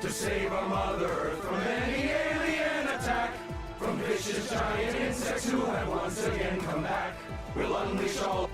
to save our Mother Earth from any alien attack. From vicious giant insects who have once again come back. We'll unleash all.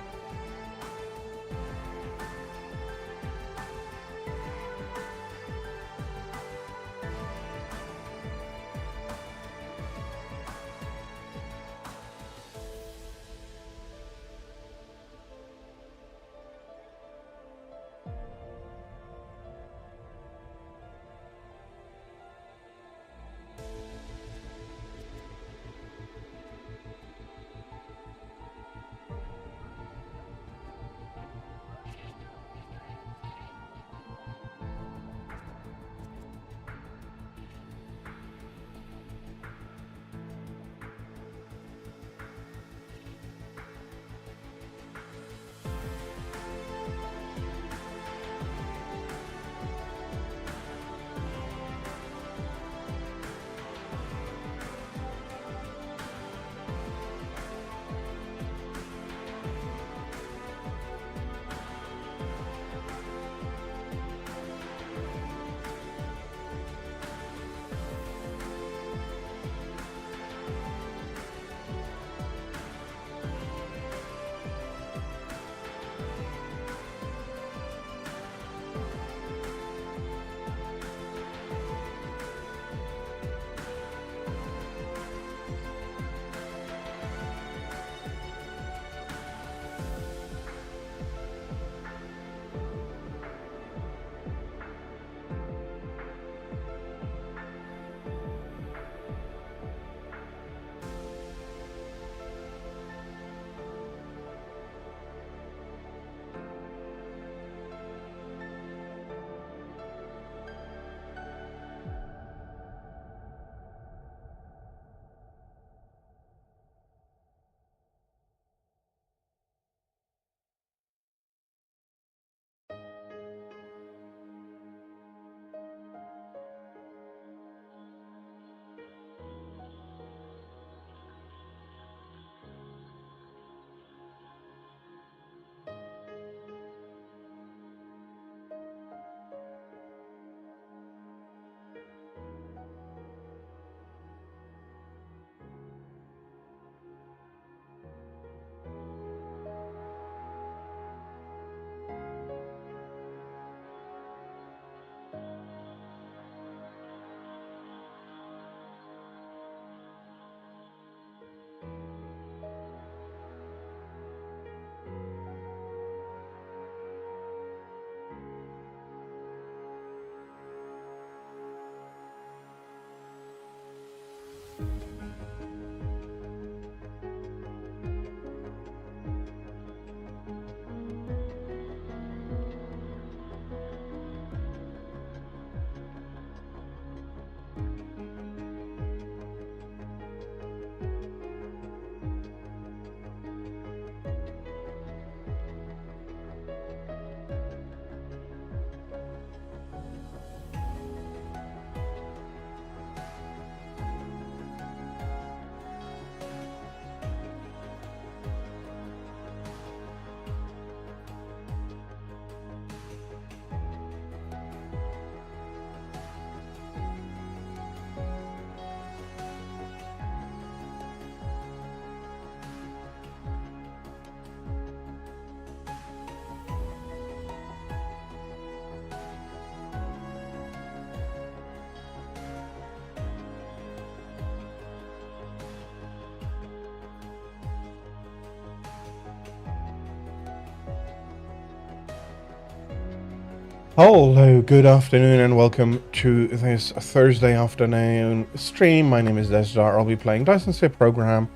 Hello, good afternoon and welcome to this Thursday afternoon stream. My name is Desdar. I'll be playing Dyson Sphere program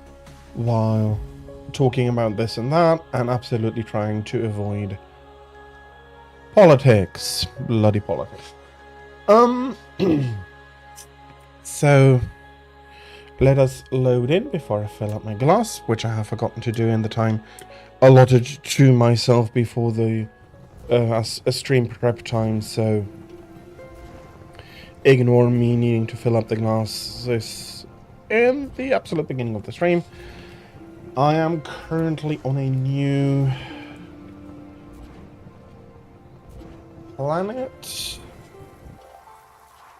while talking about this and that and absolutely trying to avoid politics. Bloody politics. So let us load in before I fill up my glass, which I have forgotten to do in the time allotted to myself before the a stream prep time, so ignore me needing to fill up the glasses in the absolute beginning of the stream. I am currently on a new planet.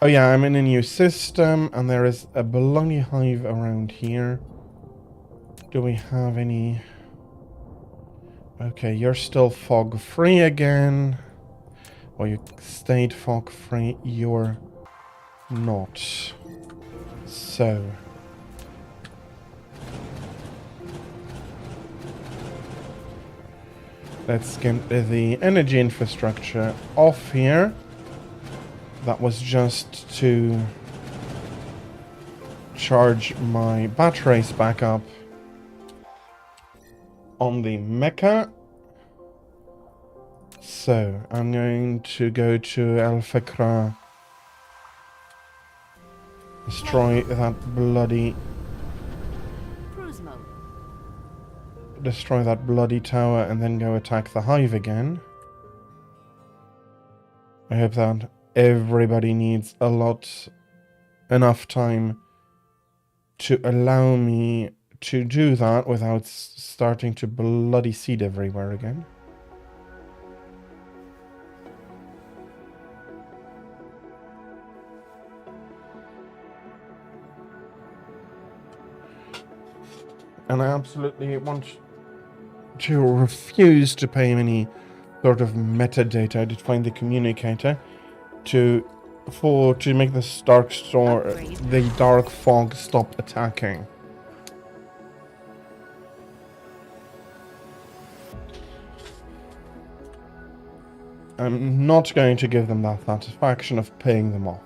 Oh yeah, I'm in a new system, and there is a bloody hive around here. Do we have any... Okay, you're still fog-free again. Or you stayed fog-free. You're not. So... let's get the energy infrastructure off here. That was just to charge my batteries back up on the mecha. So, I'm going to go to El Fikra. Destroy that bloody... Cruise mode. destroy that bloody tower and then go attack the hive again. I hope that everybody needs enough time to allow me to do that without starting to bloody seed everywhere again. And I absolutely want to refuse to pay any sort of metadata to find the communicator to make this the dark fog stop attacking. I'm not going to give them that satisfaction of paying them off.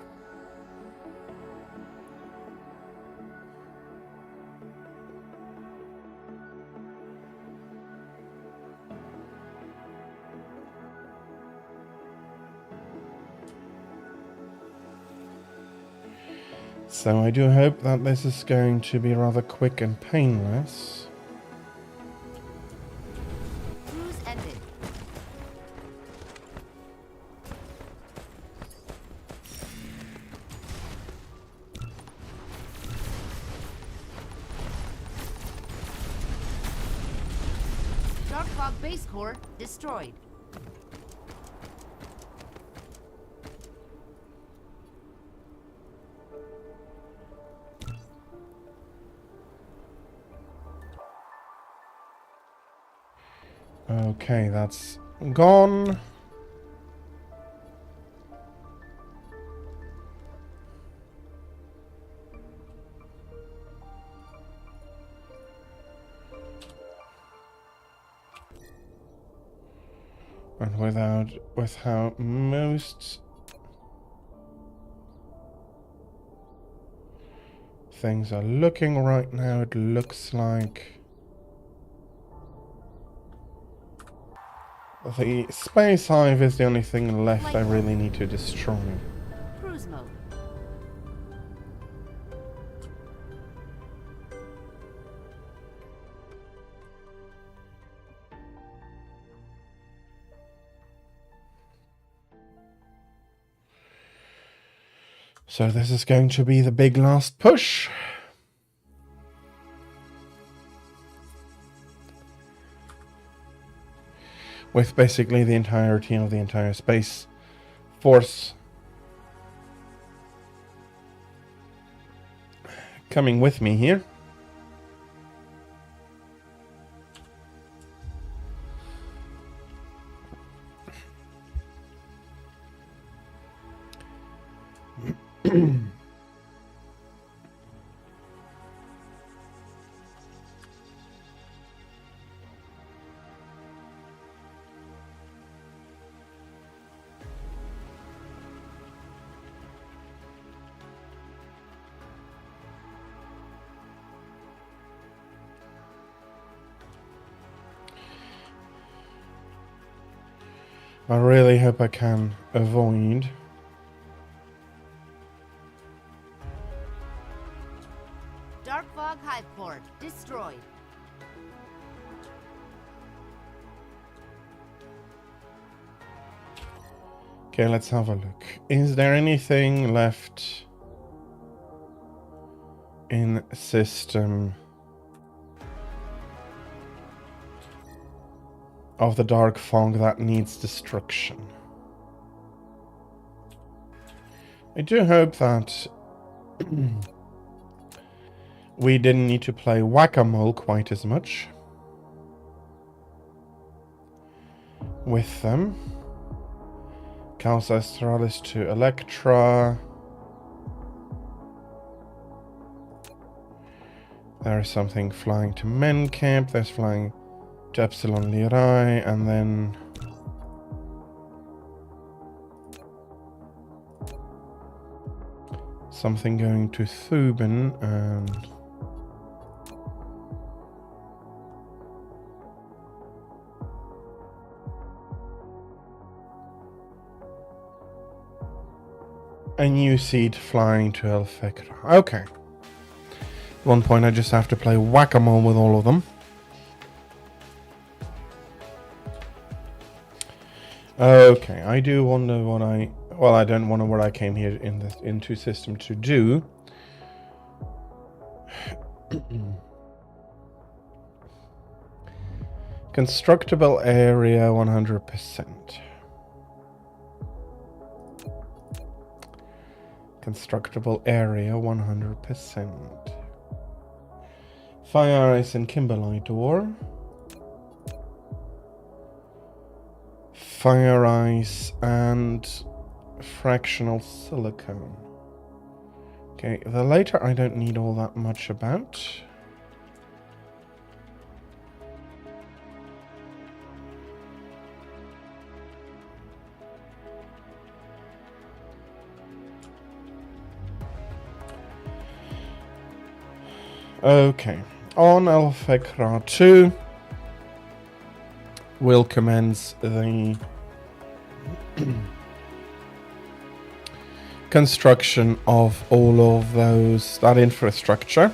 So I do hope that this is going to be rather quick and painless. Cruise ended. Dark fog base core destroyed. Okay, that's gone. And with how most things are looking right now, it looks like the space hive is the only thing left I really need to destroy. Cruise mode. So this is going to be the big last push. With basically the entirety of the entire space force coming with me here. I really hope I can avoid Dark fog hive core destroyed. Okay, let's have a look. Is there anything left in system of the dark fog that needs destruction? I do hope that we didn't need to play whack-a-mole quite as much with them. Causa Astralis to Electra. There's something flying to Mencamp. There's flying to Epsilon Lyrae, and then something going to Thuban, and a new seed flying to Elfekra. Okay. At one point I just have to play whack-a-mole with all of them. Okay, I do wonder what I... Well, I don't wonder what I came here in this into system to do. Constructible area 100%. Constructible area 100%. Fire ice and kimberlite ore. Fire ice and fractional silicone. Okay, the later I don't need all that much about. Okay, on Elfekra 2, we'll commence the construction of all of that infrastructure.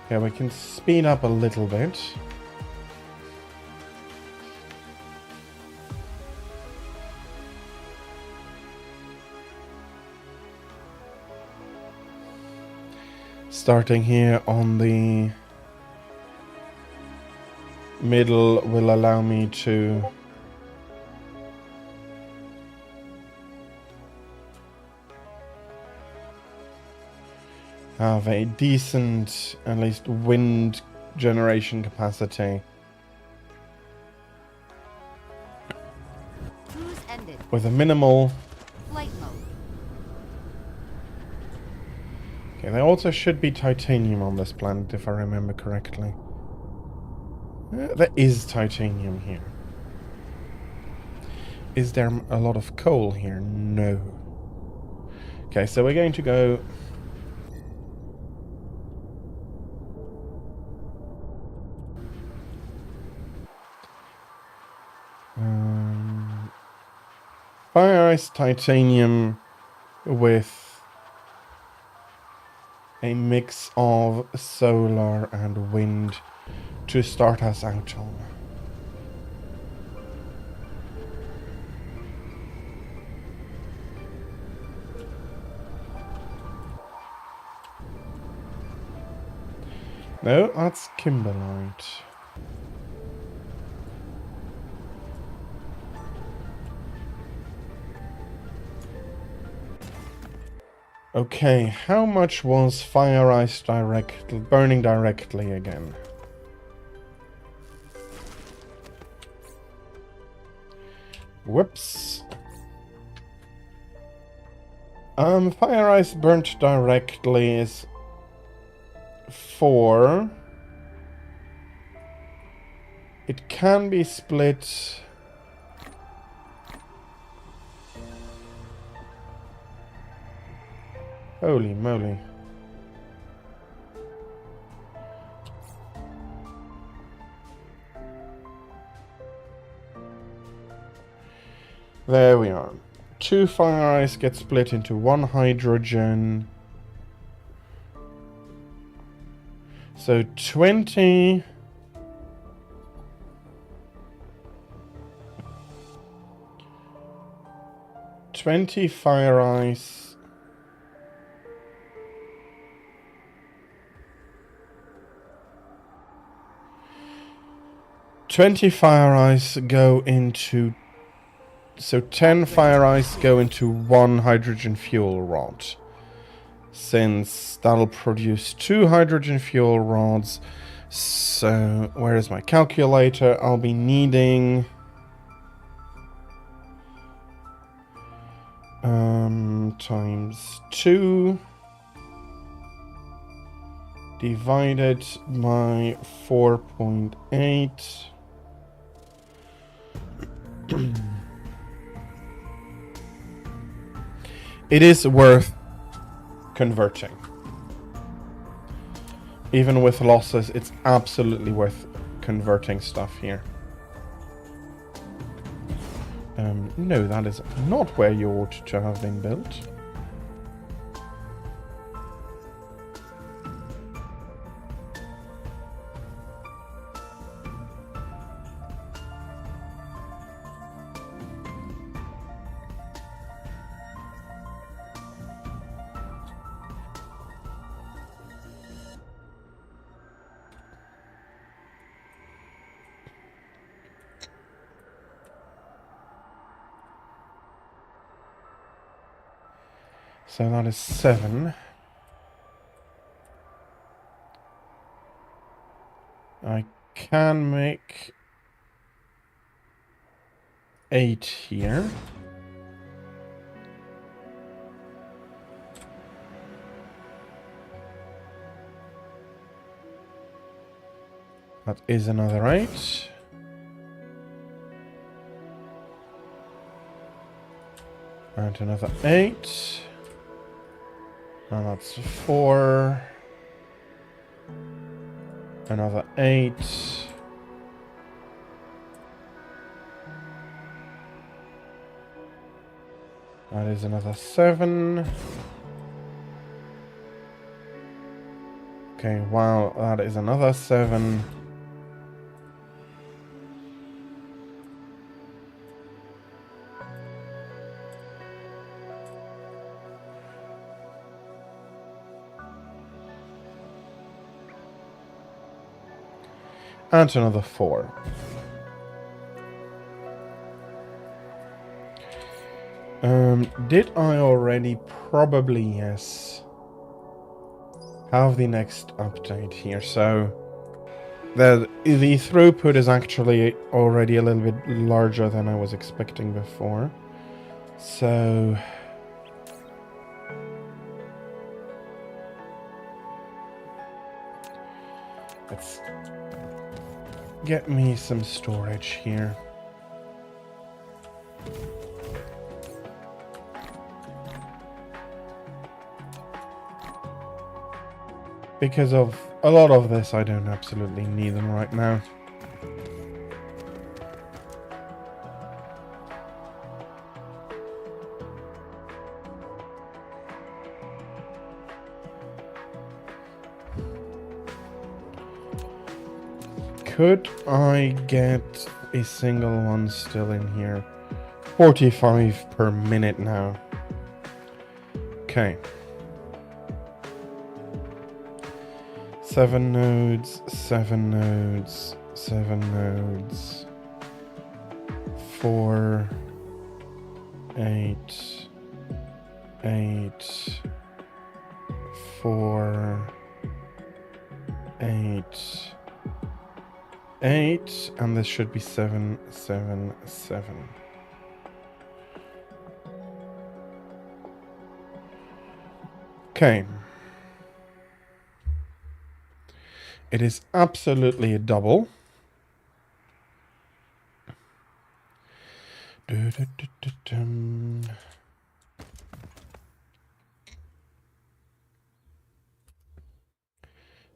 Yeah, we can speed up a little bit. Starting here on the middle will allow me to have a decent, at least, wind generation capacity. Cruise ended. With a minimal... Flight mode. Okay, there also should be titanium on this planet, if I remember correctly. There is titanium here. Is there a lot of coal here? No. Okay, so we're going to go... Fire ice titanium with a mix of solar and wind to start us out on. No, that's kimberlite. Okay, how much was fire ice burning directly again? Whoops. Fire ice burnt directly is 4. It can be split. Holy moly. There we are. 2 fire ice get split into 1 hydrogen. So 20... 20 fire ice. Go into... So 10 fire ice go into 1 hydrogen fuel rod. Since that'll produce 2 hydrogen fuel rods. So, where is my calculator? I'll be needing... times 2 divided by 4.8. It is worth converting. Even with losses, it's absolutely worth converting stuff here. No, that is not where you ought to have been built. So that is 7. I can make 8 here. That is another 8. And another 8. And that's 4. Another 8. That is another 7. Okay, wow, that is another 7. And another 4. Did I already? Probably yes. Have the next update here. So the throughput is actually already a little bit larger than I was expecting before. So let's get me some storage here. Because of a lot of this, I don't absolutely need them right now. Could I get a single one still in here? 45 per minute now. Okay. 7 nodes, 7 nodes, 7 nodes. 4, 8, 8, 4, 8, 8, and this should be 7, 7, 7. Okay. It is absolutely a double. Let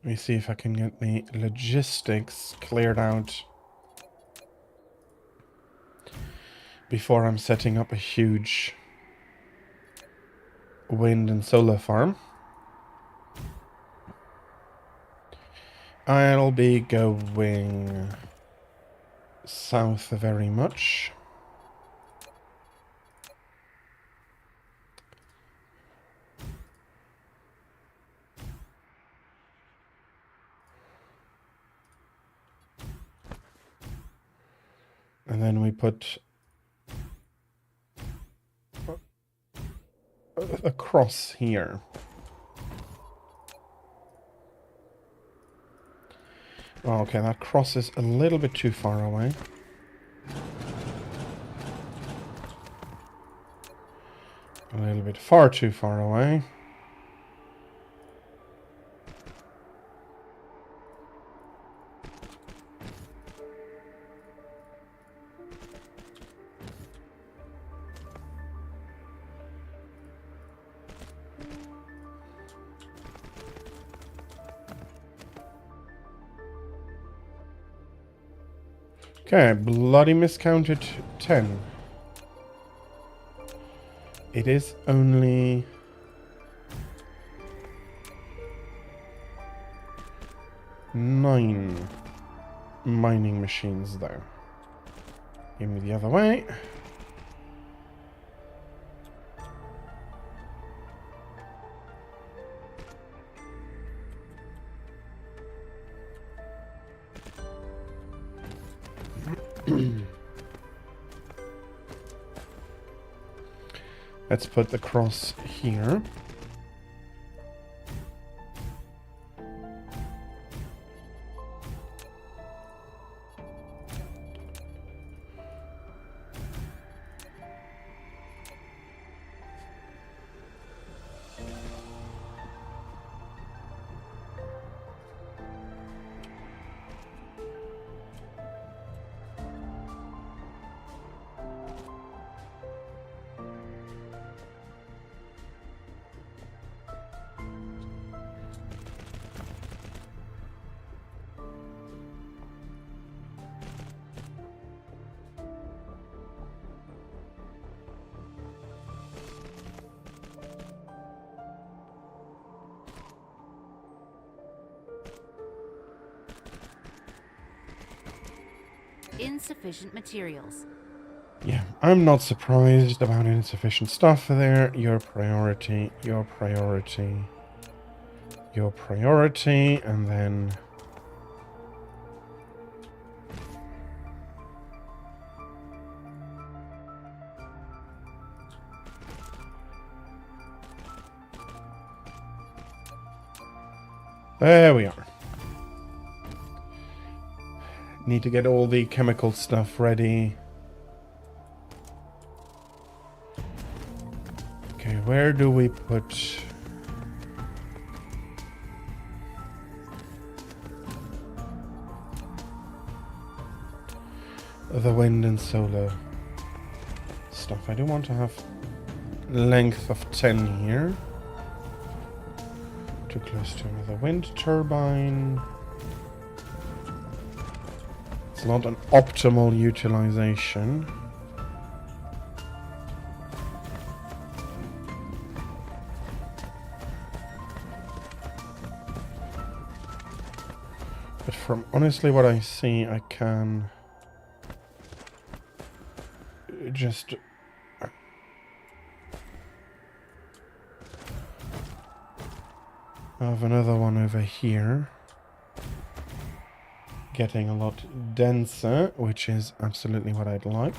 me see if I can get the logistics cleared out. before I'm setting up a huge wind and solar farm. I'll be going south very much. And then we put a cross here. Oh, okay, that cross is a little bit too far away. A little bit far too far away. Okay, bloody miscounted 10. It is only 9 mining machines there. Give me the other way. Let's put the cross here. Insufficient materials. Yeah, I'm not surprised about insufficient stuff there. Your priority, your priority, your priority, and then... There we are. Need to get all the chemical stuff ready. Okay, where do we put... the wind and solar stuff? I do want to have length of 10 here. Too close to another wind turbine. It's not an optimal utilization. But from honestly what I see, I can just have another one over here. Getting a lot denser, which is absolutely what I'd like.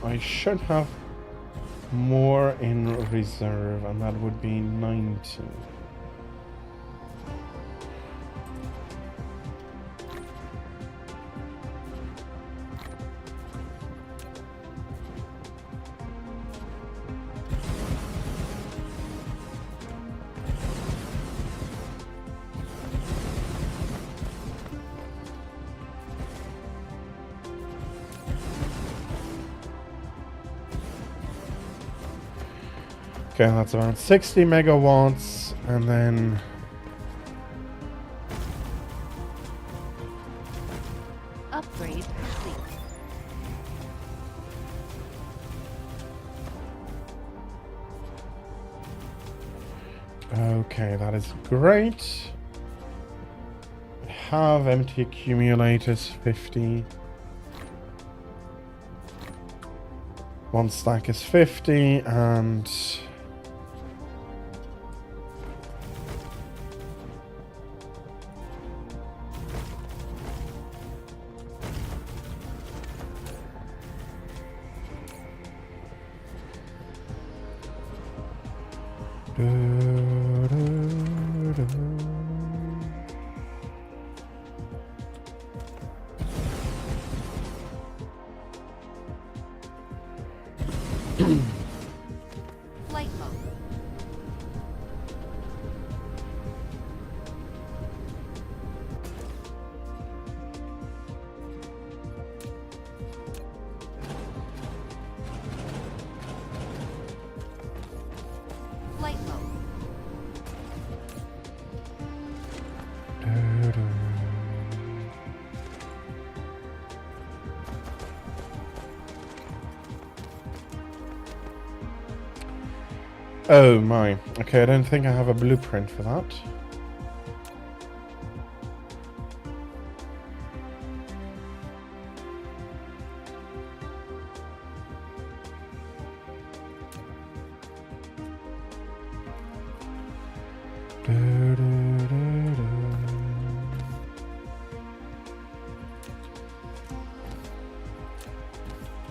I should have more in reserve, and that would be 90. Okay, that's around 60 megawatts, and then Upgrade complete. okay, that is great. Have empty accumulators 50. One stack is 50, and Flight mode. Flight mode. oh my. Okay, I don't think I have a blueprint for that.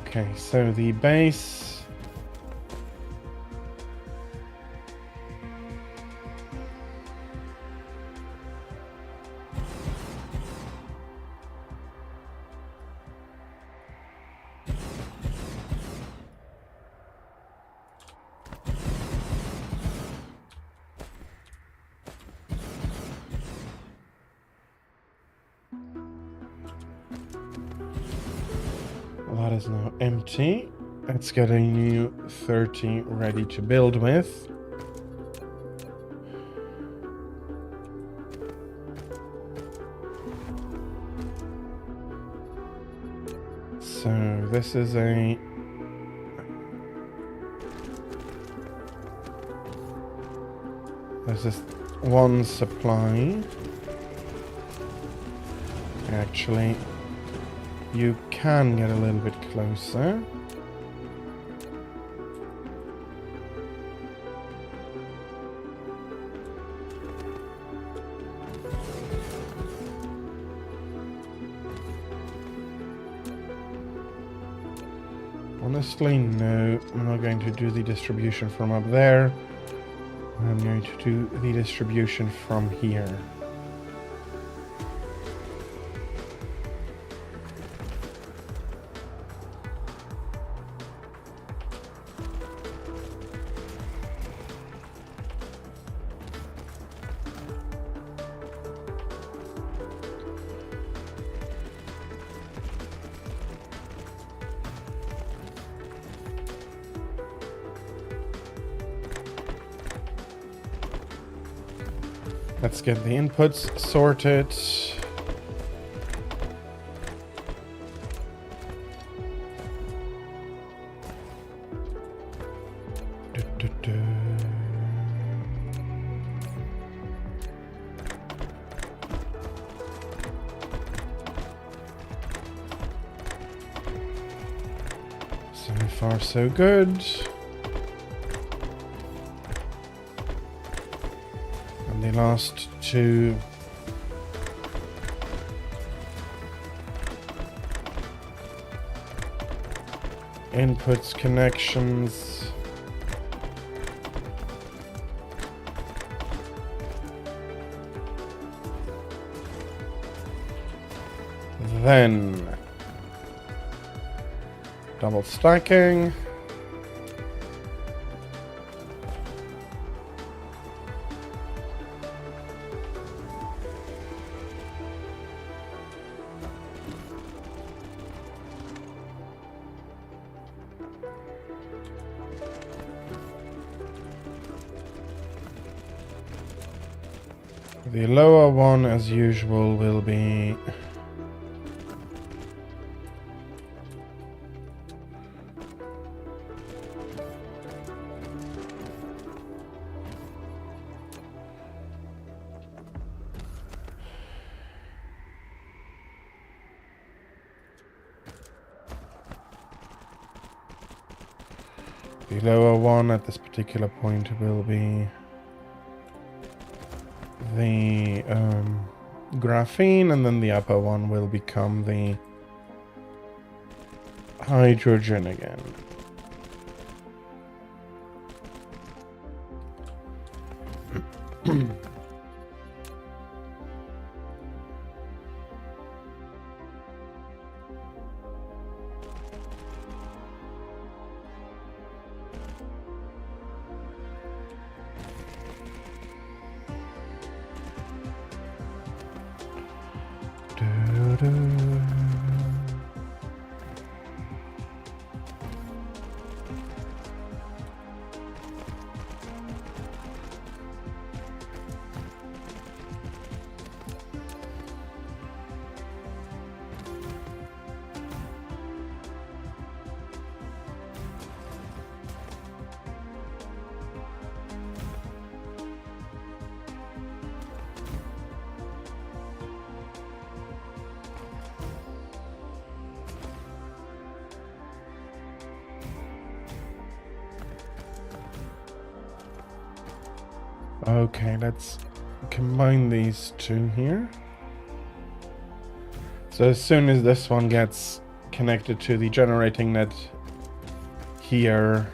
Okay, so the base. That is now empty. Let's get a new 30 ready to build with. So this is a this is one supply. Actually, you can get a little bit closer. Honestly, no. I'm not going to do the distribution from up there. I'm going to do the distribution from here. Let's get the inputs sorted. So far, so good. The last two inputs connections. Then double stacking. The lower one, as usual, will be... The lower one at this particular point will be the graphene, and then the upper one will become the hydrogen again. Okay, let's combine these two here. So as soon as this one gets connected to the generating net here,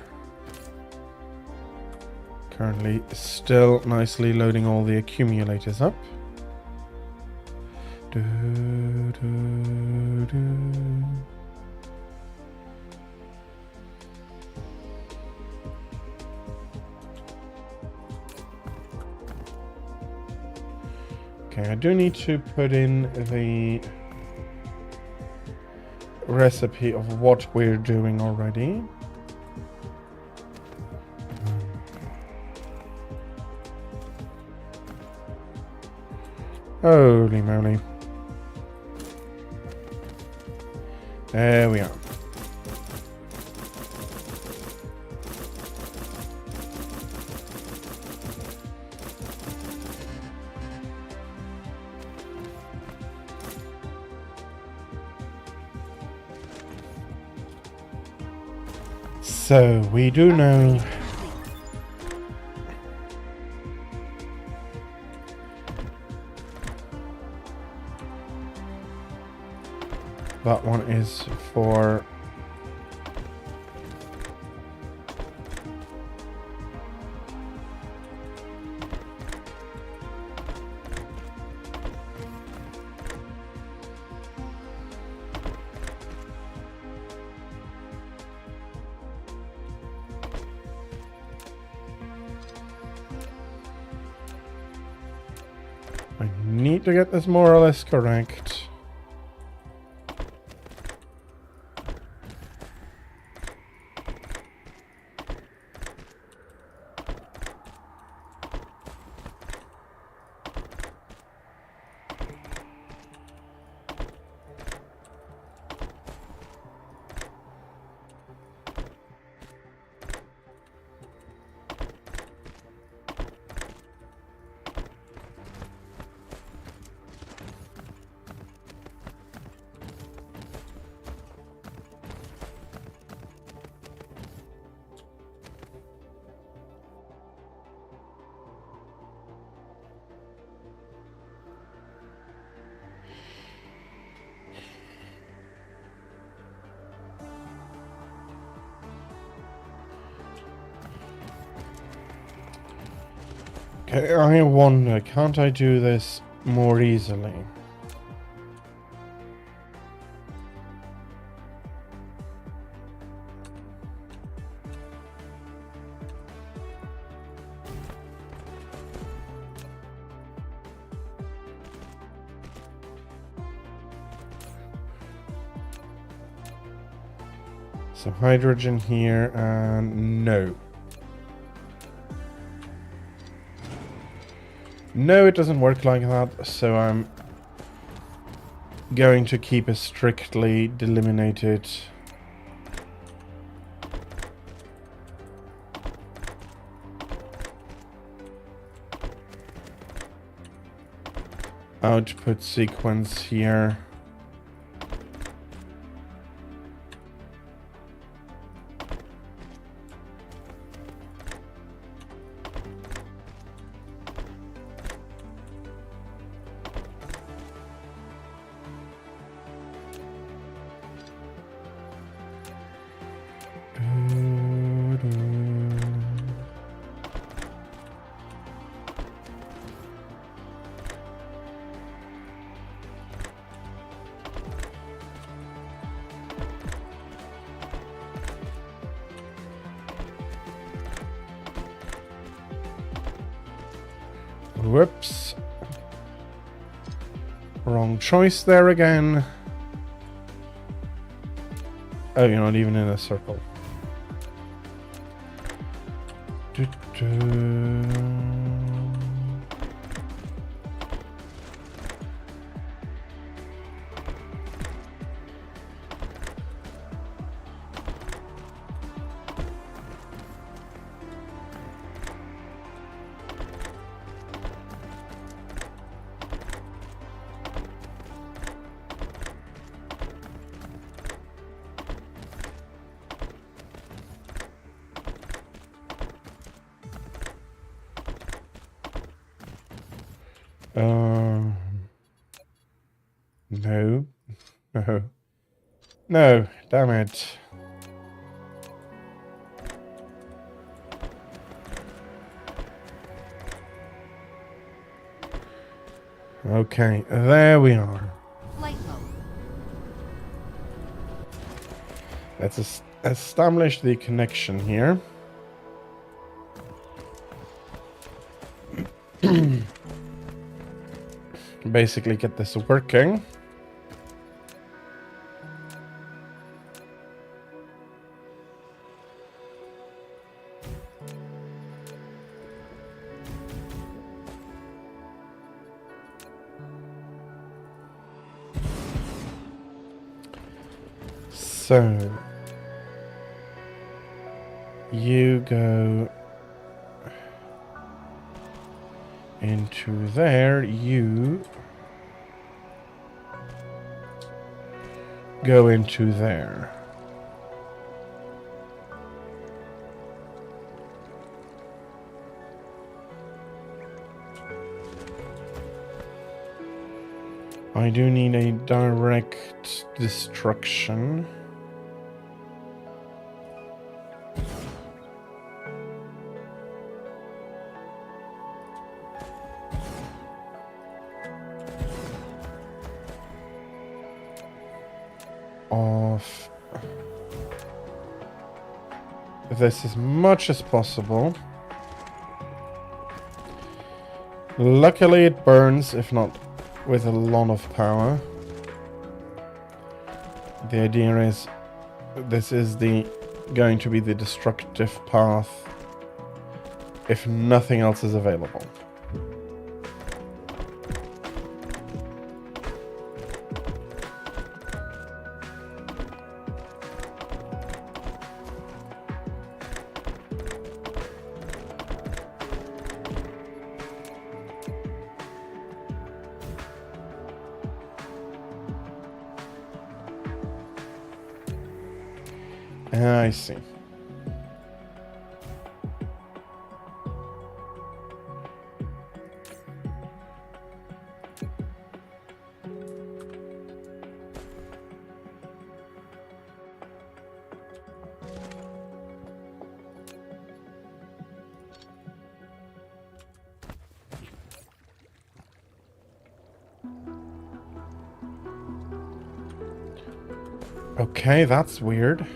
currently still nicely loading all the accumulators up. Okay, I do need to put in the recipe of what we're doing already. Holy moly. There we are. So we do know that one is for I need to get this more or less correct. Okay, I wonder, can't I do this more easily? So hydrogen here, and no. No, it doesn't work like that, so I'm going to keep a strictly delimited output sequence here. Whoops. Wrong choice there again. Oh, you're not even in a circle. No. No. No, damn it. Okay, there we are. Flight mode. Let's establish the connection here. Basically get this working. So you go into there, you go into there. I do need a direct destruction. Of this as much as possible. Luckily it burns, if not with a lot of power. The idea is this is going to be the destructive path if nothing else is available. I see. Okay, that's weird.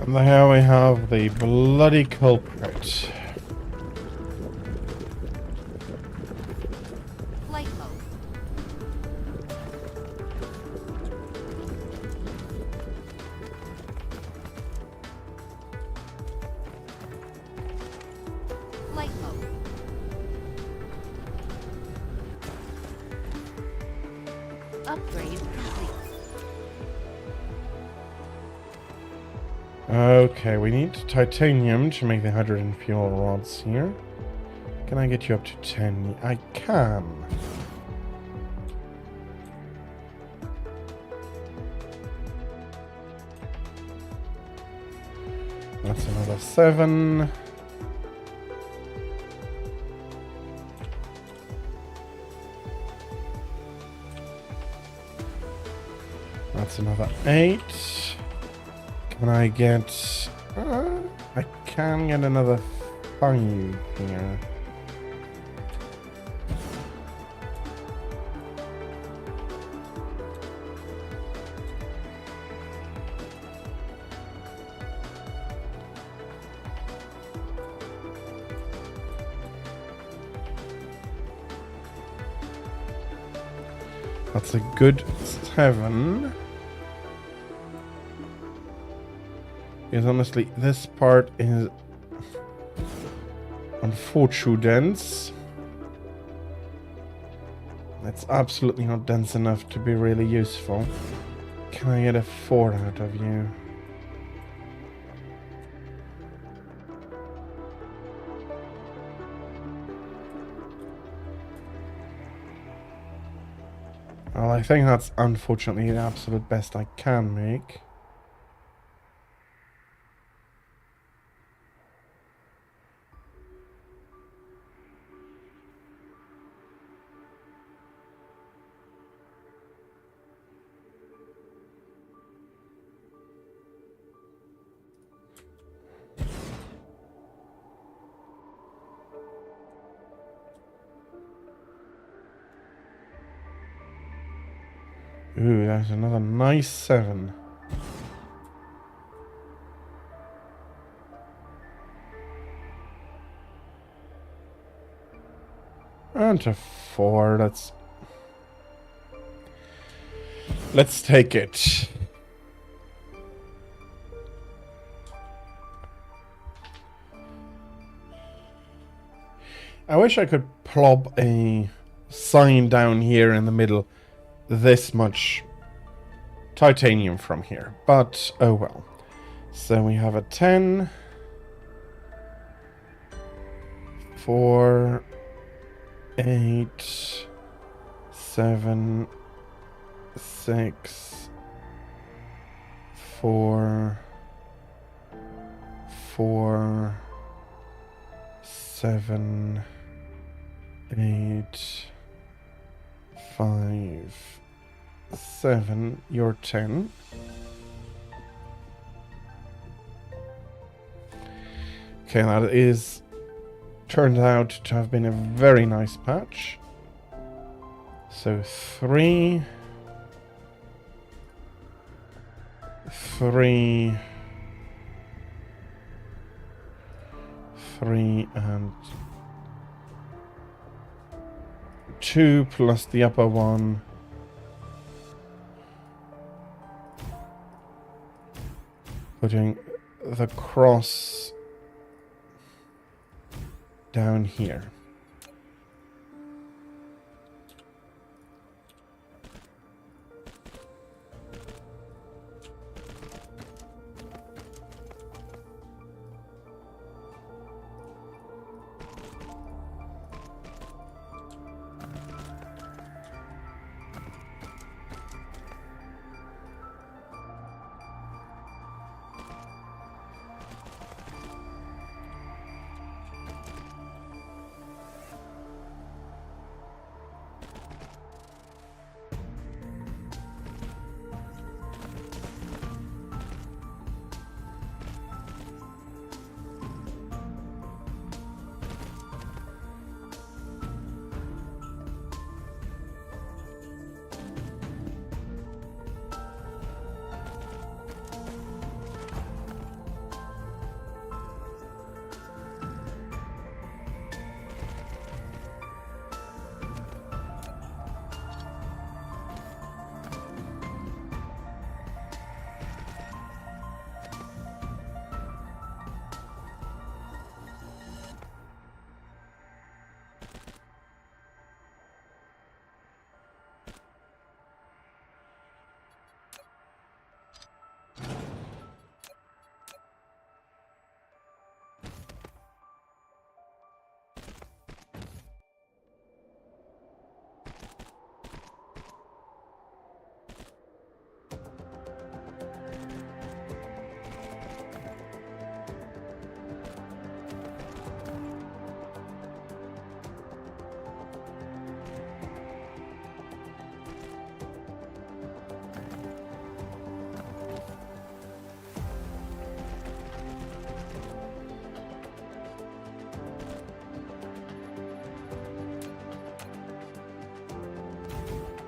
And here we have the bloody culprit. Flight mode. Flight mode. Upgrade complete. Okay, we need titanium to make the hydrogen fuel rods here. Can I get you up to 10? I can. That's another 7. That's another 8. Can I get... I can get another 5 here. That's a good 7. Because honestly, this part is unfortunately dense. It's absolutely not dense enough to be really useful. Can I get a 4 out of you? Well, I think that's unfortunately the absolute best I can make. Ooh, that's another nice 7. And a 4, let's take it. I wish I could plop a sign down here in the middle. This much titanium from here, but oh well. So we have a 10, 4, 8, 7, 6, 4, 4, 7, 8, 5, 7, you're 10. Okay, that is turned out to have been a very nice patch. So 3, 3, 3, and 2 plus the upper one. Putting the cross down here.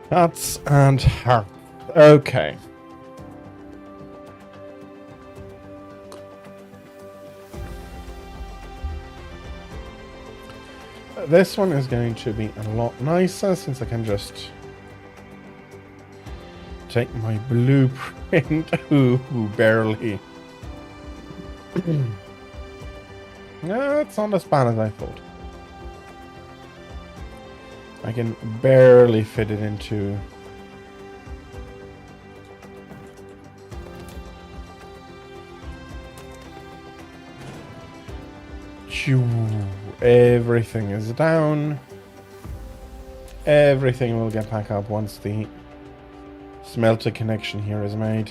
That's and her. Okay. This one is going to be a lot nicer since I can just take my blueprint. Ooh, barely. No, it's not as bad as I thought. I can barely fit it into. Everything is down. Everything will get back up once the smelter connection here is made.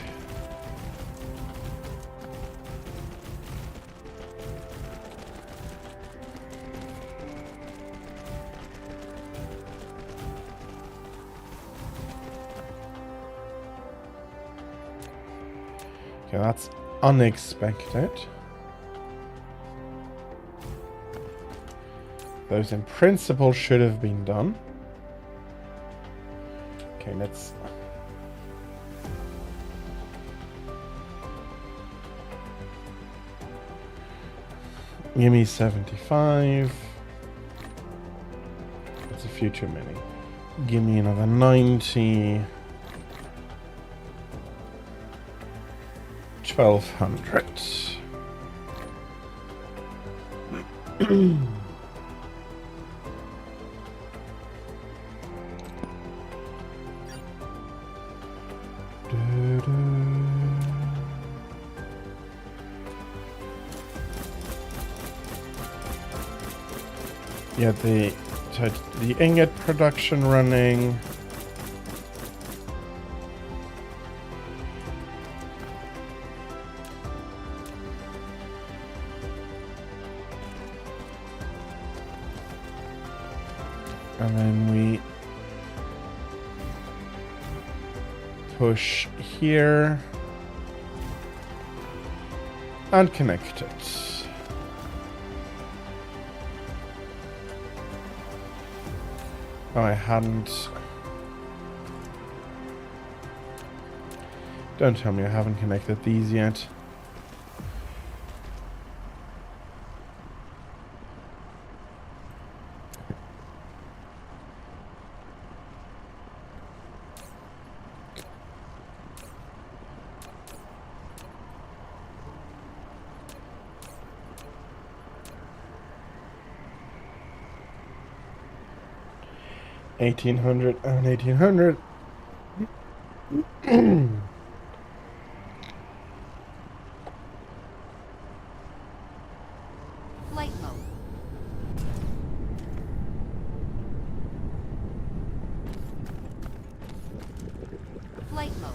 Okay, that's unexpected. Those in principle should have been done. Okay, let's... Give me 75. That's a few too many. Give me another 90. 1200. Yeah, the ingot production running. And then we push here and connect it. Oh, I hadn't. Don't tell me I haven't connected these yet. $1,800 and $1,800. Flight mode. Flight mode.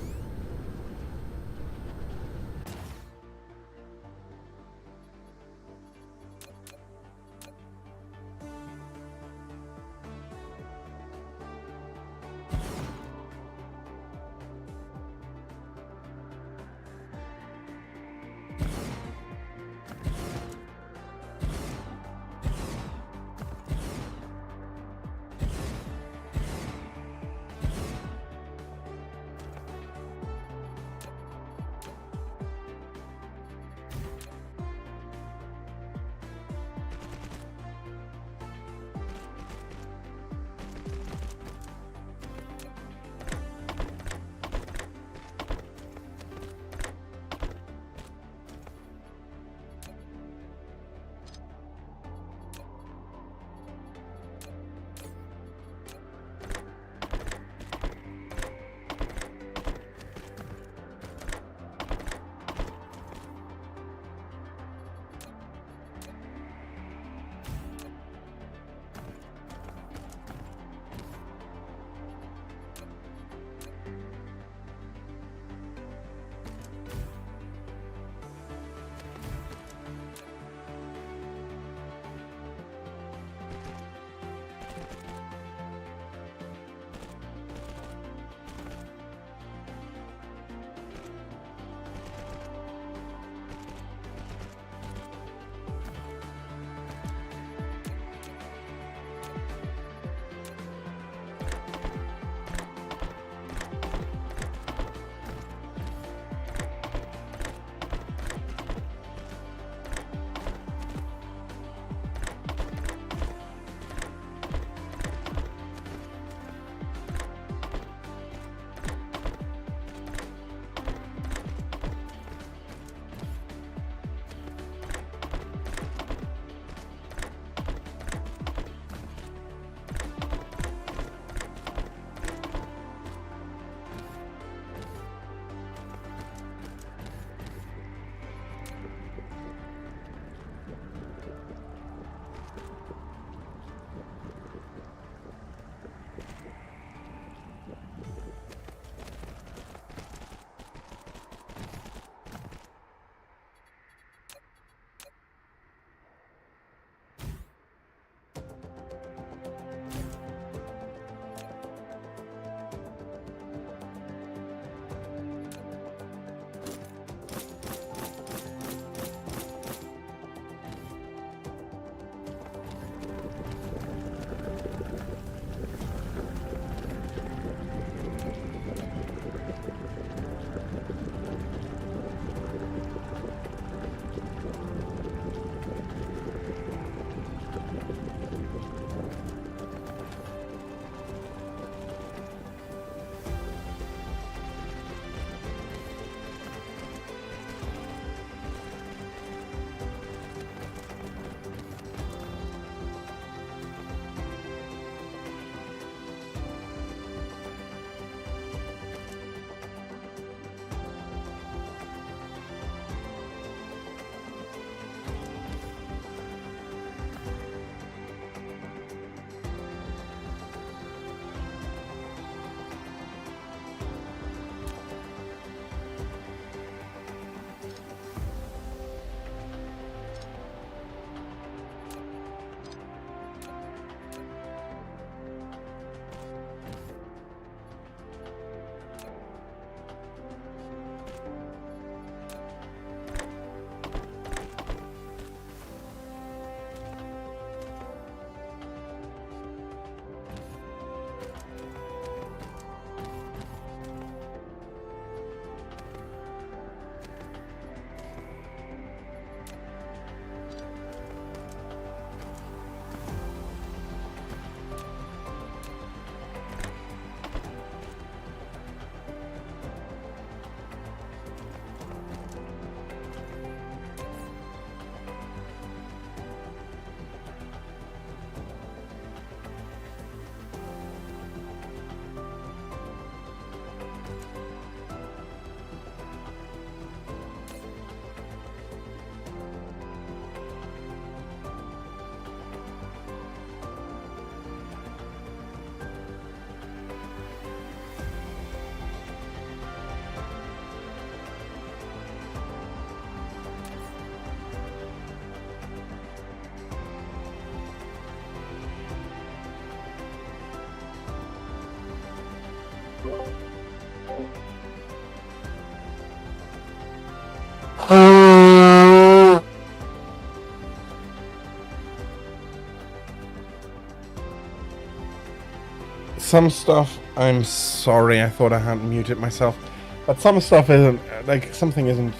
some stuff, I'm sorry, I thought I hadn't muted myself, but some stuff isn't, like, something isn't...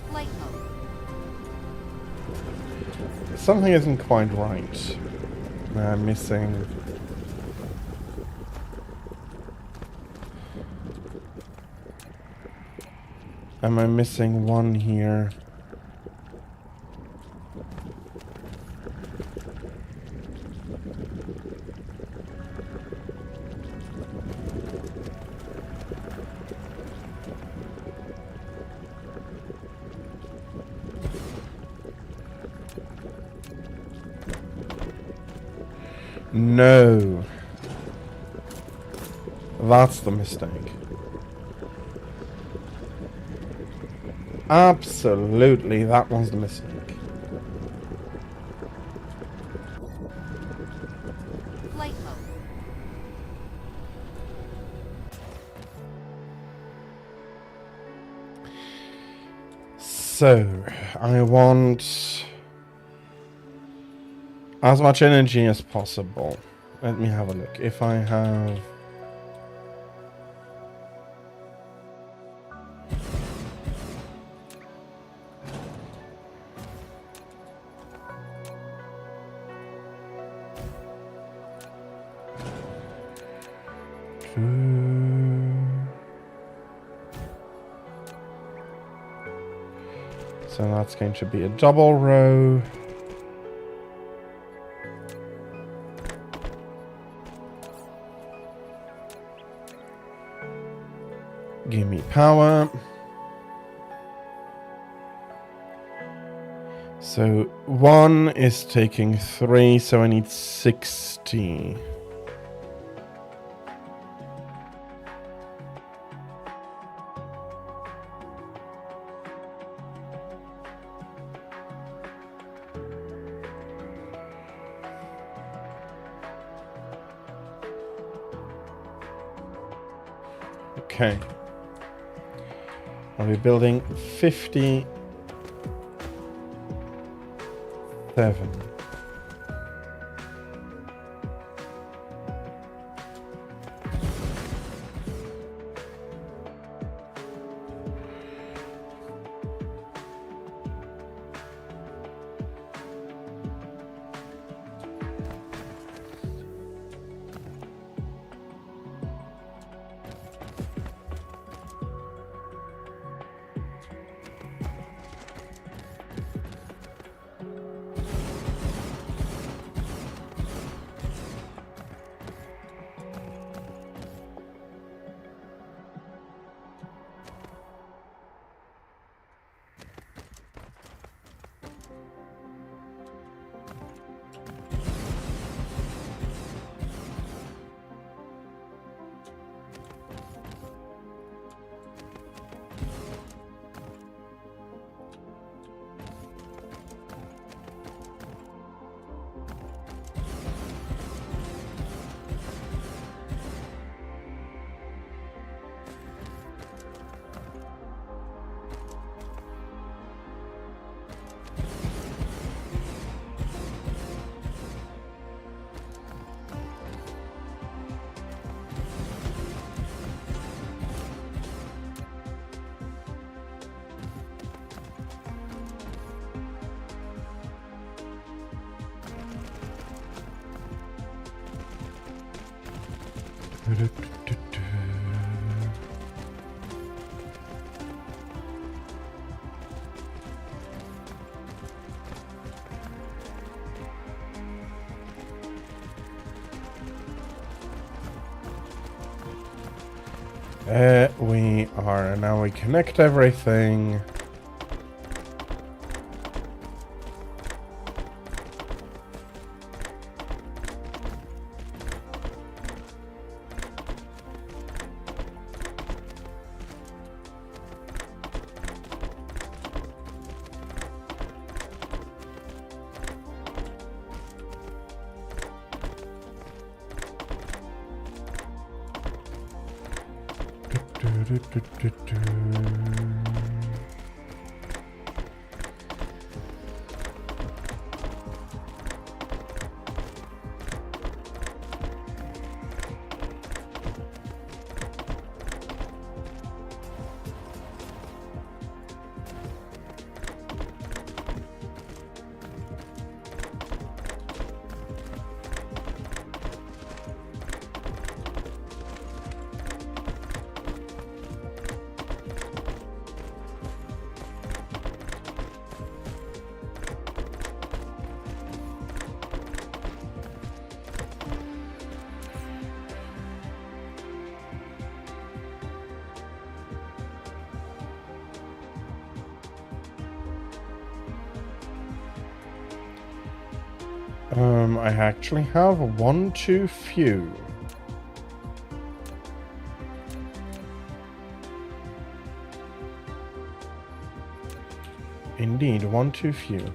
Flight mode. Something isn't quite right. I'm missing... Am I missing one here? No. That's the mistake. Absolutely, that was the mistake. Flight mode. So, I want as much energy as possible. Let me have a look. If I have... So that's going to be a double row. Give me power. So 1 is taking 3, so I need 60. Okay. I'll be building 57. We are, now we connect everything. I actually have one too few. Indeed, one too few.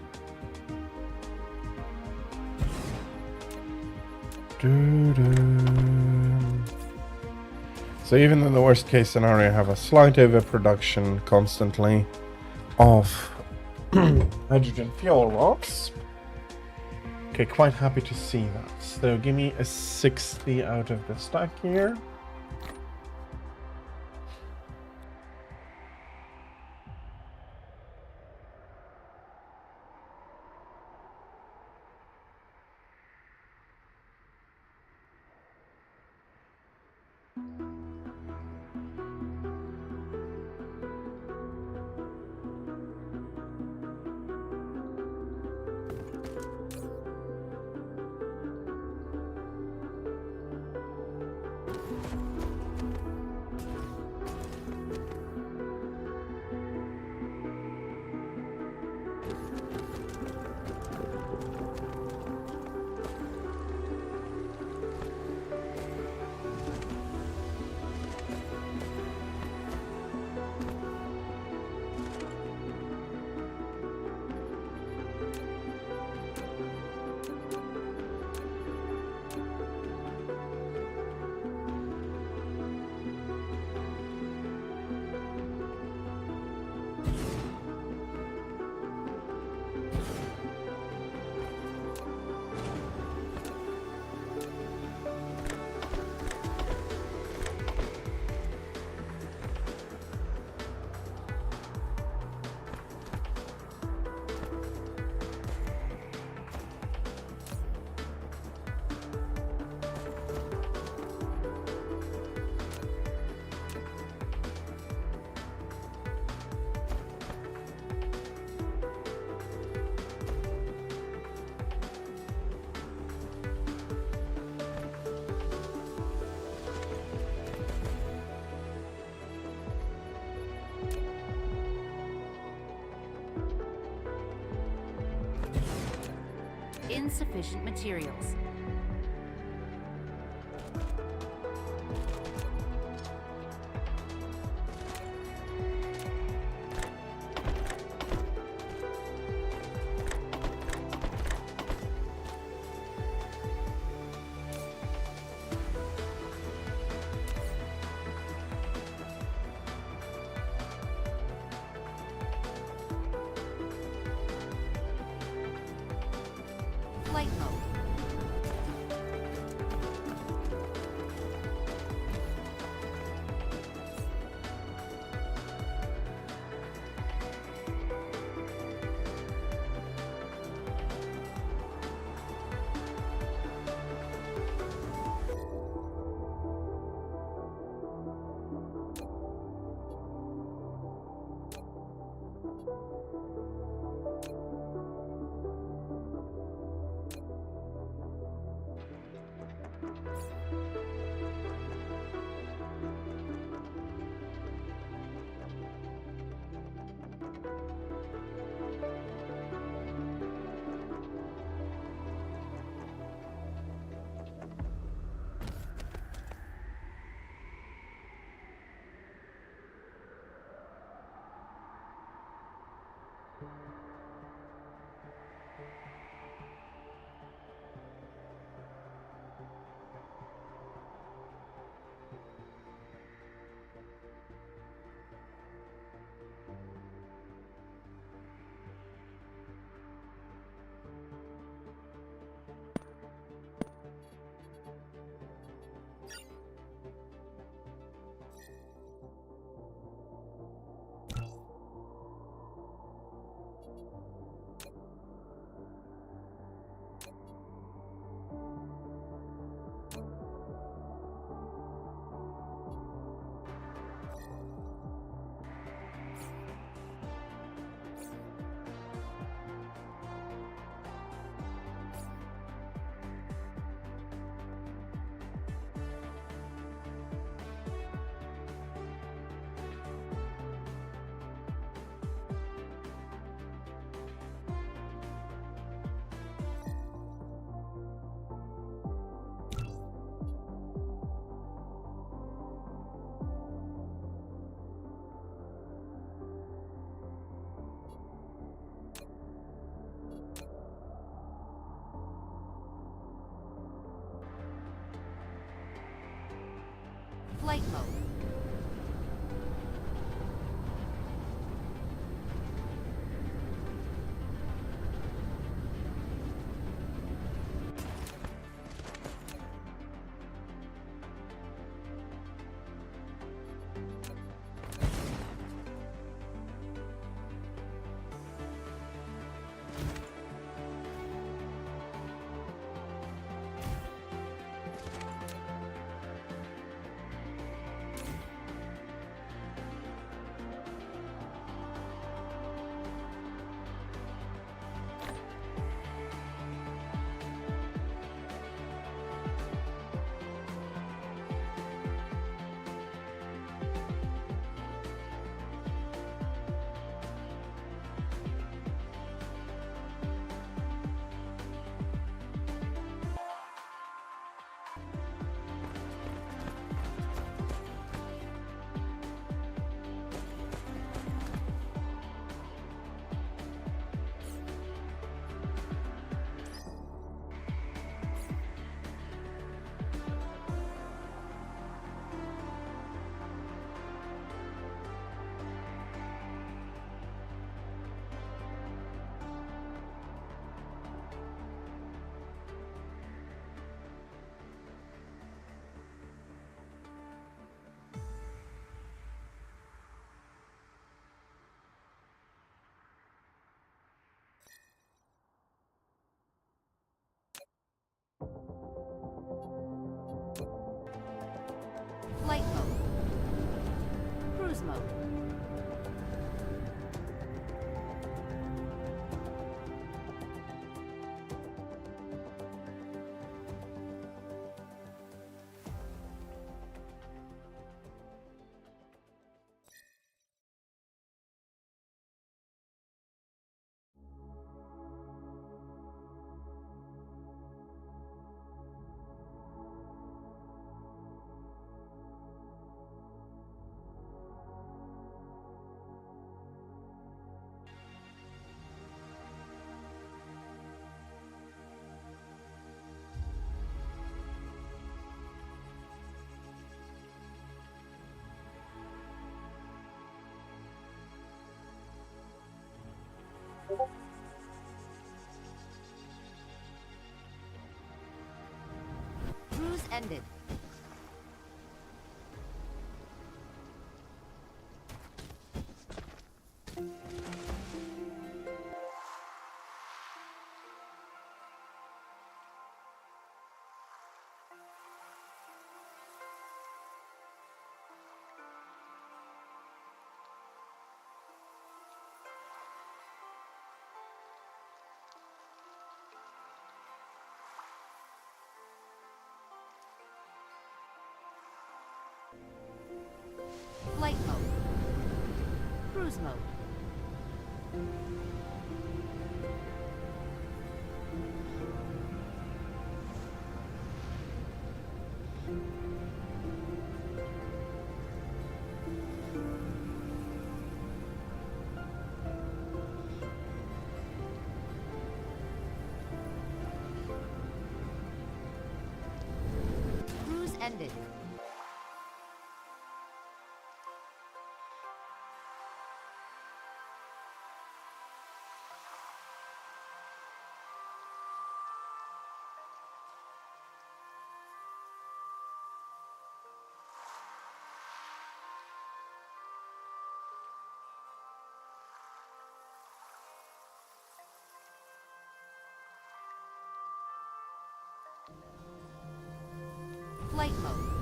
So even in the worst case scenario, I have a slight overproduction constantly of hydrogen fuel rods. Okay, quite happy to see that. So give me a 60 out of the stack here. Insufficient materials. Flight mode. Flight mode. Flight mode. Cruise mode. Cruise ended. Flight mode. Cruise mode. Cruise ended. Flight mode.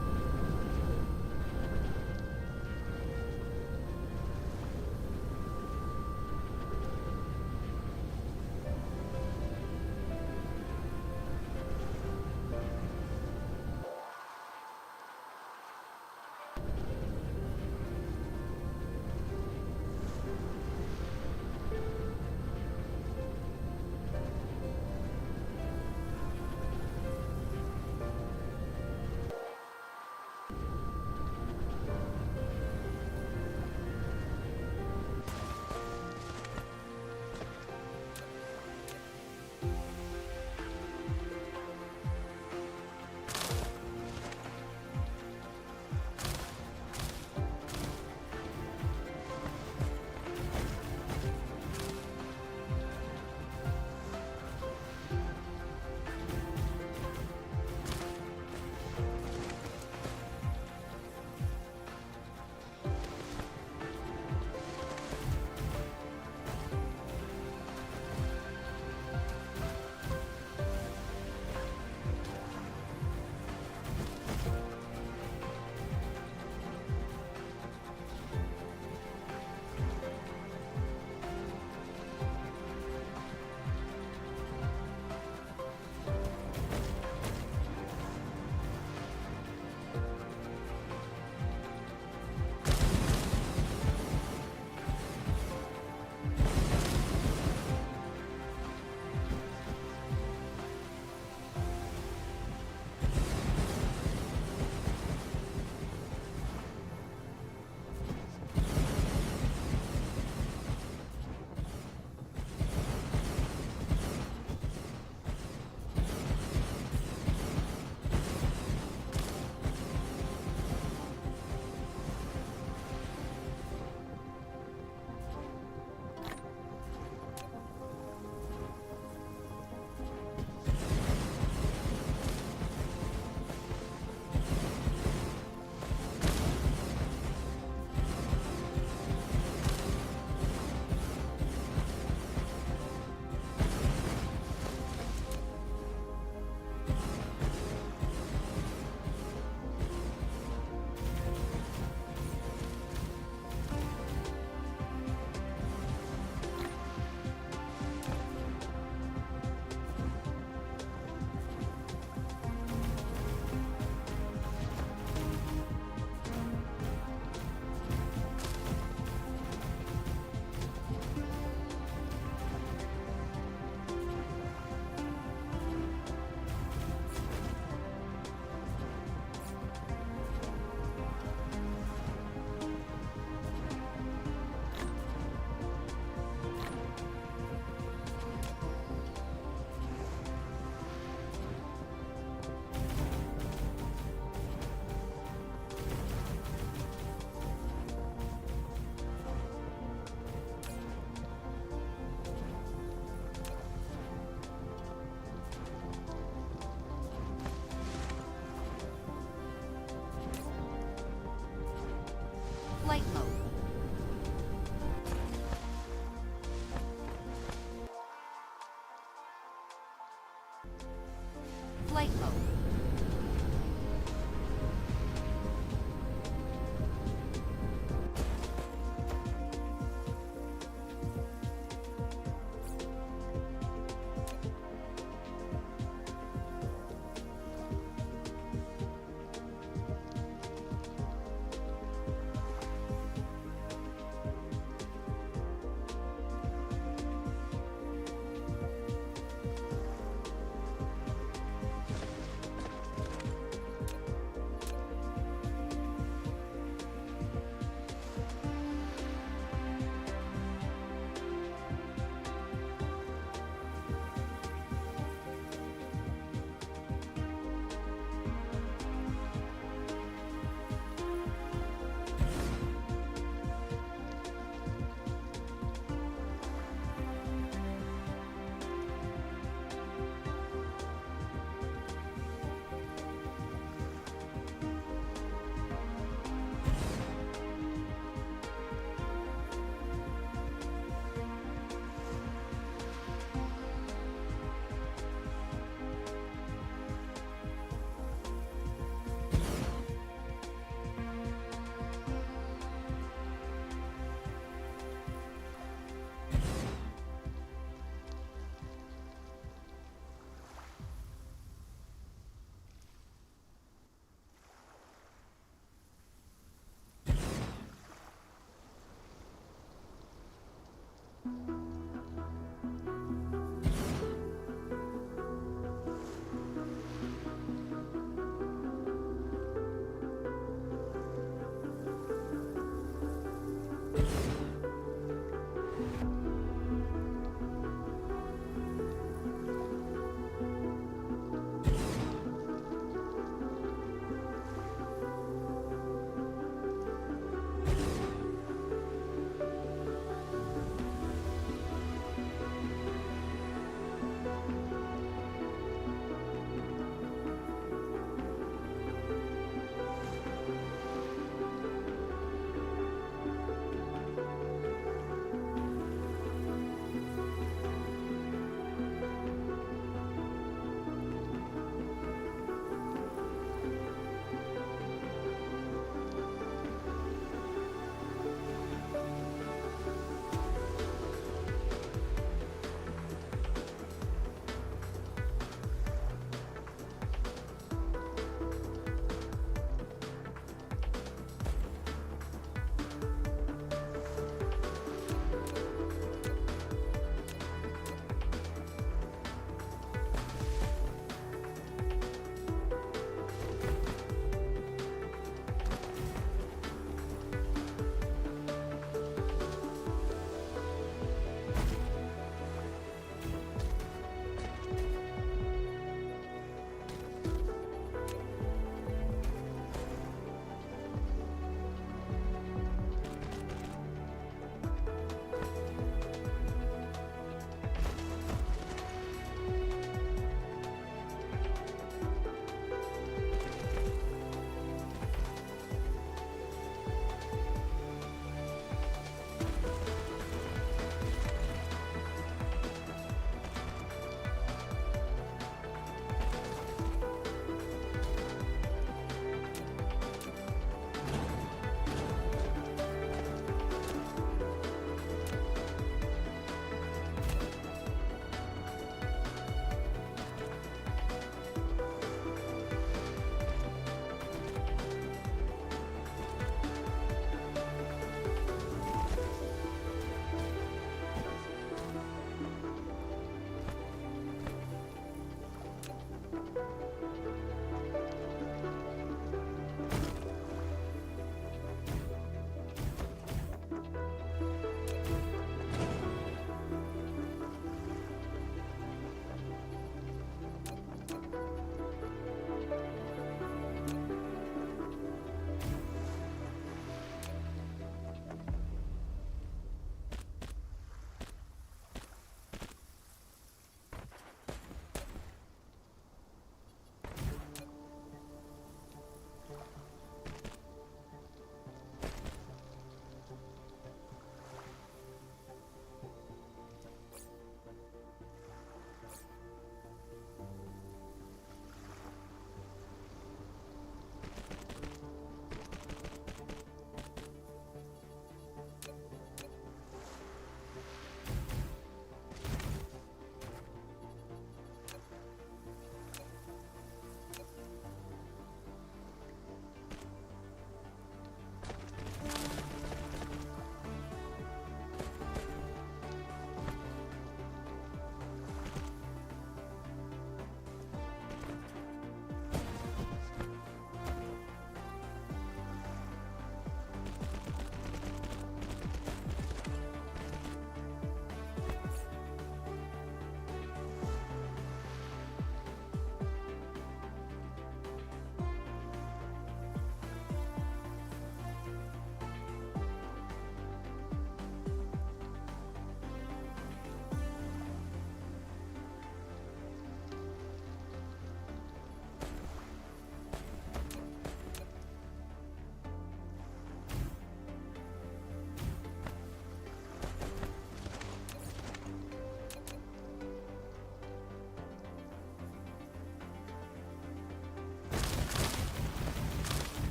Flight mode.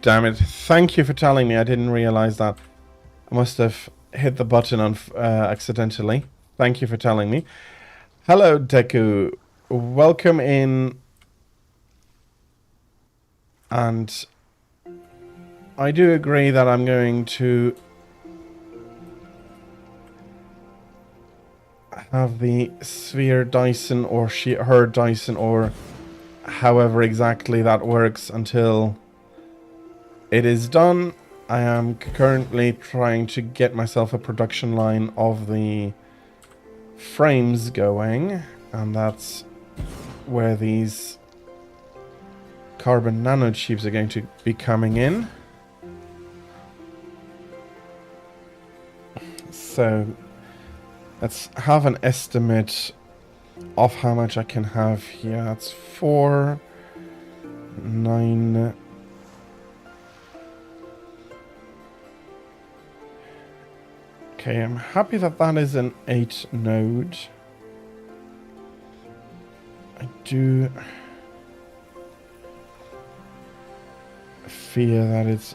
damn it. Thank you for telling me. I didn't realize that. I must have hit the button on accidentally. Thank you for telling me. Hello, Deku. Welcome in. And I do agree that I'm going to have the Sphere Dyson or her Dyson or however exactly that works until it is done. I am currently trying to get myself a production line of the frames going, and that's where these carbon nanotubes are going to be coming in. So let's have an estimate of how much I can have here. That's 4, 9. Okay, I'm happy that that is an 8 node. I do fear that it's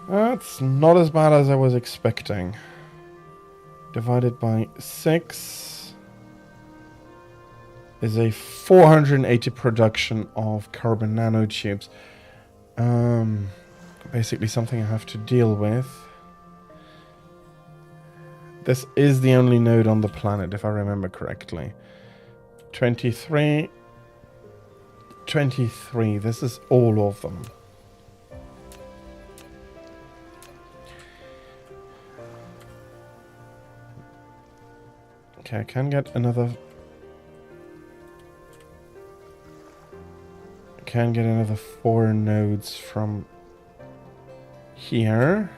that's not as bad as I was expecting. Divided by 6 is a 480 production of carbon nanotubes. Basically something I have to deal with. This is the only node on the planet, if I remember correctly. 23. 23. This is all of them. Okay, I can get another... I can get another 4 nodes from here.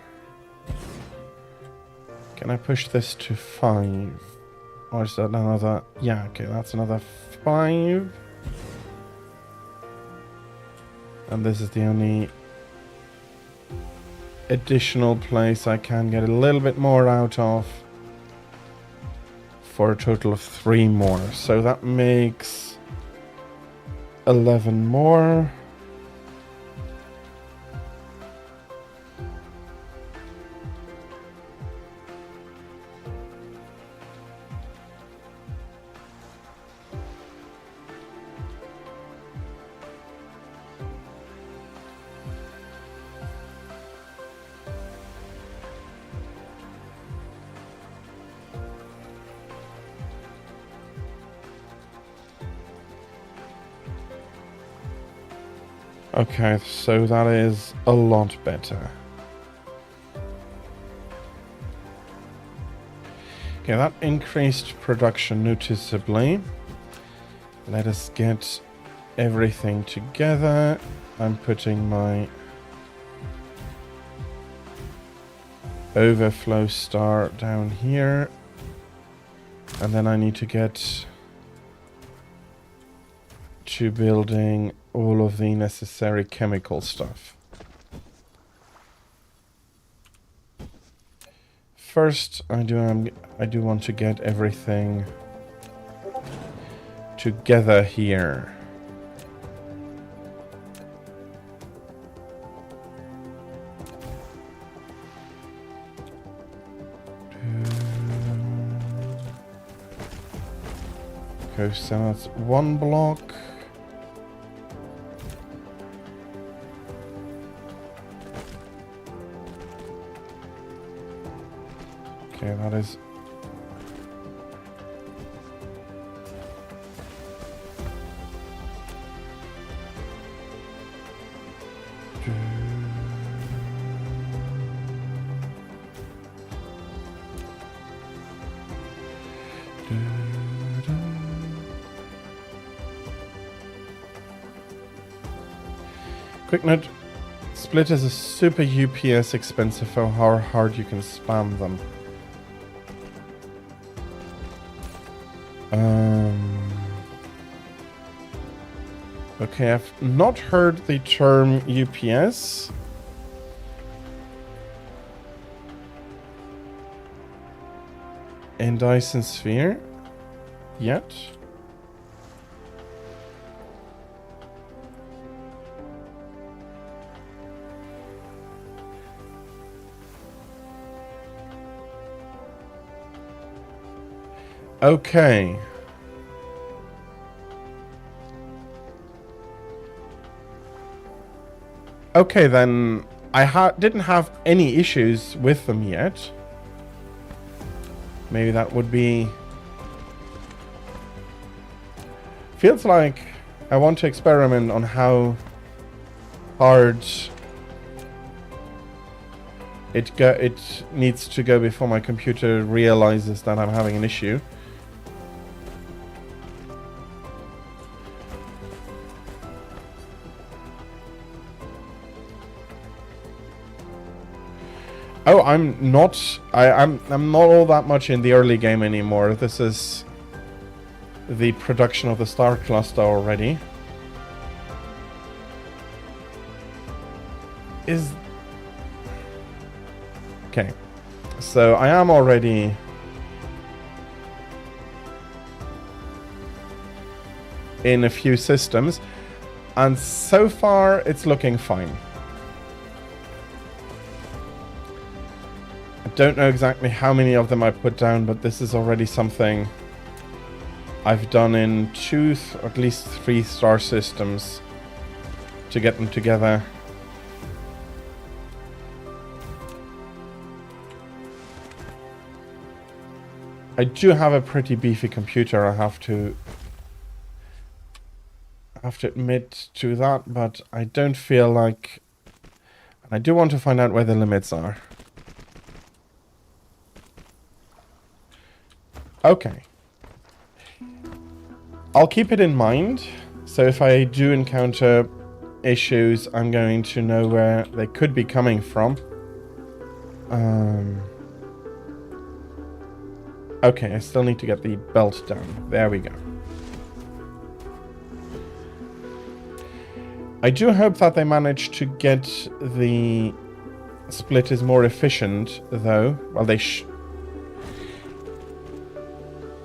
Can I push this to 5? Or is that another... Yeah, okay, that's another 5. And this is the only additional place I can get a little bit more out of, for a total of 3 more. So that makes 11 more. Okay, so that is a lot better. Okay, that increased production noticeably. Let us get everything together. I'm putting my overflow star down here. And then I need to get to building all of the necessary chemical stuff. First, I do want to get everything together here. Okay, so that's 1 block. Okay, that is... Quick note, splitters are super UPS expensive for how hard you can spam them. Okay, I've not heard the term UPS. In Dyson Sphere yet. Okay. Okay, then I didn't have any issues with them yet. Maybe that would be... Feels like I want to experiment on how hard it needs to go before my computer realizes that I'm having an issue. Oh, I'm not not all that much in the early game anymore. This is the production of the star cluster already. Okay. So I am already in a few systems, and so far it's looking fine. I don't know exactly how many of them I put down, but this is already something I've done in at least 3 star systems to get them together. I do have a pretty beefy computer, I have to admit to that, but I don't feel like... I do want to find out where the limits are. Okay. I'll keep it in mind, so if I do encounter issues, I'm going to know where they could be coming from. Okay, I still need to get the belt down. There we go. I do hope that they manage to get the splitters more efficient, though. Well,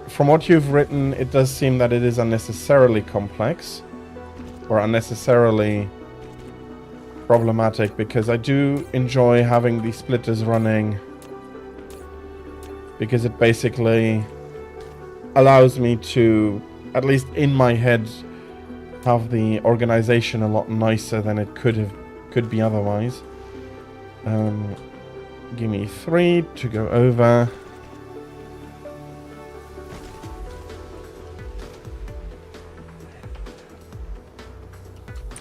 from what you've written, it does seem that it is unnecessarily complex. Or unnecessarily problematic, because I do enjoy having the splitters running, because it basically allows me to, at least in my head, have the organization a lot nicer than it could be otherwise. Give me 3 to go over.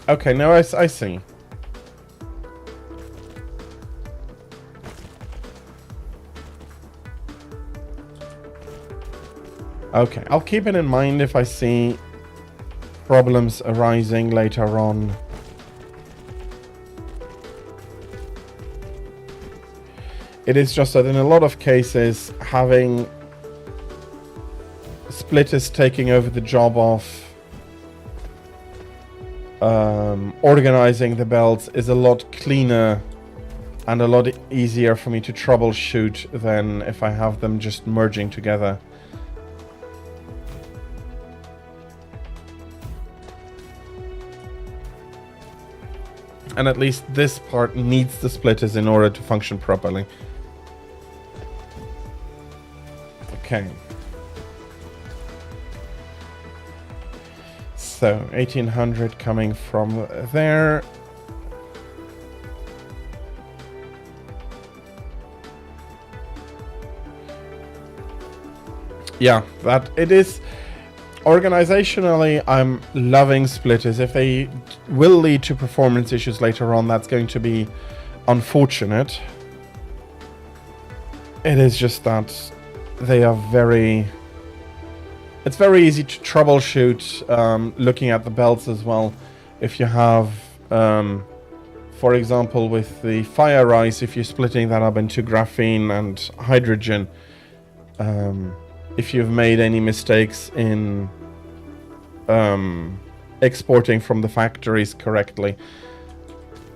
Okay, now I see. Okay, I'll keep it in mind if I see problems arising later on. It is just that in a lot of cases, having splitters taking over the job of organizing the belts is a lot cleaner and a lot easier for me to troubleshoot than if I have them just merging together. And at least this part needs the splitters in order to function properly. Okay. So, 1800 coming from there. Yeah, that it is. Organizationally, I'm loving splitters. If they will lead to performance issues later on, that's going to be unfortunate. It is just that they are very... It's very easy to troubleshoot looking at the belts as well. If you have, for example, with the fire ice, if you're splitting that up into graphene and hydrogen, if you've made any mistakes in exporting from the factories correctly,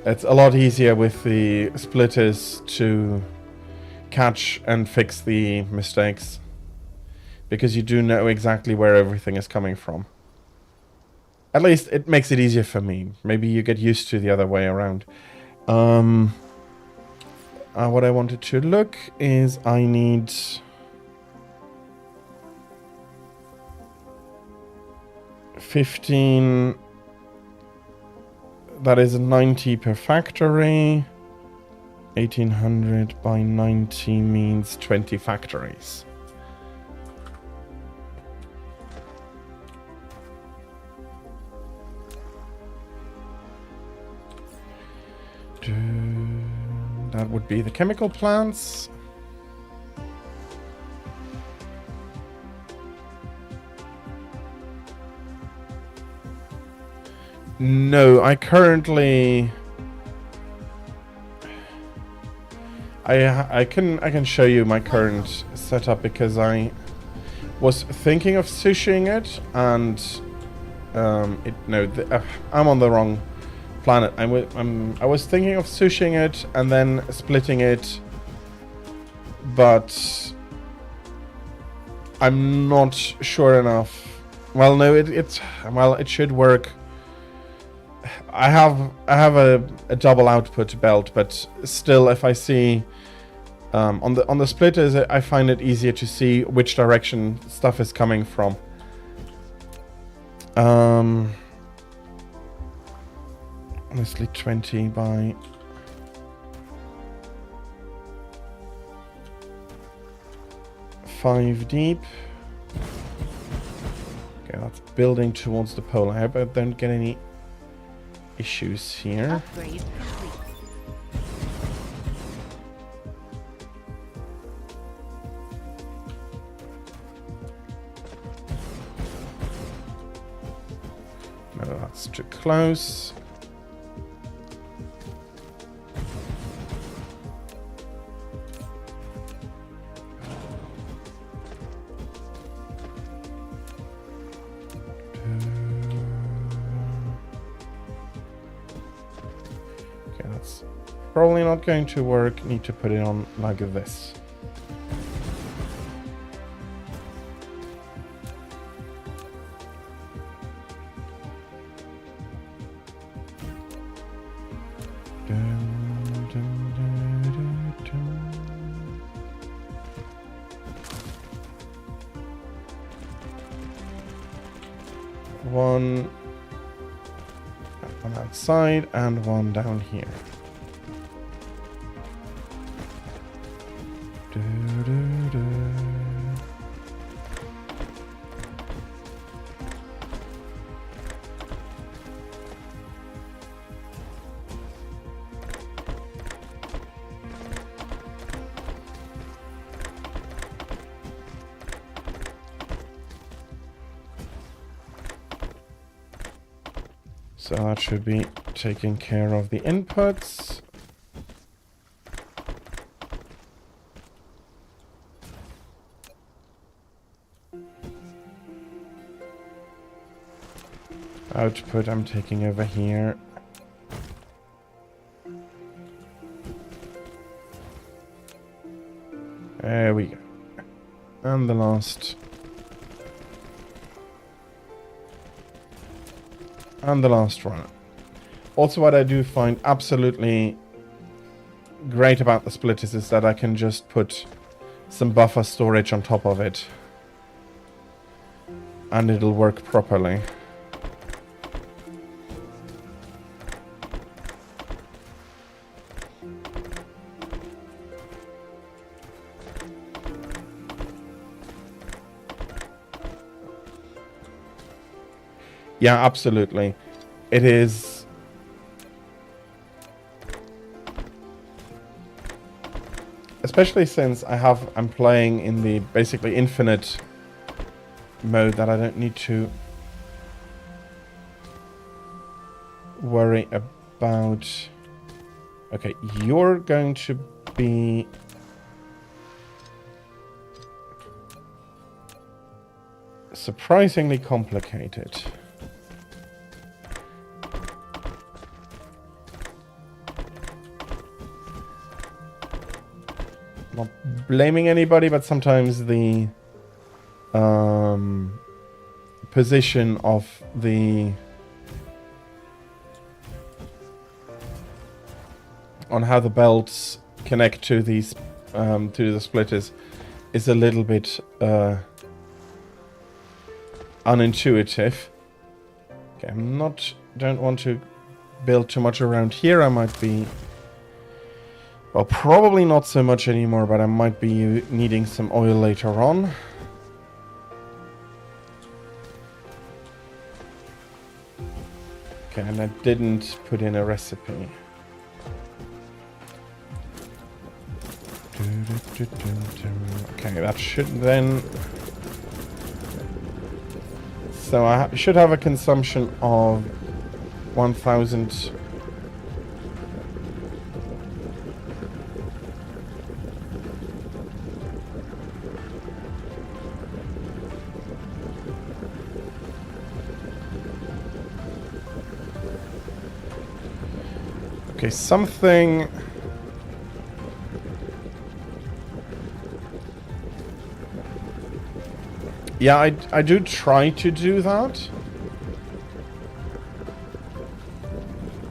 it's a lot easier with the splitters to catch and fix the mistakes, because you do know exactly where everything is coming from. At least it makes it easier for me. Maybe you get used to the other way around. What I wanted to look is I need... 15. That is 90 per factory. 1800 by 90 means 20 factories. That would be the chemical plants. No, I currently... I can show you my current setup because I was thinking of sushiing it and I'm on the wrong planet. I was thinking of sushiing it and then splitting it, but I'm not sure enough. Well, no, it should work. I have a double output belt, but still, if I see on the splitters, I find it easier to see which direction stuff is coming from. Honestly, 20 by 5 deep. Okay, that's building towards the pole. I hope I don't get any issues here. Upgrade complete. No, that's too close. Okay, that's probably not going to work. Need to put it on like this. One on that side and one down here. So that should be taking care of the inputs. Output I'm taking over here. There we go. And the last. And the last one. Also, what I do find absolutely great about the splitters is that I can just put some buffer storage on top of it. And it'll work properly. Yeah, absolutely. It is. Especially since I'm playing in the basically infinite mode that I don't need to worry about. Okay, you're going to be surprisingly complicated. Not blaming anybody, but sometimes the position of the on how the belts connect to these to the splitters is a little bit unintuitive. Okay, don't want to build too much around here. I might be, well, probably not so much anymore, but I might be needing some oil later on. Okay, and I didn't put in a recipe. Okay, that should then... So I should have a consumption of 1,000... Okay, something... Yeah, I do try to do that.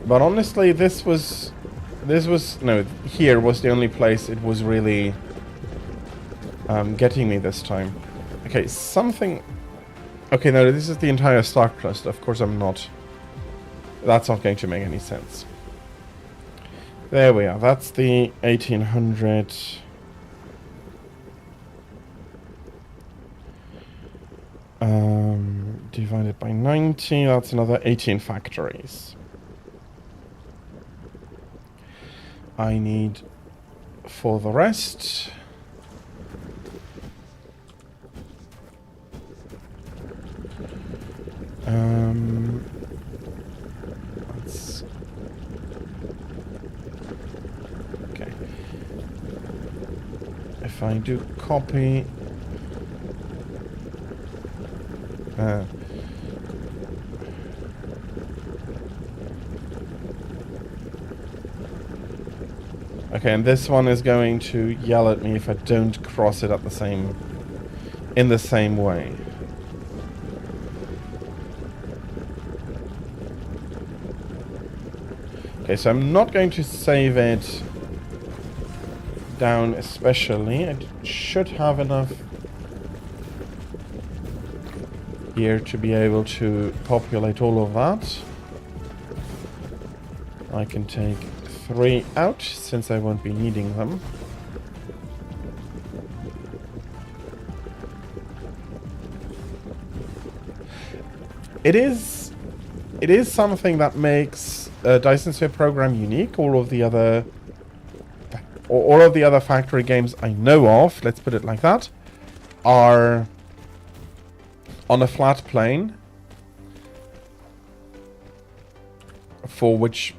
But honestly, this was... No, here was the only place it was really getting me this time. Okay, something... Okay, no, this is the entire stock cluster. Of course I'm not... That's not going to make any sense. There we are. That's the 1800... divided by 90, that's another 18 factories. I need, for the rest, let's, okay. If I do copy, okay, and this one is going to yell at me if I don't cross it at the same, in the same way. Okay, so I'm not going to save it down especially. I should have enough here to be able to populate all of that. I can take 3 out since I won't be needing them. It is something that makes Dyson Sphere program unique. All of the other factory games I know of, let's put it like that, are on a flat plane, for which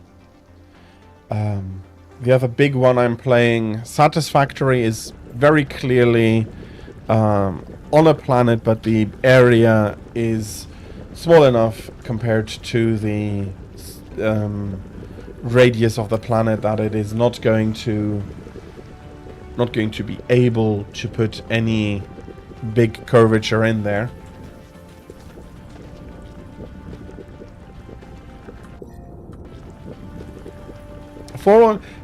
the other big one I'm playing, Satisfactory, is very clearly on a planet, but the area is small enough compared to the radius of the planet that it is not going to be able to put any big curvature in there.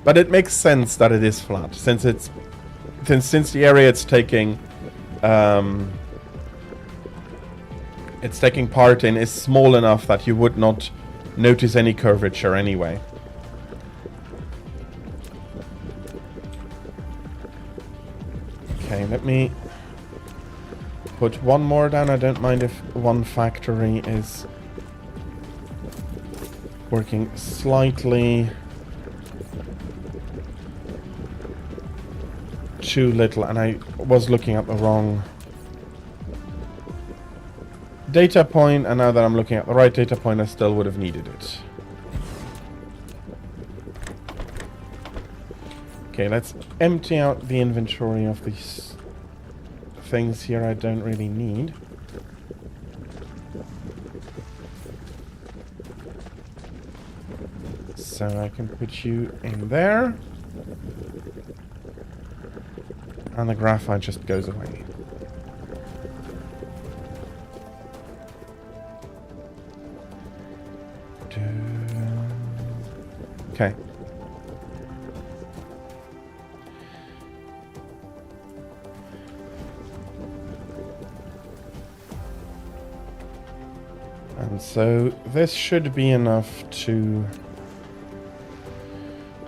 But it makes sense that it is flat, since the area it's taking part in is small enough that you would not notice any curvature anyway. Okay, let me put one more down. I don't mind if one factory is working slightly too little, and I was looking at the wrong data point, and now that I'm looking at the right data point, I still would have needed it. Okay, let's empty out the inventory of these things here I don't really need. So I can put you in there. And the graphite just goes away. Okay. And so this should be enough to...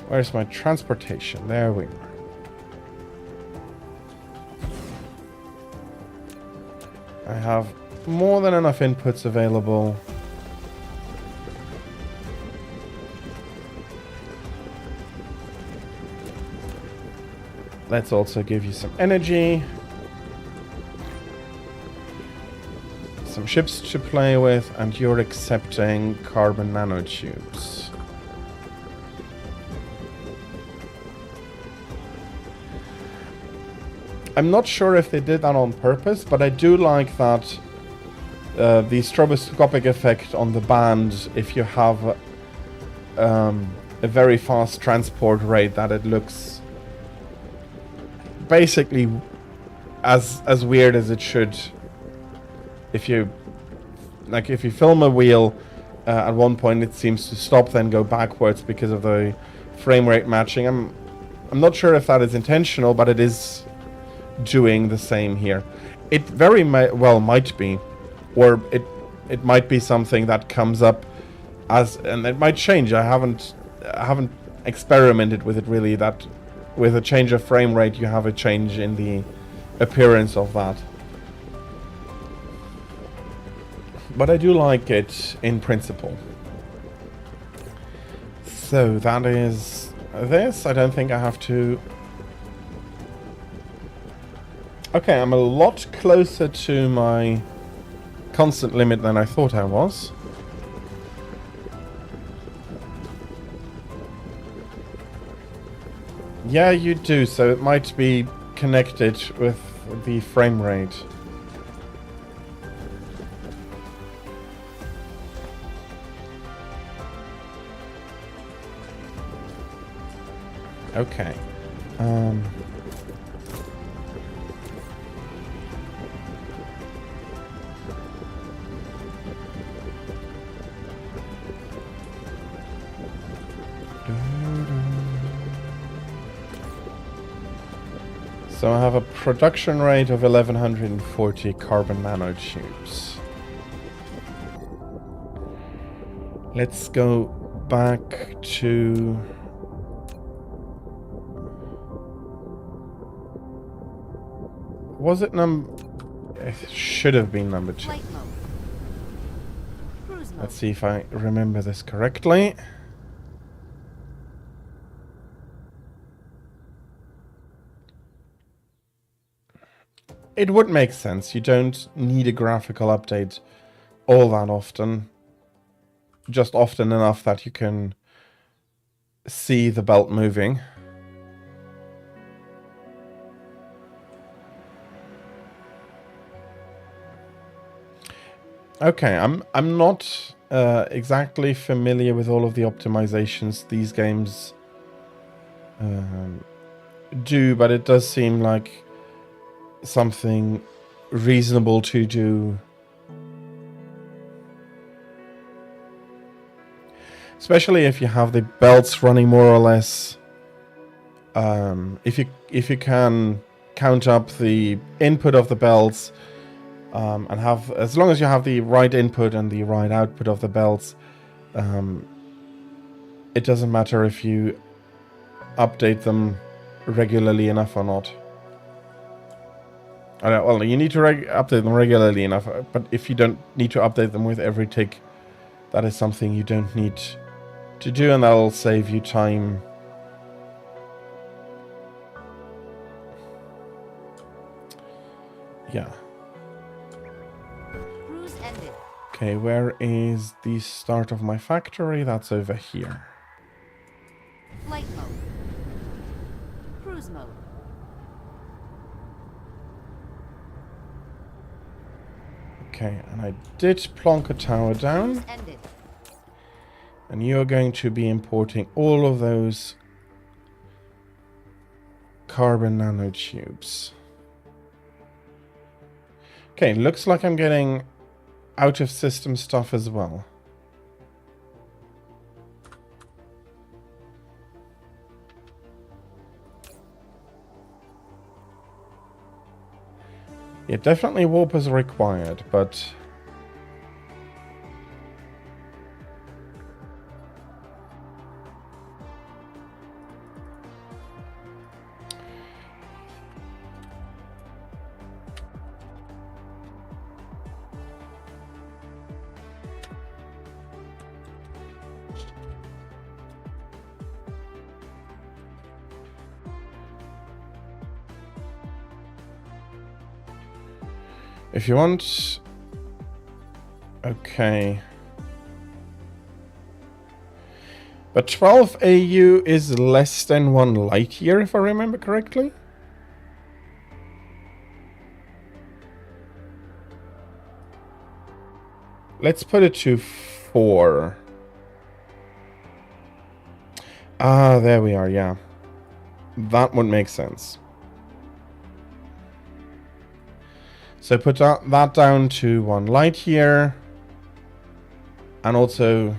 Where's my transportation? There we are. I have more than enough inputs available. Let's also give you some energy. Some ships to play with, and you're accepting carbon nanotubes. I'm not sure if they did that on purpose, but I do like that the stroboscopic effect on the band, if you have a very fast transport rate, that it looks basically as weird as it should. If you film a wheel, at one point it seems to stop, then go backwards because of the frame rate matching. I'm not sure if that is intentional, but it is doing the same here. It very well might be, or it might be something that comes up as, and it might change. I haven't experimented with it really. That with a change of frame rate, you have a change in the appearance of that. But I do like it in principle. So that is this. I don't think I have to... Okay, I'm a lot closer to my constant limit than I thought I was. Yeah, you do, so it might be connected with the frame rate. Okay. So I have a production rate of 1140 carbon nanotubes. Let's go back to... Was it it should have been number 2. Flight mode. Cruise mode. Let's see if I remember this correctly. It would make sense. You don't need a graphical update all that often. Just often enough that you can see the belt moving. Okay, I'm not exactly familiar with all of the optimizations these games do, but it does seem like something reasonable to do. Especially if you have the belts running more or less. If you can count up the input of the belts, and have, as long as you have the right input and the right output of the belts, it doesn't matter if you update them regularly enough or not. Well, you need to update them regularly enough, but if you don't need to update them with every tick, that is something you don't need to do, and that'll save you time. Yeah. Cruise ended. Okay, where is the start of my factory? That's over here. Flight mode. Cruise mode. Okay, and I did plonk a tower down. Cruise ended. And you're going to be importing all of those carbon nanotubes. Okay, looks like I'm getting out of system stuff as well. Yeah, definitely warp is required, but If you want... Okay. But 12 AU is less than 1 light year, if I remember correctly. Let's put it to 4. Ah, there we are, yeah. That would make sense. So put that down to 1 light year. And also,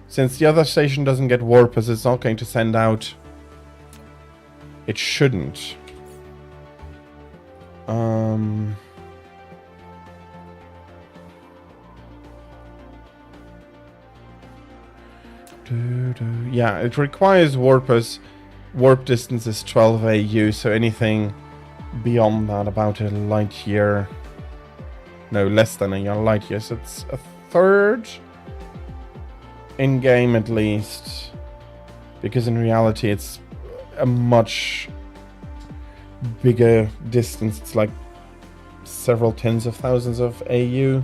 since the other station doesn't get warpers, it's not going to send out... It shouldn't. Yeah, it requires warpers. Warp distance is 12 AU, so anything beyond that, about a light year. No, less than a light year, so it's a third in game at least. Because in reality, it's a much bigger distance. It's like several tens of thousands of AU.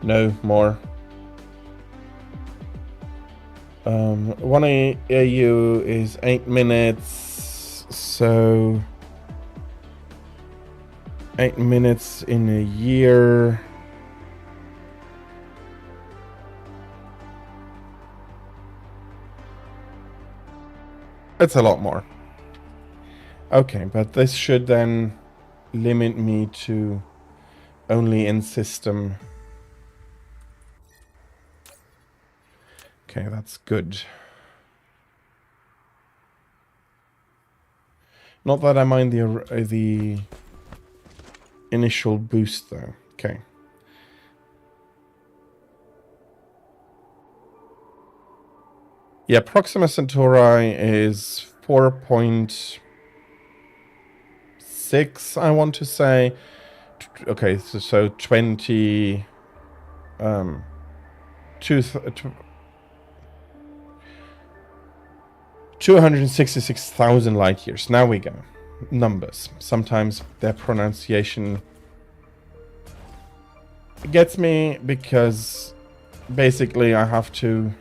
No, more. 1 AU is 8 minutes, so 8 minutes in a year. It's a lot more. Okay, but this should then limit me to only in system. Okay, that's good. Not that I mind the initial boost though. Okay. Yeah, Proxima Centauri is 4.6, I want to say. Okay, so 20... 266,000 light years. Now we go. Numbers. Sometimes their pronunciation gets me because basically I have to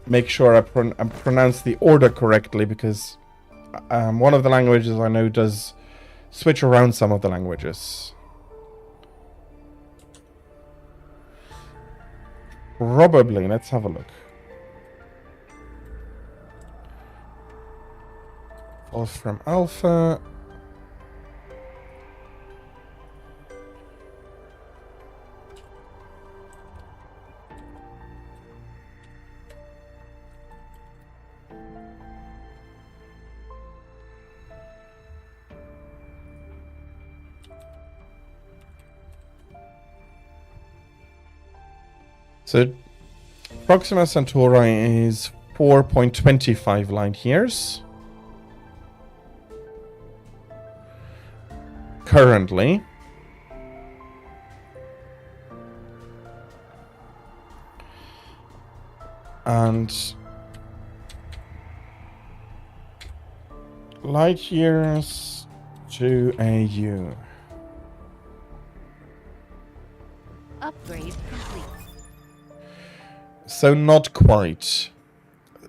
make sure I pronounce the order correctly, because one of the languages I know does switch around some of the languages. Probably. Let's have a look. From Alpha. So Proxima Centauri is 4.25 light years. Currently. And light years to AU. Upgrade complete. So not quite.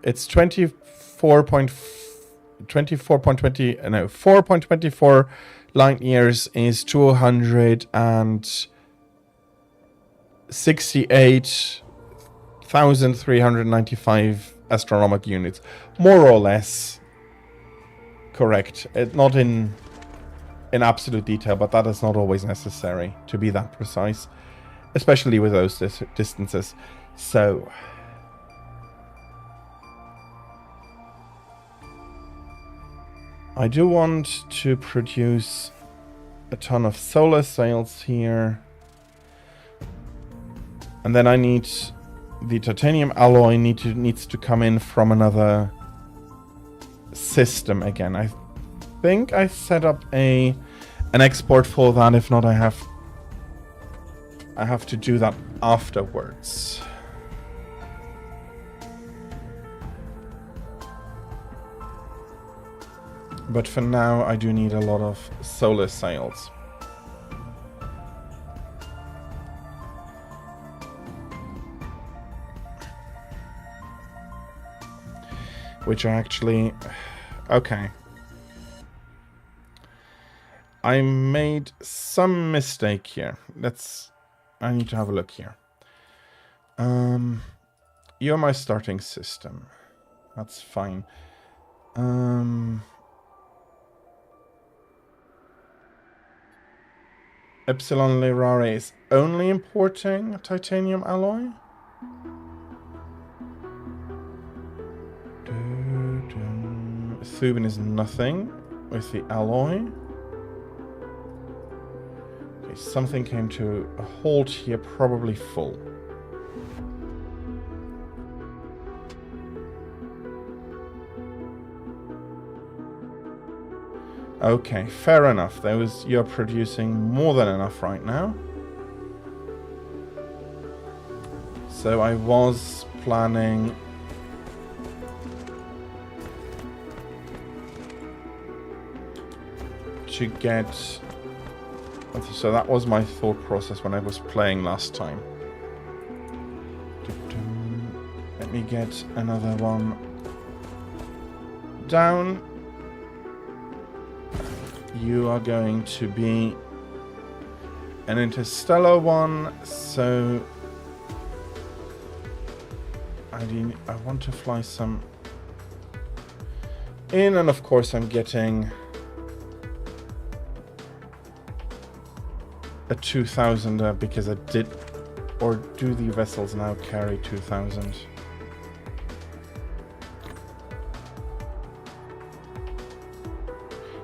It's 4.24 light years is 268,395 astronomical units. More or less correct. Not in absolute detail, but that is not always necessary to be that precise, especially with those distances. So I do want to produce a ton of solar sails here. And then I need the titanium alloy needs to come in from another system again. I think I set up an export for that. If not, I have I have to do that afterwards. But for now, I do need a lot of solar sails. Which are actually... Okay. I made some mistake here. I need to have a look here. You're my starting system. That's fine. Epsilon Lirare is only importing titanium alloy? Thuban is nothing with the alloy. Okay, something came to a halt here, probably full. Okay, fair enough. You're producing more than enough right now. So I was planning to get... So that was my thought process when I was playing last time. Let me get another one down. You are going to be an interstellar one, so I want to fly some in, and of course I'm getting a 2000 because I did, or do the vessels now carry 2000?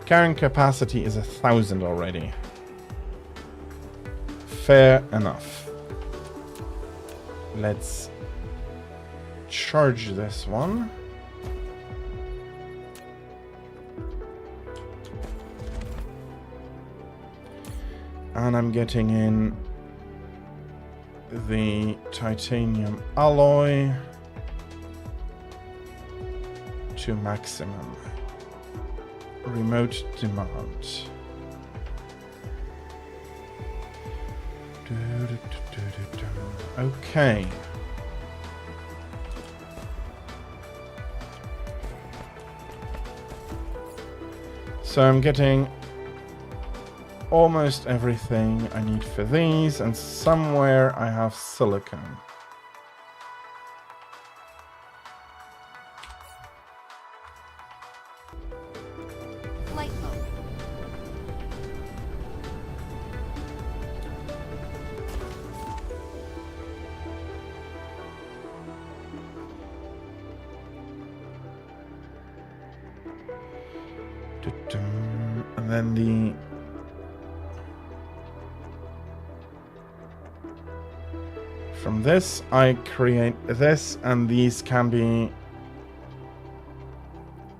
Carrying capacity is 1000 already. Fair enough. Let's charge this one. And I'm getting in the titanium alloy to maximum. Remote demand. Okay. So I'm getting almost everything I need for these, and somewhere I have silicon. Flight mode. And then the from this I create this, and these can be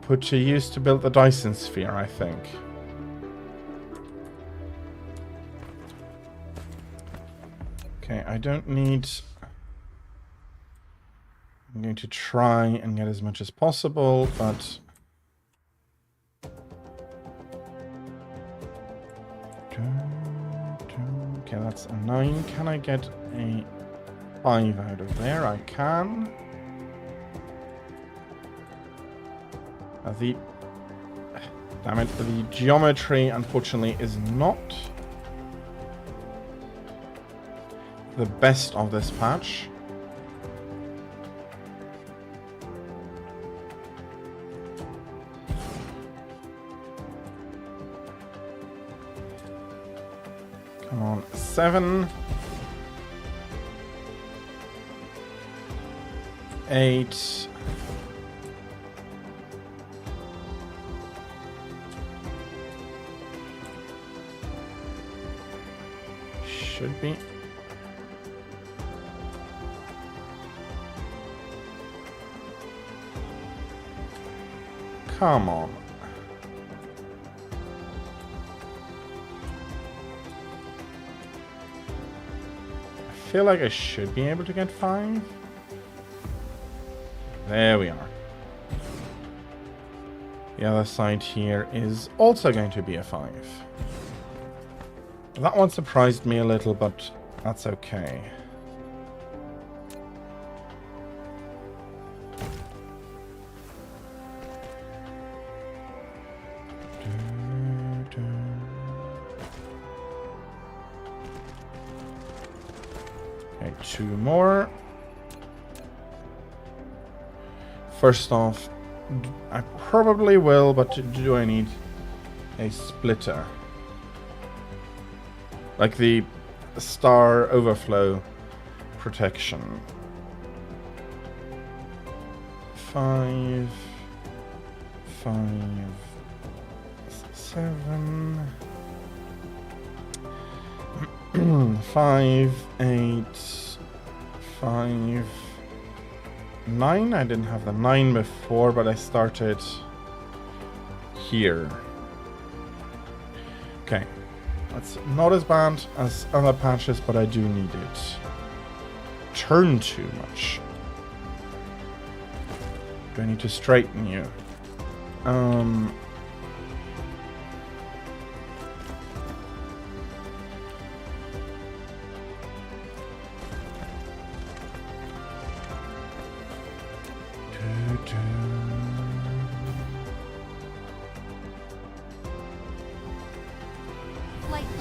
put to use to build the Dyson Sphere, I think. Okay, I don't need... I'm going to try and get as much as possible, but... Okay, that's a 9. Can I get a 5 out of there? I can. Damn it, the geometry unfortunately is not the best of this patch. Come on, 7. 8. Should be. Come on. feel like I should be able to get 5. There we are. The other side here is also going to be a 5. That one surprised me a little, but that's okay. Okay, 2 more. First off, I probably will, but do I need a splitter? Like the star overflow protection. 5, 5, 7, 5, 8, 5, 9. I didn't have the 9 before, but I started here. Okay. That's not as bad as other patches, but I do need it. Turn too much. Do I need to straighten you?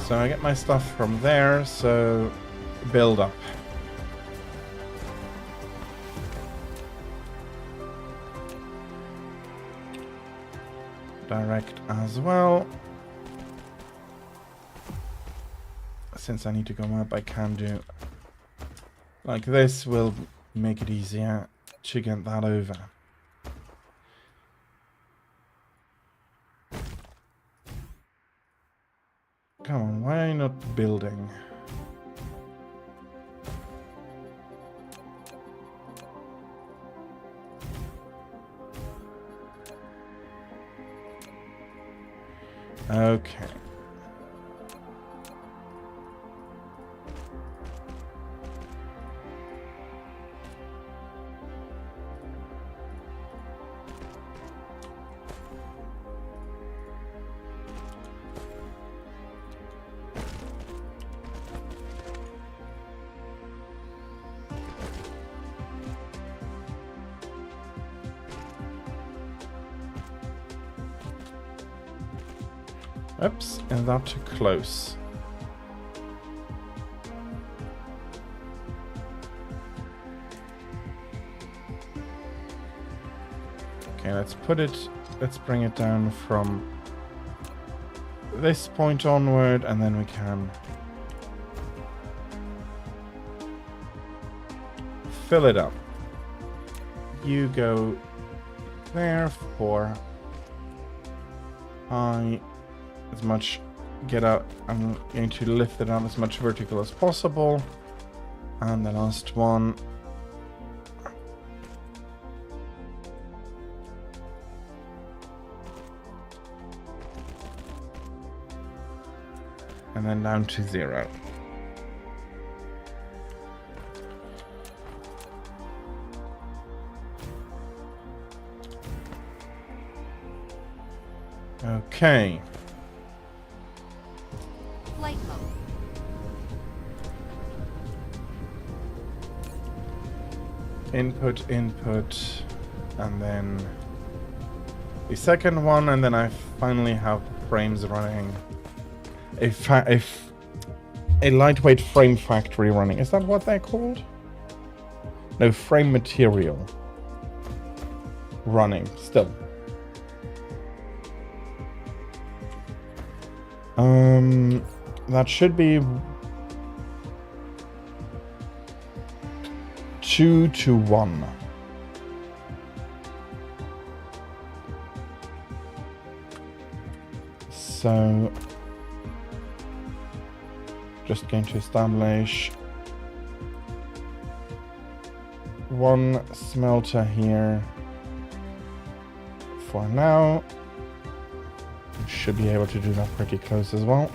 So I get my stuff from there, so build up. Direct as well. Since I need to go up, I can do like this, will make it easier to get that over. Come on, why are you not building? Okay. Oops, and that too close. Okay, let's bring it down from this point onward, and then we can fill it up. You go there for as much, get out. I'm going to lift it up as much vertical as possible. And the last one. And then down to 0. Okay. Flight mode. Input, input, and then the second one, and then I finally have frames running. A lightweight frame factory running. Is that what they're called? No, frame material running still. That should be 2 to 1. So just going to establish one smelter here for now. Should be able to do that pretty close as well.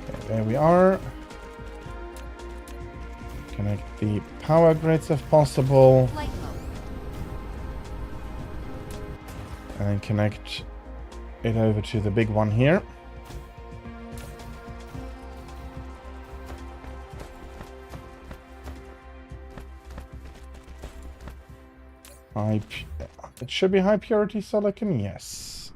Okay, There we are. Connect the power grids if possible. Flight mode. And then connect it over to the big one here. It should be high purity silicon, yes.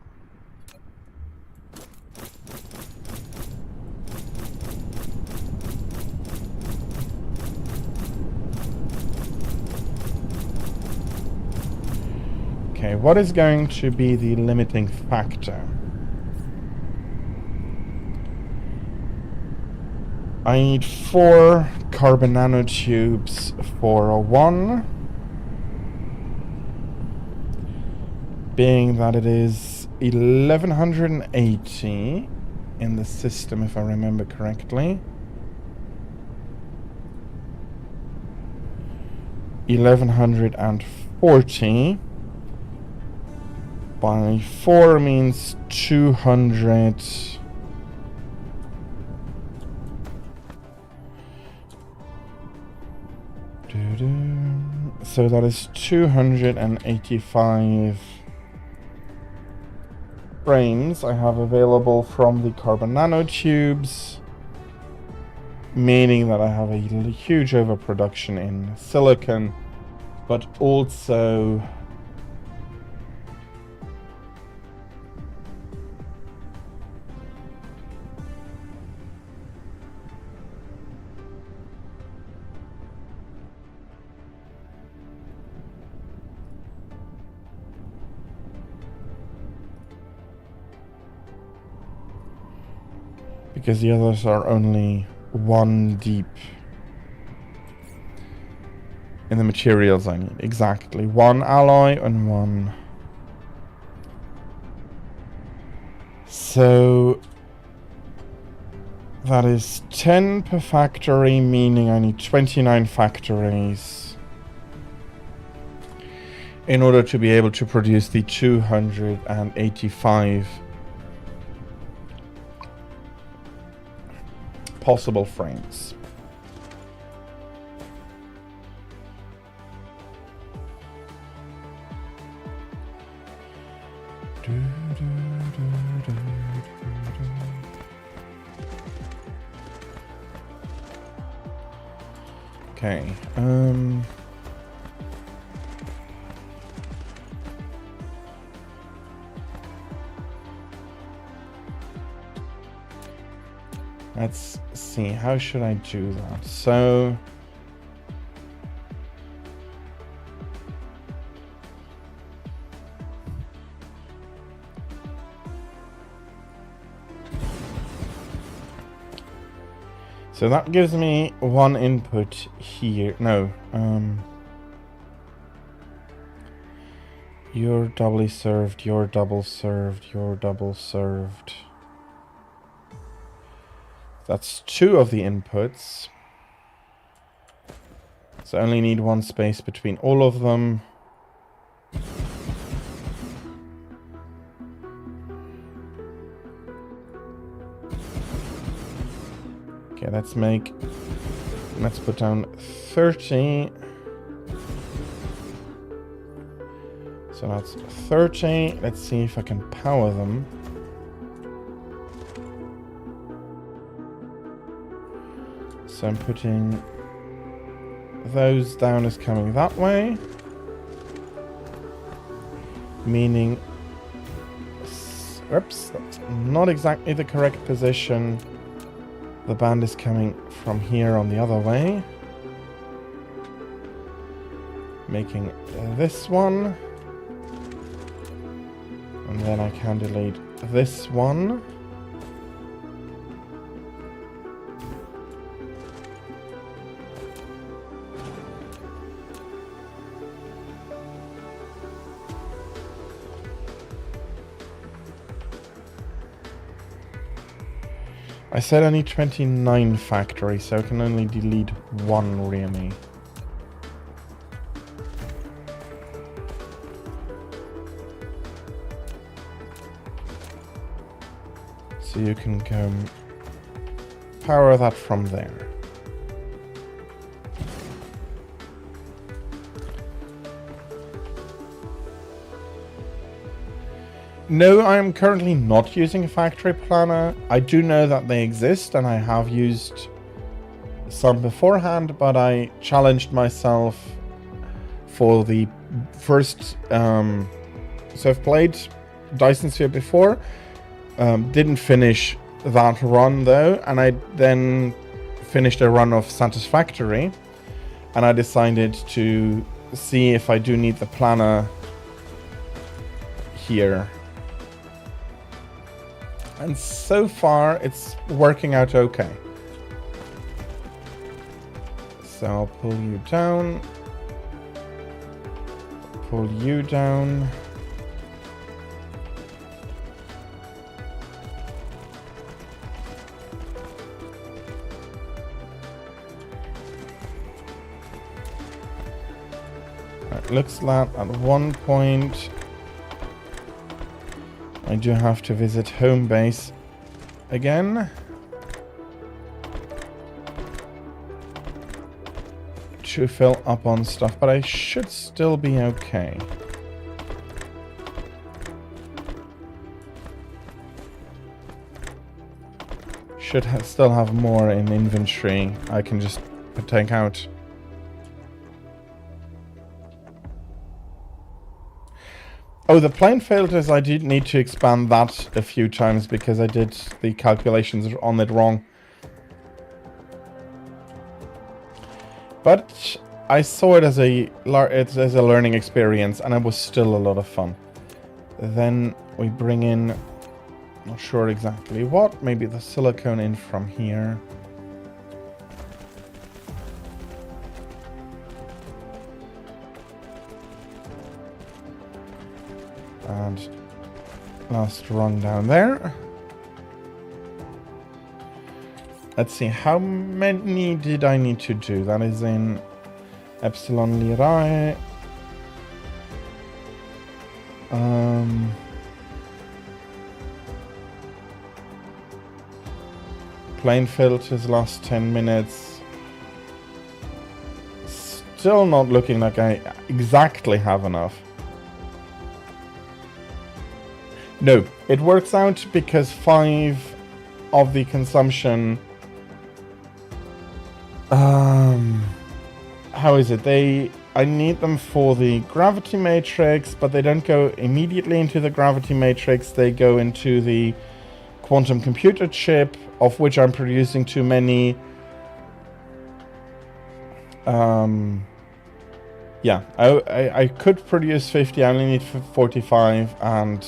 Okay, what is going to be the limiting factor? I need 4 carbon nanotubes for a 1. Being that it is 1180 in the system, if I remember correctly. 1140 by 4 means 200. So that is 285 frames I have available from the carbon nanotubes, meaning that I have a huge overproduction in silicon, but also because the others are only 1 deep in the materials I need. Exactly. 1 alloy and 1. So that is 10 per factory, meaning I need 29 factories in order to be able to produce the 285 possible frames. Okay, let's see, how should I do that? So that gives me 1 input here. No, you're doubly served, you're double served, you're double served. That's 2 of the inputs. So I only need 1 space between all of them. Okay, let's put down 30. So that's 30. Let's see if I can power them. So I'm putting those down as coming that way. Meaning, oops, that's not exactly the correct position. The band is coming from here on the other way. Making this one. And then I can delete this one. I said I need 29 factories, so I can only delete 1 really. So you can go power that from there. No, I am currently not using a factory planner. I do know that they exist and I have used some beforehand, but I challenged myself for the first... so I've played Dyson Sphere before, didn't finish that run though, and I then finished a run of Satisfactory, and I decided to see if I do need the planner here. And so far, it's working out okay. So I'll pull you down. Pull you down. It looks like at one point I do have to visit home base again to fill up on stuff, but I should still be okay. Should still have more in inventory I can just take out. Oh, the plane filters, I did need to expand that a few times because I did the calculations on it wrong. But I saw it as a learning experience, and it was still a lot of fun. Then we bring in, not sure exactly what, maybe the silicone in from here. And last rung down there. Let's see, how many did I need to do? That is in Epsilon Lyrae. Plane filters last 10 minutes. Still not looking like I exactly have enough. No, it works out because 5 of the consumption... how is it? I need them for the gravity matrix, but they don't go immediately into the gravity matrix. They go into the quantum computer chip, of which I'm producing too many. Yeah, I could produce 50. I only need 45, and...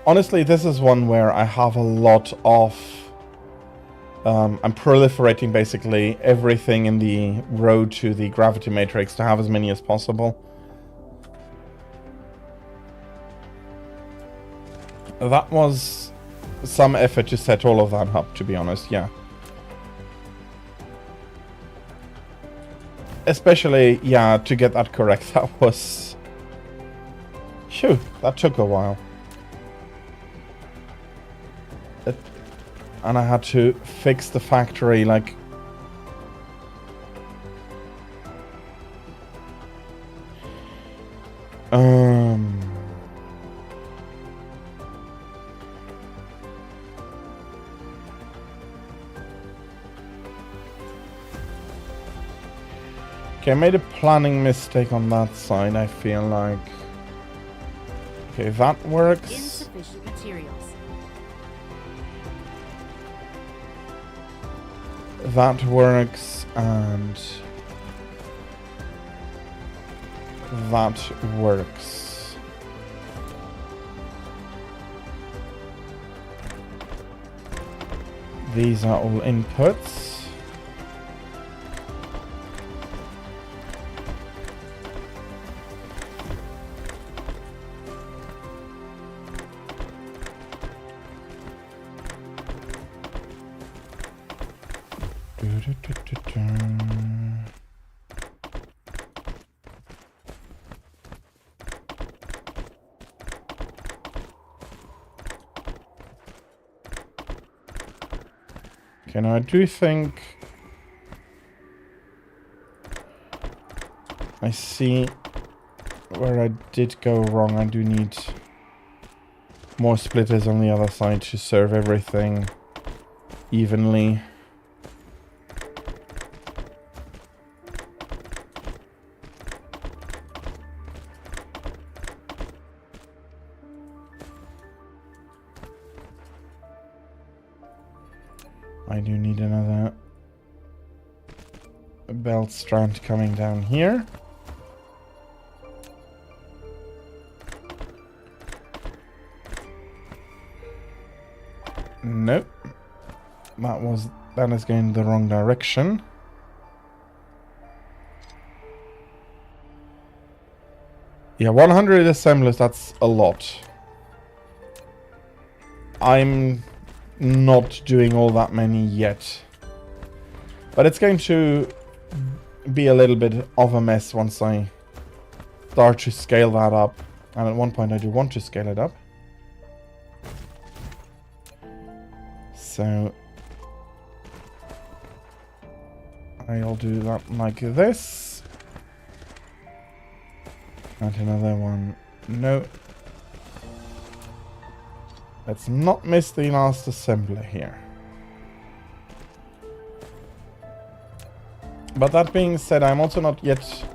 honestly, this is one where I have a lot of... I'm proliferating basically everything in the road to the gravity matrix to have as many as possible. That was some effort to set all of that up, to be honest, yeah. Especially, yeah, to get that correct. That was... phew, that took a while. And I had to fix the factory, like... Okay, I made a planning mistake on that side, I feel like. Okay, that works. Insufficient materials. That works, and that works. These are all inputs. Okay, now I do think I see where I did go wrong. I do need more splitters on the other side to serve everything evenly. I do need another belt strand coming down here. Nope. That is going the wrong direction. Yeah, 100 assemblers, that's a lot. I'm not doing all that many yet. But it's going to be a little bit of a mess once I start to scale that up. And at one point I do want to scale it up. So I'll do that like this. And another one. No. Let's not miss the last assembler here. But that being said, I'm also not yet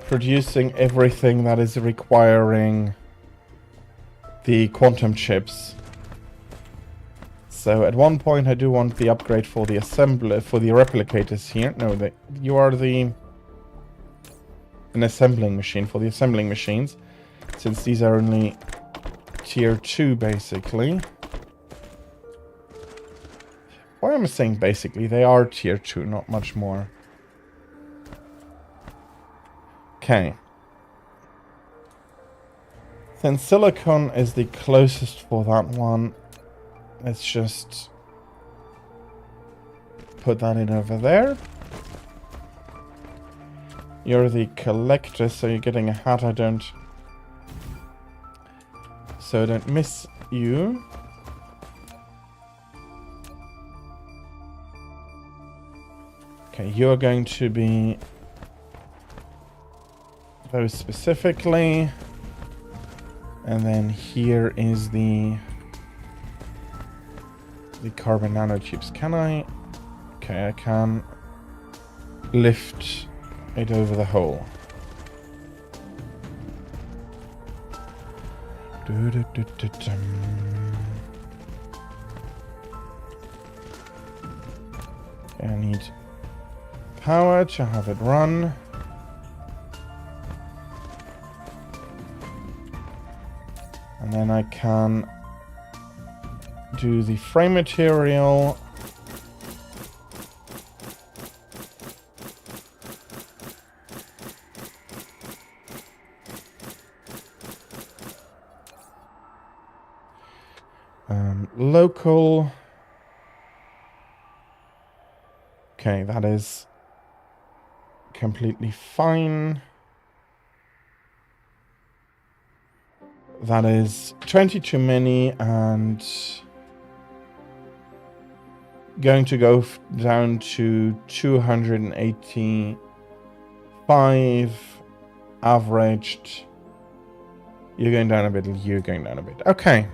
producing everything that is requiring the quantum chips. So at one point I do want the upgrade for the assembler, for the replicators here. No, you are an assembling machine for the assembling machines, since these are only tier 2 basically. Why am I saying basically? They are tier 2, not much more. Okay. Then silicon is the closest for that one. Let's just put that in over there. You're the collector, so you're getting a hat. So I don't miss you. Okay, you're going to be those specifically. And then here is the carbon nanotubes. Can I? Okay, I can lift it over the hole. I need power to have it run. And then I can do the frame material. Local. Okay, that is completely fine. That is 20 too many, and going to go down to 285 averaged. You're going down a bit, you're going down a bit. Okay.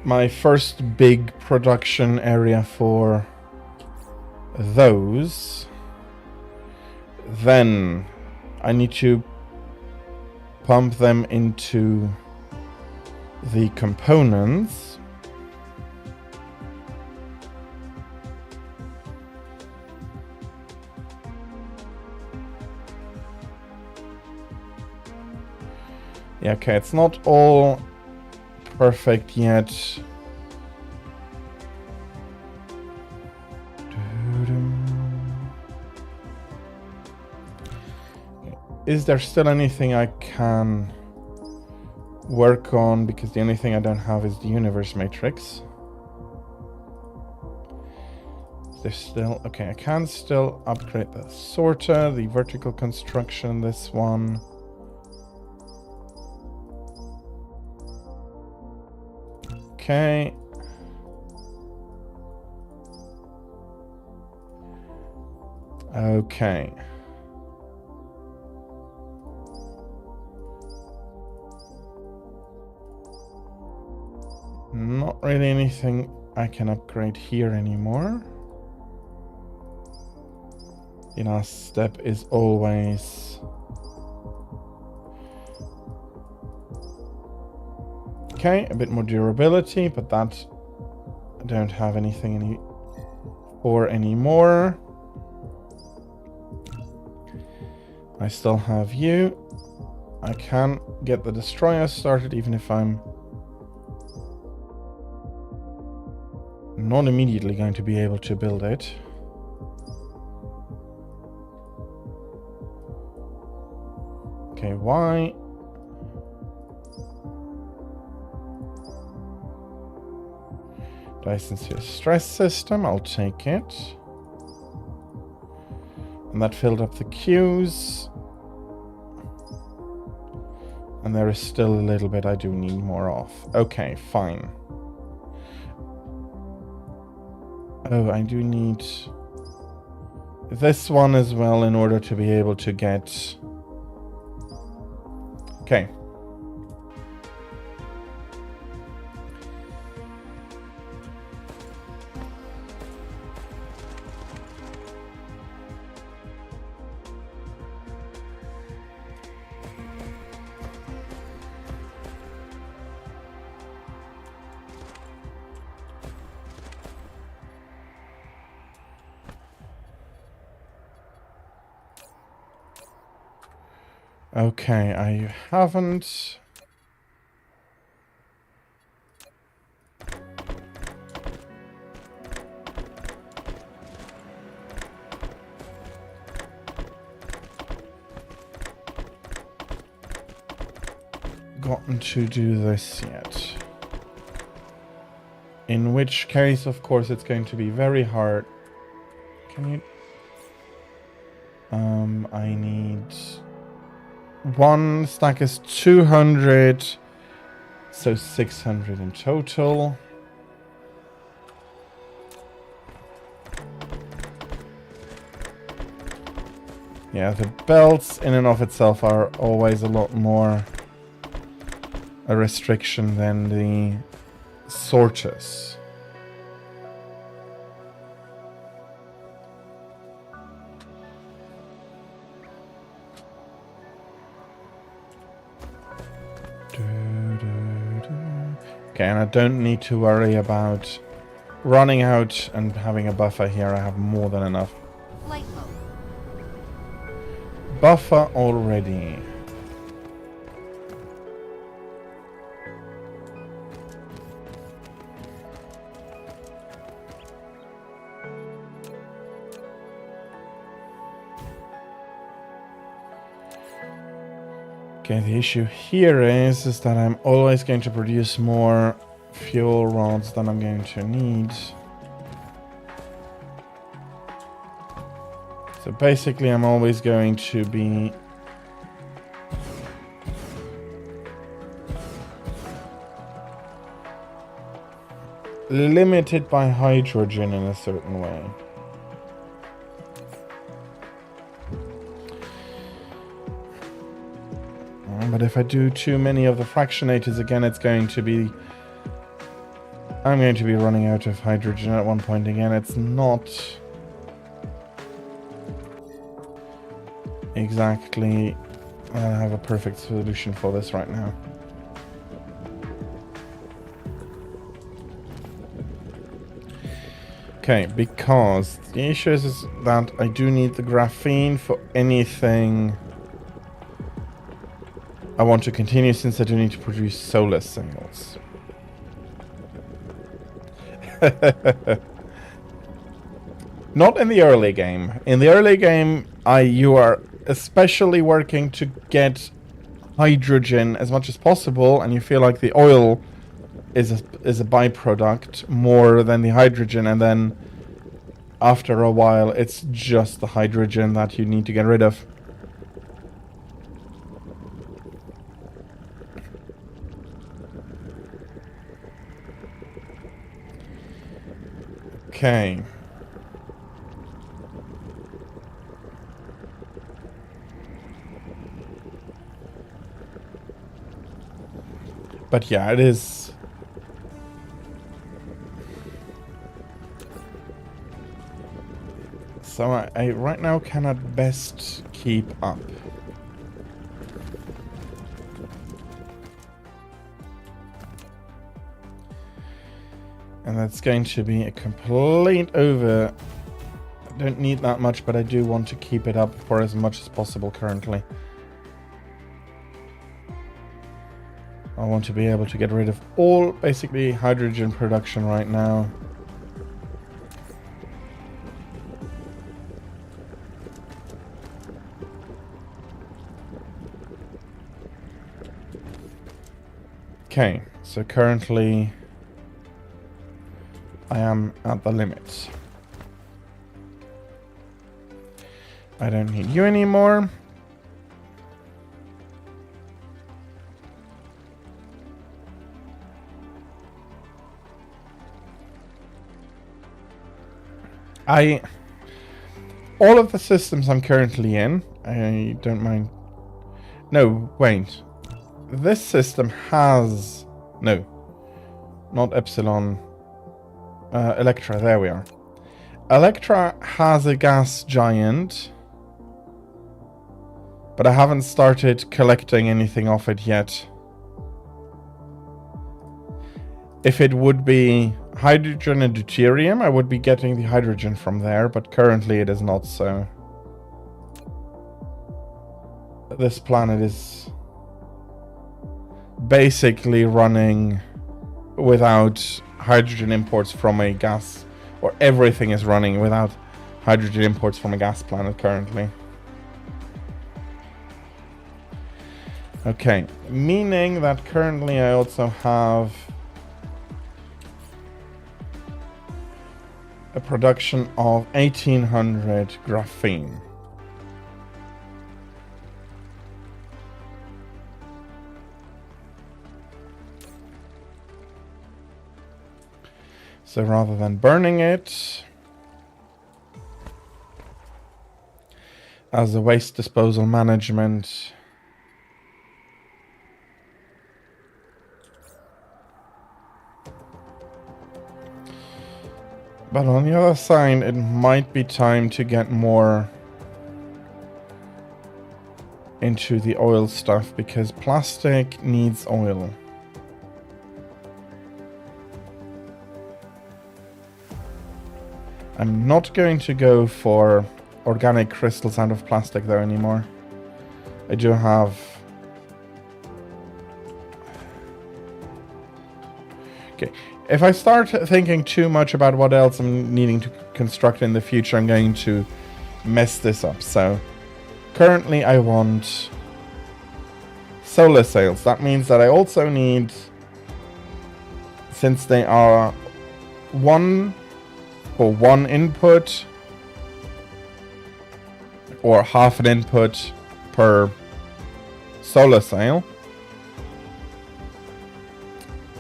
My first big production area for those. Then I need to pump them into the components. Yeah, okay, it's not all perfect yet. Is there still anything I can work on? Because the only thing I don't have is the universe matrix. There's still... Okay, I can still upgrade the sorter, the vertical construction, this one. Okay. Okay. Not really anything I can upgrade here anymore. The last step is always... Okay, a bit more durability, but that I don't have anything for anymore. I still have you. I can get the destroyer started even if I'm not immediately going to be able to build it. Okay, why? Dyson Sphere stress system, I'll take it. And that filled up the queues. And there is still a little bit I do need more of. Okay, fine. Oh, I do need this one as well in order to be able to get... Okay. Okay, I haven't... gotten to do this yet. In which case, of course, it's going to be very hard. Can you... I need... One stack is 200, so 600 in total. Yeah, the belts in and of itself are always a lot more a restriction than the sorters. Okay, and I don't need to worry about running out and having a buffer here. I have more than enough Flight mode. buffer already. Okay, the issue here is that I'm always going to produce more fuel rods than I'm going to need. So basically I'm always going to be limited by hydrogen in a certain way. But if I do too many of the fractionators again, it's going to be... I'm going to be running out of hydrogen at one point again. It's not exactly... I don't have a perfect solution for this right now. Okay, because the issue is that I do need the graphene for anything I want to continue, since I do need to produce solar sails. Not in the early game. In the early game, you are especially working to get hydrogen as much as possible, and you feel like the oil is a byproduct more than the hydrogen, and then after a while, it's just the hydrogen that you need to get rid of. Okay. But yeah, it is. So I right now cannot best keep up. And that's going to be a complete over. I don't need that much, but I do want to keep it up for as much as possible currently. I want to be able to get rid of all basically hydrogen production right now. Okay, so currently I am at the limit. I don't need you anymore. All of the systems I'm currently in, I don't mind. No, wait. This system has... No. Not Epsilon. Electra, there we are. Electra has a gas giant. But I haven't started collecting anything off it yet. If it would be hydrogen and deuterium, I would be getting the hydrogen from there, but currently it is not so. This planet is basically running without hydrogen imports from a gas, or everything is running without hydrogen imports from a gas planet currently. Okay, meaning that currently I also have a production of 1800 graphene. So rather than burning it as a waste disposal management, but on the other side, it might be time to get more into the oil stuff, because plastic needs oil. I'm not going to go for organic crystals out of plastic though anymore. I do have... Okay. If I start thinking too much about what else I'm needing to construct in the future, I'm going to mess this up. So currently I want solar sails. That means that I also need, since they are one input or half an input per solar sail,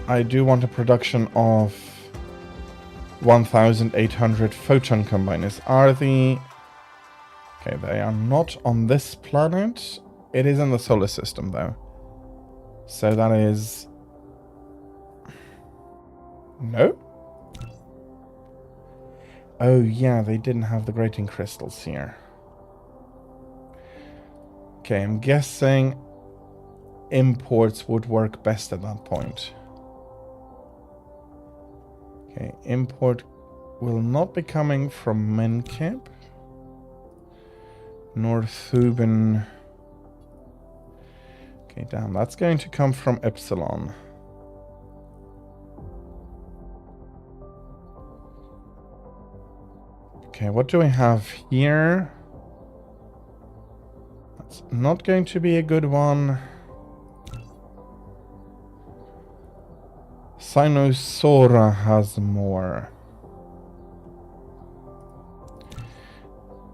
I do want a production of 1,800 photon combiners. Are the... Okay, they are not on this planet. It is in the solar system, though. So that is... No? Oh, yeah, they didn't have the grating crystals here. Okay, I'm guessing imports would work best at that point. Okay, import will not be coming from Menkip, nor Thuban. Okay, damn, that's going to come from Epsilon. Okay, what do we have here? That's not going to be a good one. Sinosora has more.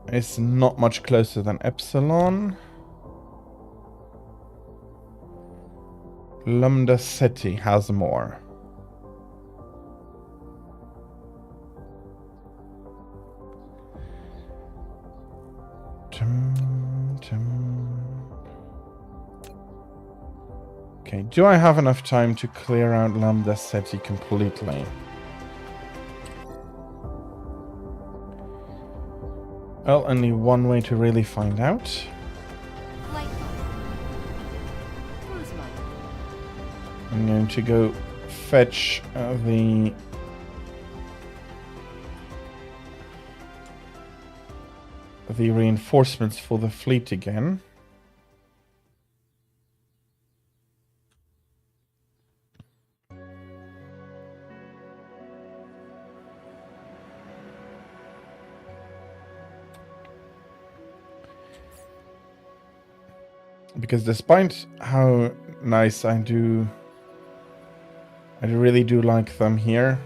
It's not much closer than Epsilon. Lambda Ceti has more. Okay, do I have enough time to clear out Lambda City completely? Well, only one way to really find out. Flight mode. Cruise mode. I'm going to go fetch the reinforcements for the fleet again. Because despite how nice I really do like them here,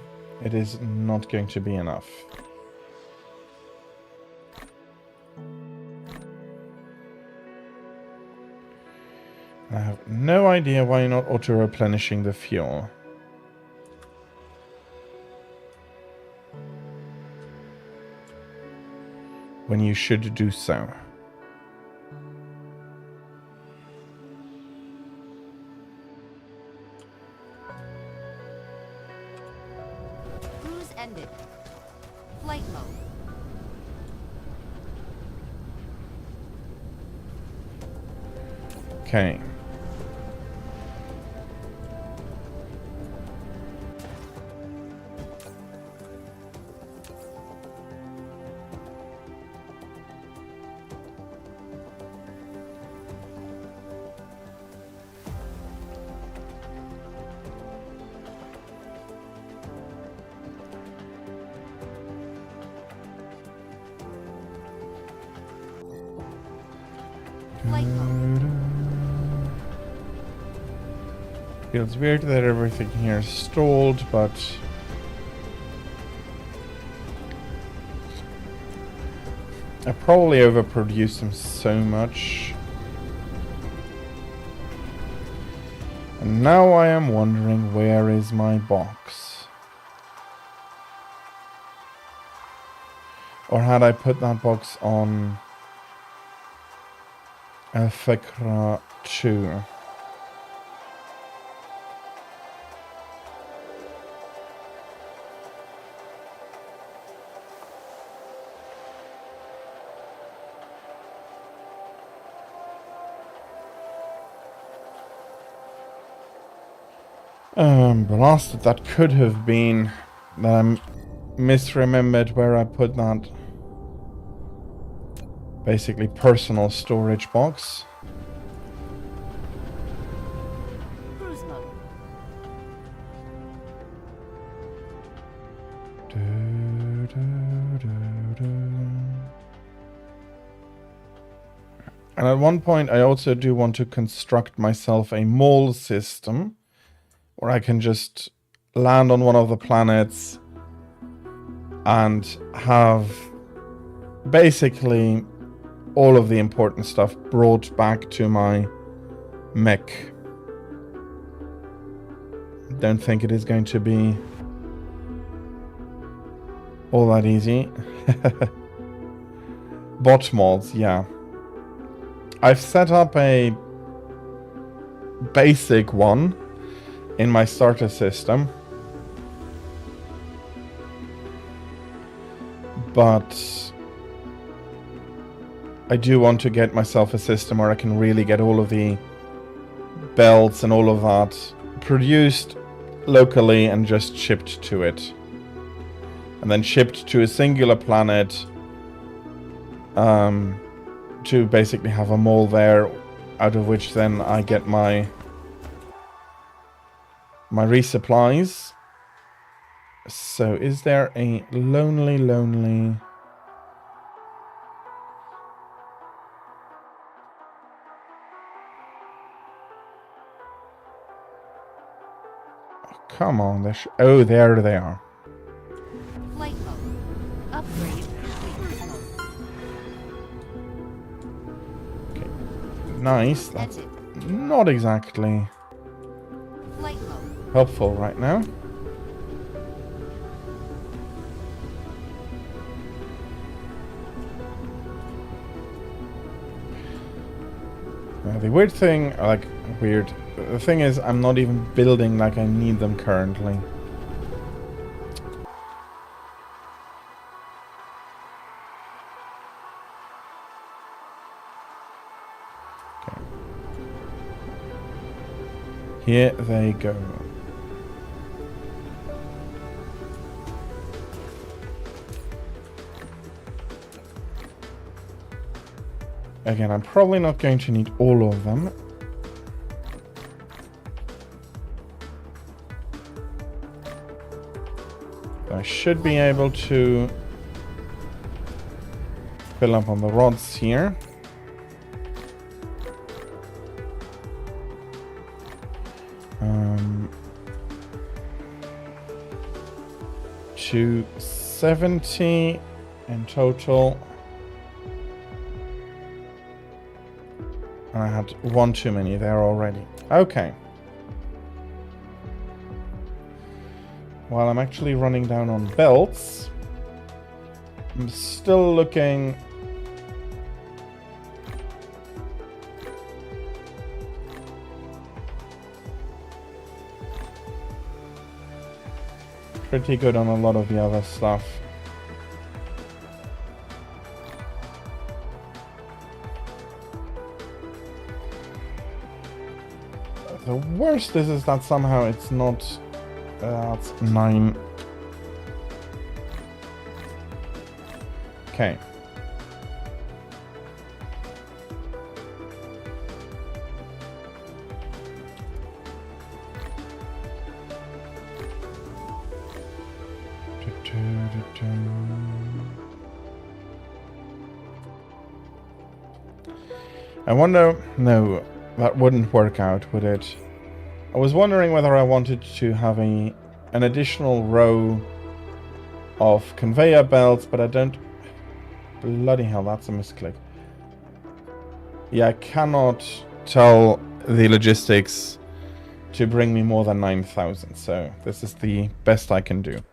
it is not going to be enough. I have no idea why you're not auto-replenishing the fuel. When you should do so. Cruise ended. Flight mode. Okay. Flight mode. Feels weird that everything here is stalled, but I probably overproduced them so much. And now I am wondering, where is my box? Or had I put that box on Alphacra 2? Blasted, that could have been that I misremembered where I put that basically personal storage box. Cruise mode. And at one point I also do want to construct myself a mall system where I can just land on one of the planets and have basically all of the important stuff brought back to my mech. Don't think it is going to be all that easy. Bot mods, yeah. I've set up a basic one in my starter system, but I do want to get myself a system where I can really get all of the belts and all of that produced locally and just shipped to it, and then shipped to a singular planet to basically have a mall there, out of which then I get my resupplies. So is there a lonely... Oh, come on, oh, there they are. Flight mode. Upgrade complete. Okay, nice. That's Ended. not exactly Flight mode. helpful right now. The weird thing, the thing is, I'm not even building like I need them currently. Okay. Here they go. Again, I'm probably not going to need all of them. I should be able to fill up on the rods here. Um, 270 in total. I had one too many there already. Okay. While I'm actually running down on belts, I'm still looking... pretty good on a lot of the other stuff. The worst is that somehow it's not... that's 9. Okay. I wonder... no, that wouldn't work out, would it? I was wondering whether I wanted to have an additional row of conveyor belts, but I don't... bloody hell, that's a misclick. Yeah, I cannot tell the logistics to bring me more than 9,000, so this is the best I can do.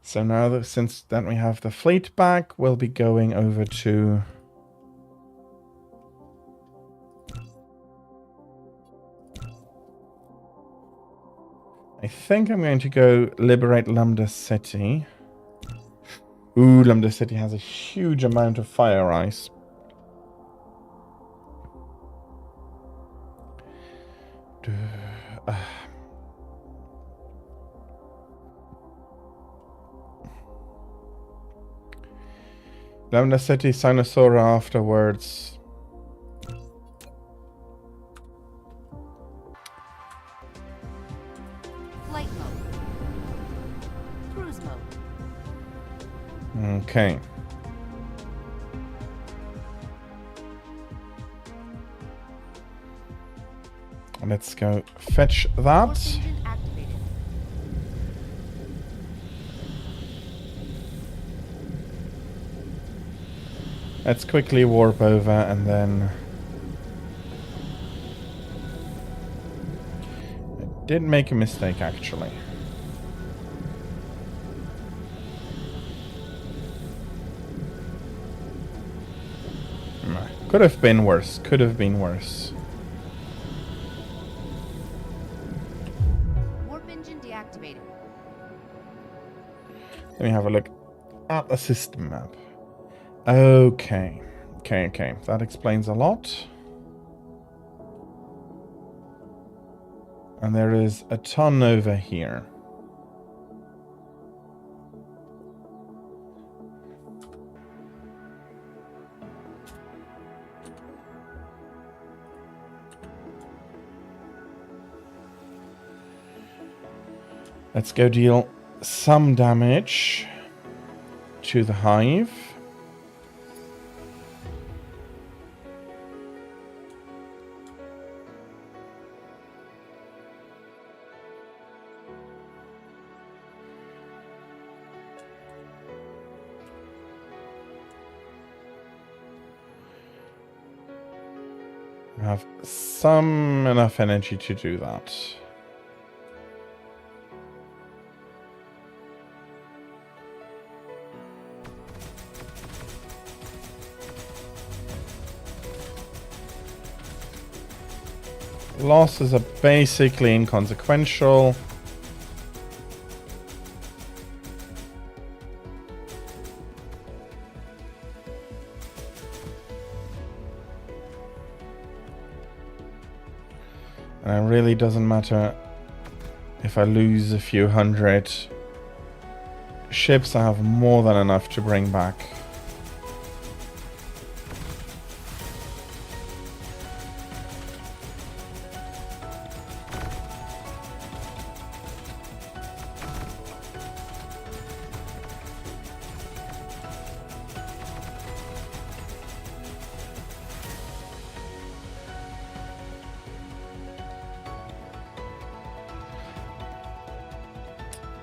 So now that since then we have the fleet back, we'll be going over to... I think I'm going to go liberate Lambda City. Ooh, Lambda City has a huge amount of fire ice. Lambda City, Sinosora afterwards. Flight mode. Cruise mode. Okay. Let's go fetch that. Warp engine activated. Let's quickly warp over and then... I did make a mistake actually. Could have been worse. Could have been worse. Warp engine deactivated. Let me have a look at the system map. Okay. Okay. That explains a lot. And there is a ton over here. Let's go deal some damage to the hive. I have some enough energy to do that. Losses are basically inconsequential. And it really doesn't matter if I lose a few hundred ships. I have more than enough to bring back.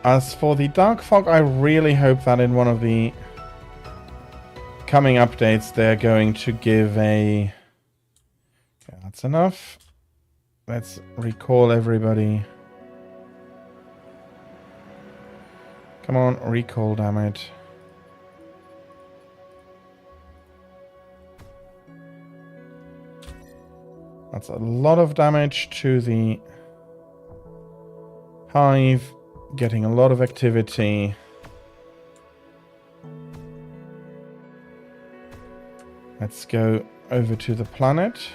As for the Dark Fog, I really hope that in one of the coming updates they're going to give a... Okay, that's enough. Let's recall everybody. Come on, recall damage. That's a lot of damage to the hive. Getting a lot of activity. Let's go over to the planet.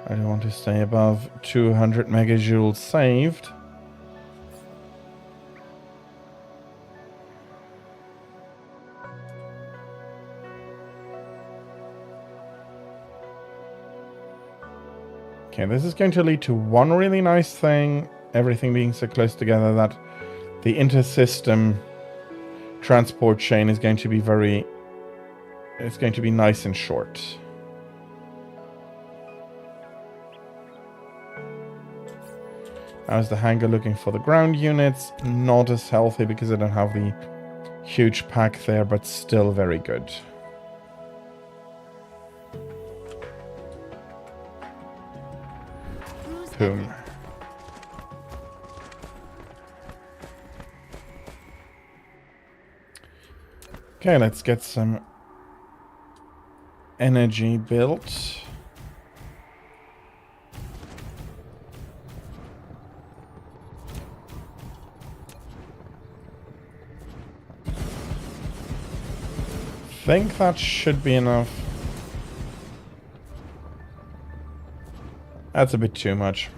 I don't want to stay above 200 megajoules saved. Okay, this is going to lead to one really nice thing. Everything being so close together that the inter-system transport chain is going to be very... It's going to be nice and short. How's the hangar looking for the ground units? Not as healthy because I don't have the huge pack there, but still very good. Boom. Okay, let's get some energy built. Think that should be enough. That's a bit too much.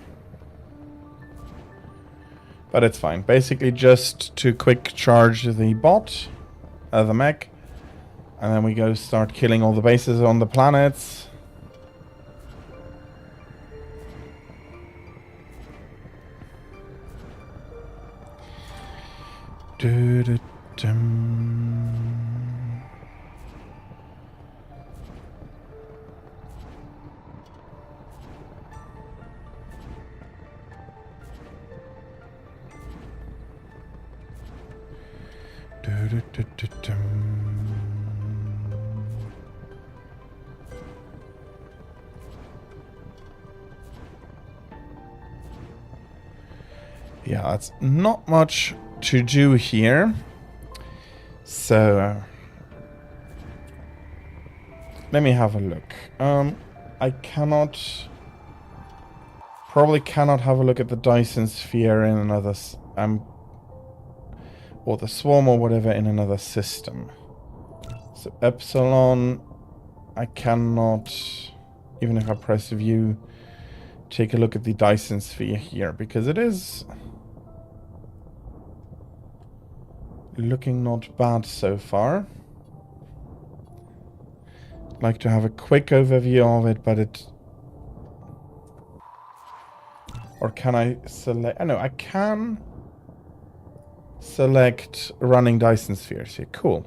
But it's fine. Basically just to quick charge the bot, the mech. And then we go start killing all the bases on the planets. Yeah, that's not much to do here. So, let me have a look. I probably cannot have a look at the Dyson Sphere in another, or the Swarm or whatever in another system. So Epsilon, I cannot, even if I press view, take a look at the Dyson Sphere here, because it is looking not bad so far. I'd like to have a quick overview of it, but it... Or can I select... Oh no, I can select running Dyson Spheres here. Cool.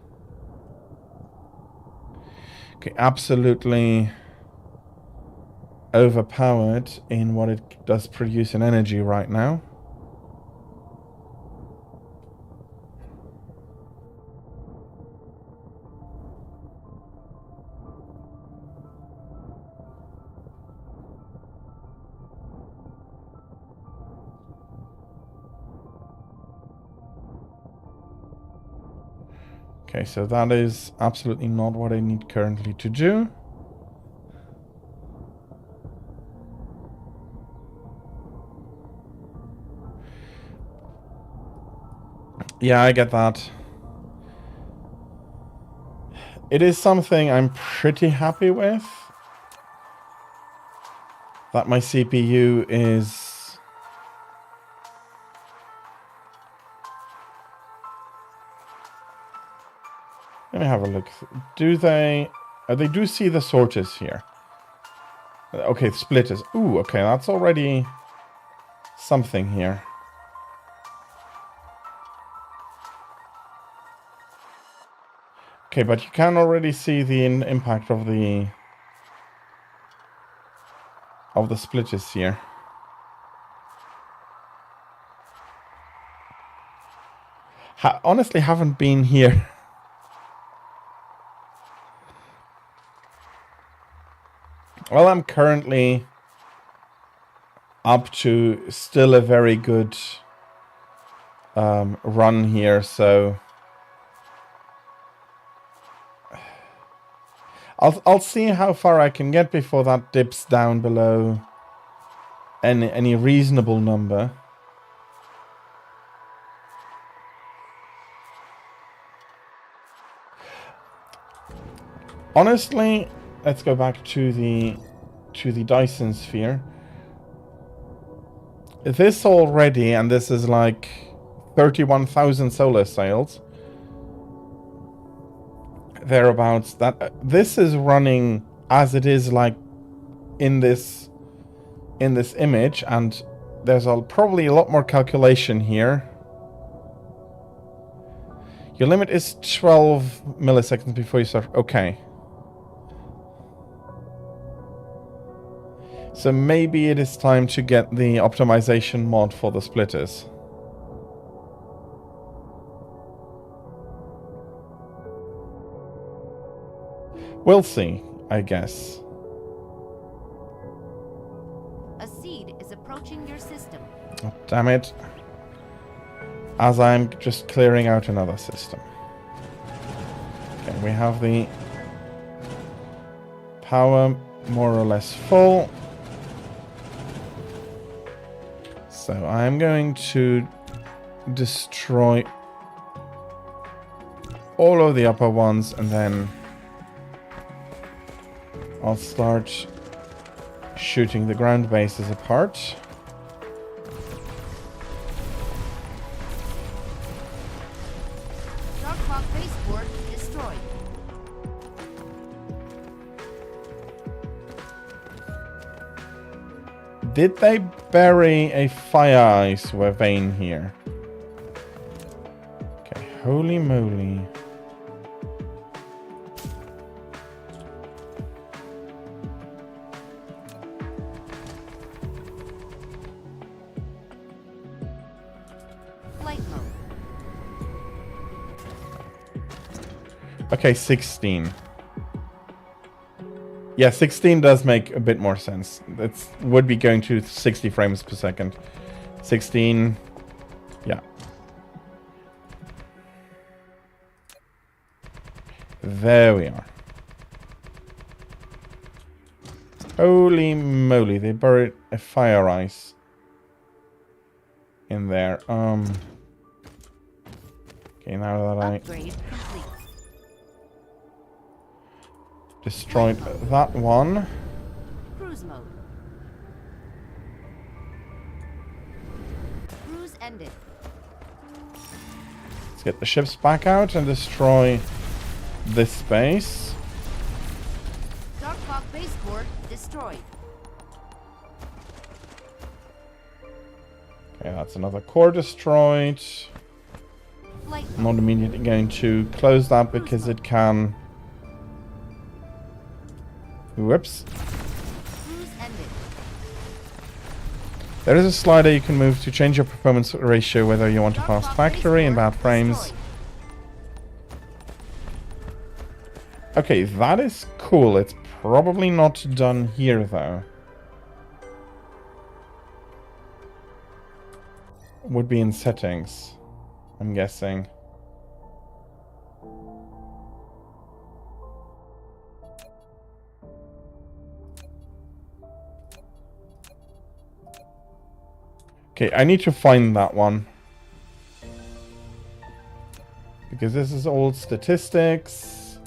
Okay, absolutely overpowered in what it does produce in energy right now. Okay, so that is absolutely not what I need currently to do. Yeah, I get that. It is something I'm pretty happy with. That my CPU is... Let me have a look. Do they... they do see the sorters here. Okay, splitters. Ooh, okay, that's already something here. Okay, but you can already see the impact of the splitters here. Honestly, haven't been here. Well, I'm currently up to still a very good run here, so I'll see how far I can get before that dips down below any reasonable number. Honestly, let's go back to the Dyson Sphere. This already, and this is like 31,000 solar sails. Thereabouts. That this is running as it is, like in this image, and there's probably a lot more calculation here. Your limit is 12 milliseconds before you start. Okay. So maybe it is time to get the optimization mod for the splitters. We'll see, I guess. A seed is approaching your system. Oh, damn it. As I'm just clearing out another system. Okay, we have the power more or less full. So I'm going to destroy all of the upper ones, and then I'll start shooting the ground bases apart. Dark Fog Baseboard destroyed. Did they bury a fire ice vein here? Okay, holy moly. Flight mode. Okay, 16. Yeah, 16 does make a bit more sense. It would be going to 60 frames per second. 16, yeah. There we are. Holy moly, they buried a fire ice in there. Okay, now that Upgrade complete. destroyed that one. Cruise mode. Cruise ended. Let's get the ships back out and destroy this space. Dark Fog Baseboard destroyed. Okay, that's another core destroyed. Flight I'm mode. not immediately going to close that because it can... Whoops. Cruise ended. There is a slider you can move to change your performance ratio whether you want to Dark pass Fog factory in bad Baseboard frames. destroyed. Okay, that is cool. It's probably not done here though. Would be in settings, I'm guessing. Okay, I need to find that one. Because this is old statistics.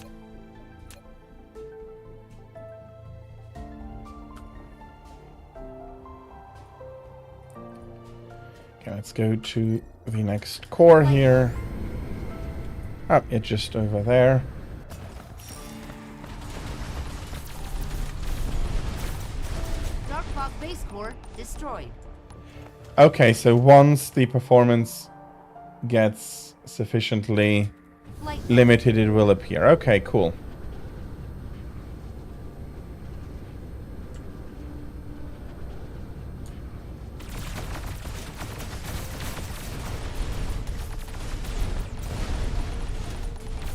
Okay, let's go to the next core here. Oh, it's just over there. Dark fog base core destroyed. Okay, so once the performance gets sufficiently Flight mode. limited, it will appear. Okay, cool.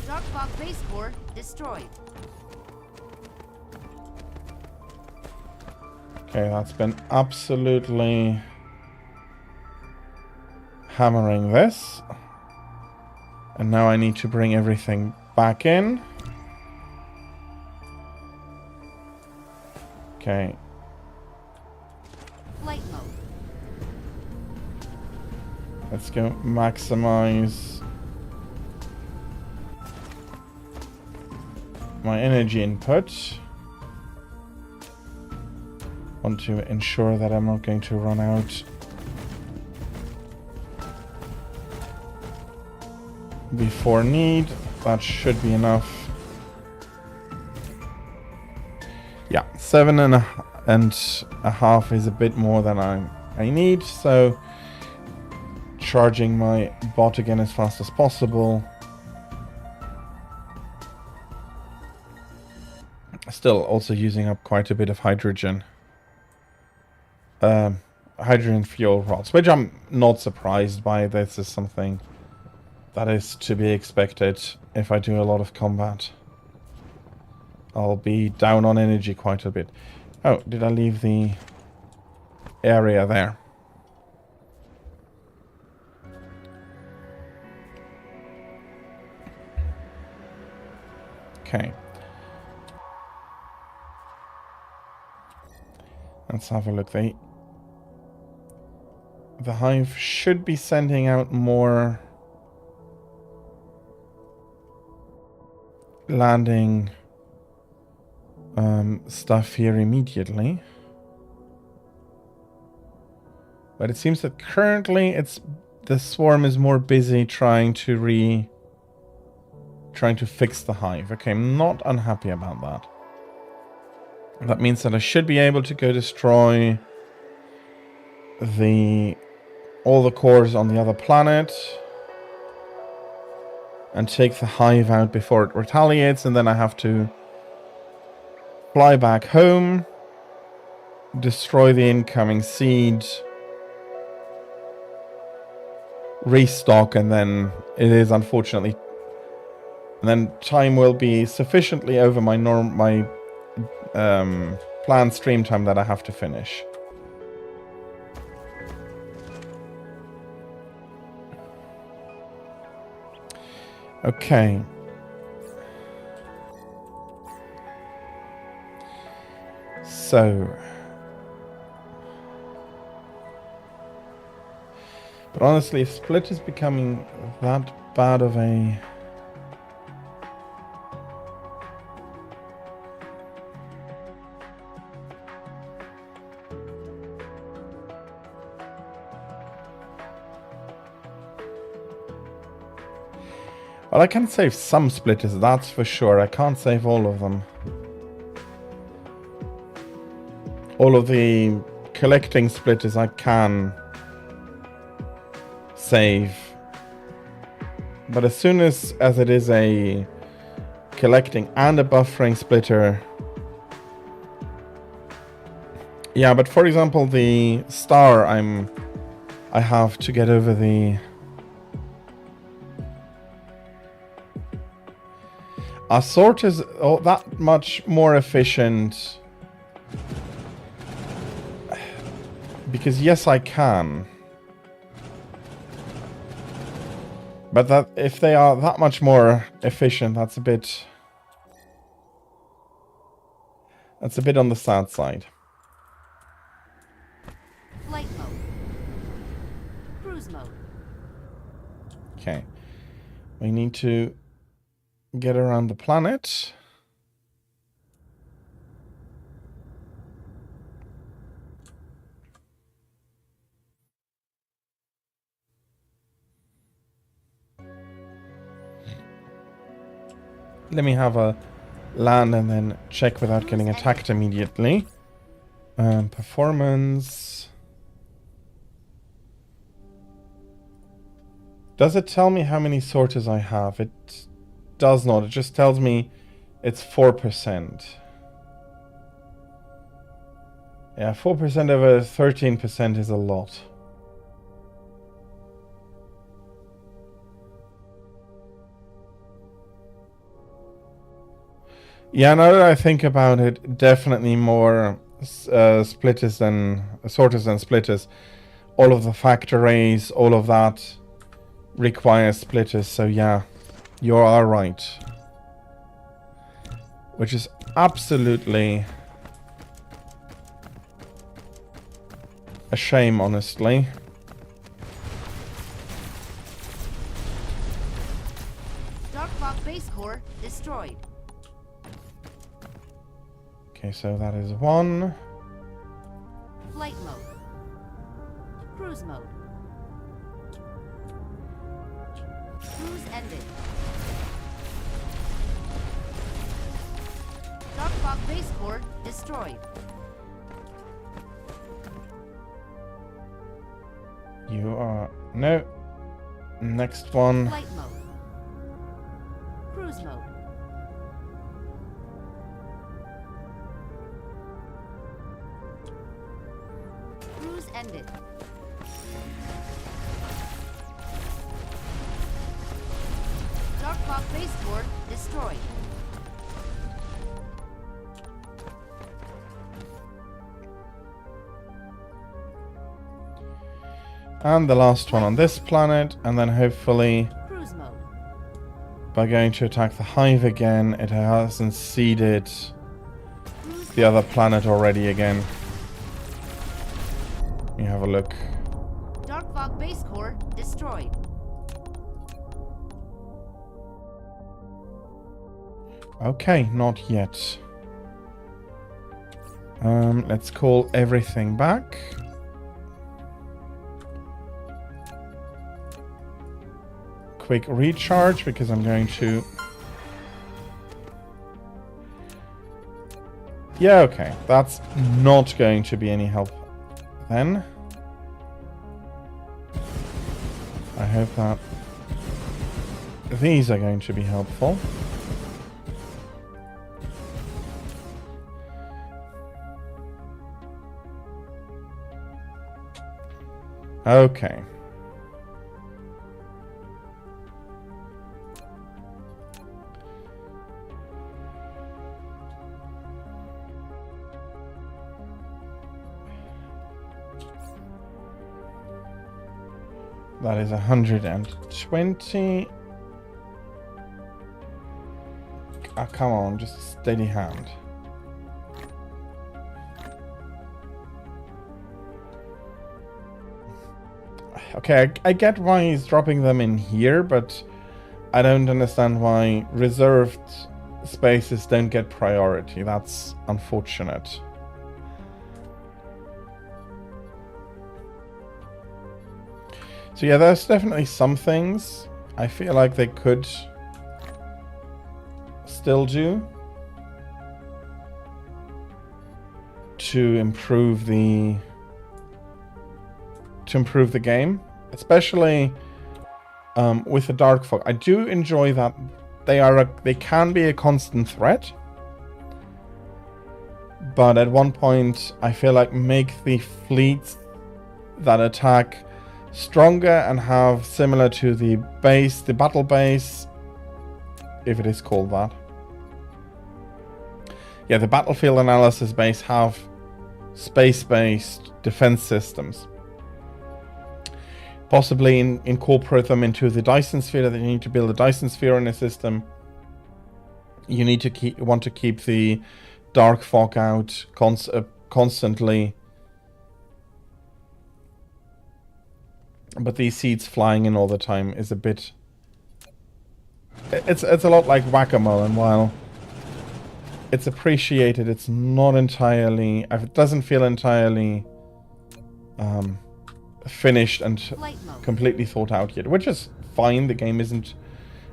Dark fog base core destroyed. Okay, that's been absolutely hammering this. And now I need to bring everything back in. Okay. Flight mode. Let's go maximize my energy input. Want to ensure that I'm not going to run out before need. That should be enough. Yeah, 7.5 is a bit more than I need, so charging my bot again as fast as possible. Still also using up quite a bit of hydrogen. Hydrogen fuel rods, which I'm not surprised by. This is something that is to be expected if I do a lot of combat. I'll be down on energy quite a bit. Oh, did I leave the area there? Okay. Let's have a look. The hive should be sending out more landing stuff here immediately. But it seems that currently the swarm is more busy trying to fix the hive. Okay, I'm not unhappy about that. That means that I should be able to go destroy all the cores on the other planet and take the hive out before it retaliates, and then I have to fly back home, destroy the incoming seed, restock, and then it is unfortunately, and then time will be sufficiently over my planned stream time that I have to finish. Okay. So. But honestly, if Split is becoming that bad of a... Well, I can save some splitters, that's for sure. I can't save all of them. All of the collecting splitters I can save. But as soon as it is a collecting and a buffering splitter... Yeah, but for example, the star I have to get over the... A sort is that much more efficient. Because yes, I can. But that if they are that much more efficient, that's a bit on the sad side. Flight mode. Okay. We need to get around the planet. Let me have a land and then check without getting attacked immediately. Performance. Does it tell me how many sorters I have? It does not. It just tells me it's 4%. Yeah, 4% over 13% is a lot. Yeah, now that I think about it, definitely more splitters than sorters than splitters. All of the factories, all of that requires splitters. So yeah, you are right. Which is absolutely a shame, honestly. Dark Fog base core destroyed. Okay, so that is one. Flight mode. Cruise mode. Cruise ended. Dark Fog base core destroyed. You are... No. Next one. Flight mode. Cruise mode. Cruise ended. Dark Fog base core destroyed. And the last one on this planet, and then hopefully Cruise mode. by going to attack the hive again, it hasn't seeded Cruise the other planet already again. Let me have a look. Dark Fog base core destroyed. Okay, not yet. Let's call everything back. Quick recharge because I'm going to... Yeah, okay. That's not going to be any help then. I hope that these are going to be helpful. Okay. That is 120. Ah, come on, just a steady hand. Okay, I get why he's dropping them in here, but I don't understand why reserved spaces don't get priority. That's unfortunate. So yeah, there's definitely some things I feel like they could still do to improve the game, especially with the Dark Fog. I do enjoy that they can be a constant threat, but at one point I feel like make the fleets that attack stronger and have similar to the base, the battle base, if it is called that. Yeah, the battlefield analysis base have space-based defense systems. Possibly incorporate them into the Dyson Sphere. That you need to build a Dyson Sphere in a system. You need to want to keep the Dark Fog out constantly. But these seeds flying in all the time is a bit... It's a lot like whack-a-mole, and while it's appreciated, it's not entirely... It doesn't feel entirely finished and completely thought out yet, which is fine. The game isn't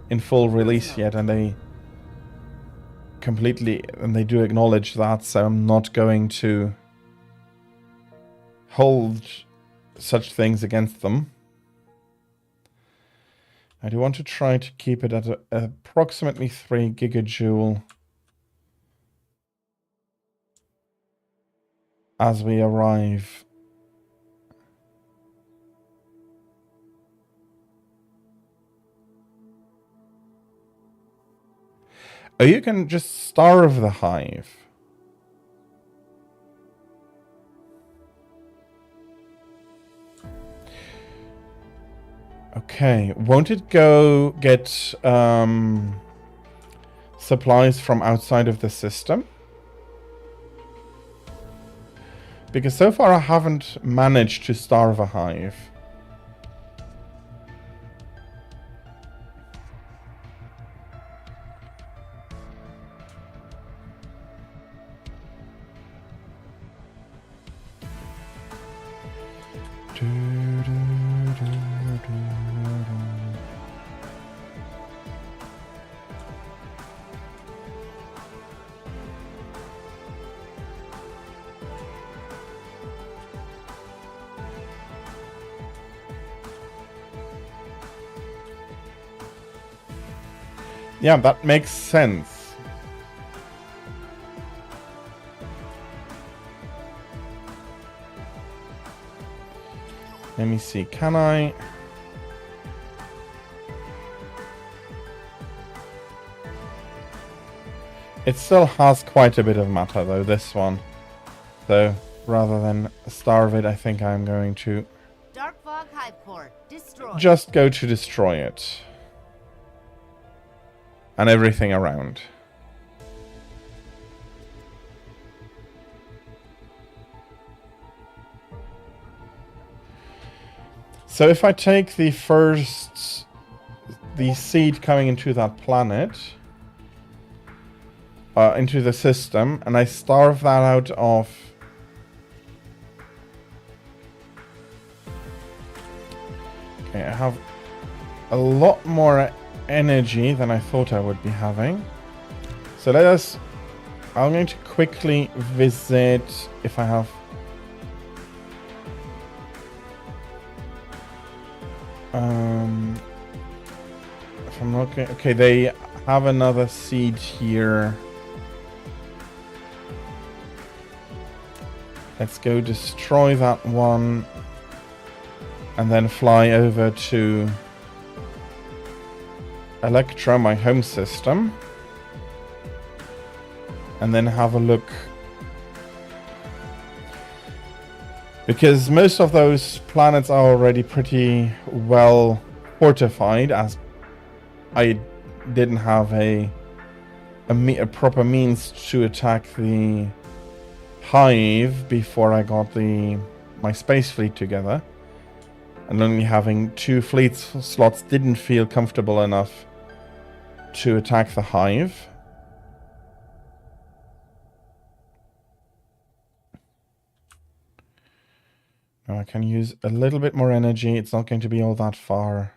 in full release yet, and they do acknowledge that, so I'm not going to hold such things against them. I do want to try to keep it at approximately 3 gigajoule as we arrive. Oh, you can just starve the hive. Okay, won't it go get supplies from outside of the system? Because so far I haven't managed to starve a hive. Yeah, that makes sense. Let me see, can I... It still has quite a bit of matter though, this one. So, rather than starve it, I think I'm going to... Dark Fog Hive Port. Destroy. Just go to destroy it. And everything around. So if I take the seed coming into that planet, into the system, and I starve that out of... Okay, I have a lot more energy than I thought I would be having. So I'm going to quickly visit if I have... if I'm not going... Okay, they have another seed here. Let's go destroy that one. And then fly over to Electra, my home system, and then have a look, because most of those planets are already pretty well fortified, as I didn't have a proper means to attack the hive before I got my space fleet together, and only having 2 fleet slots didn't feel comfortable enough to attack the hive. Now I can use a little bit more energy. It's not going to be all that far.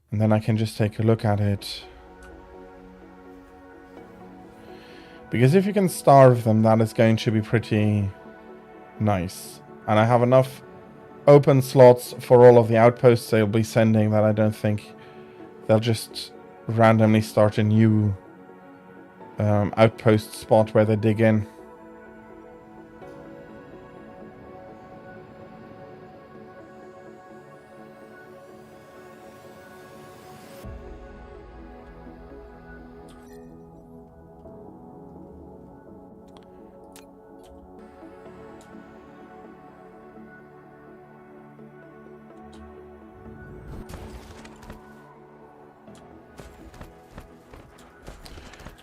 And then I can just take a look at it. Because if you can starve them, that is going to be pretty nice. And I have enough open slots for all of the outposts they'll be sending that I don't think they'll just randomly start a new outpost spot where they dig in.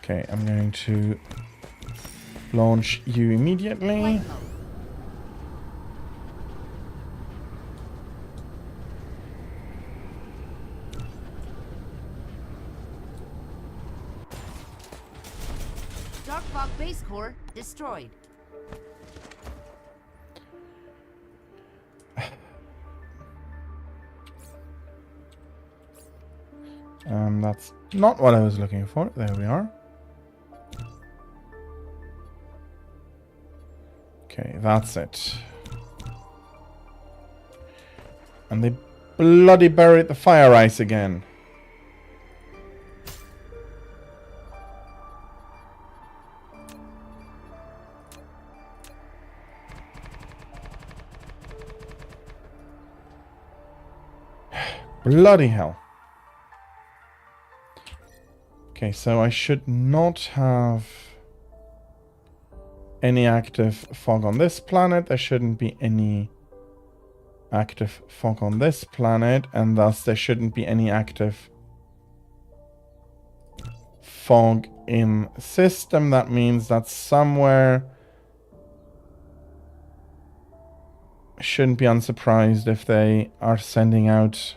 Okay, I'm going to launch you immediately. Dark fog base core destroyed. That's not what I was looking for. There we are. Okay, that's it. And they bloody buried the fire ice again. Bloody hell. Okay, so I should not have any active fog on this planet. There shouldn't be any active fog on this planet, and thus there shouldn't be any active fog in system. That means that somewhere, I shouldn't be unsurprised if they are sending out,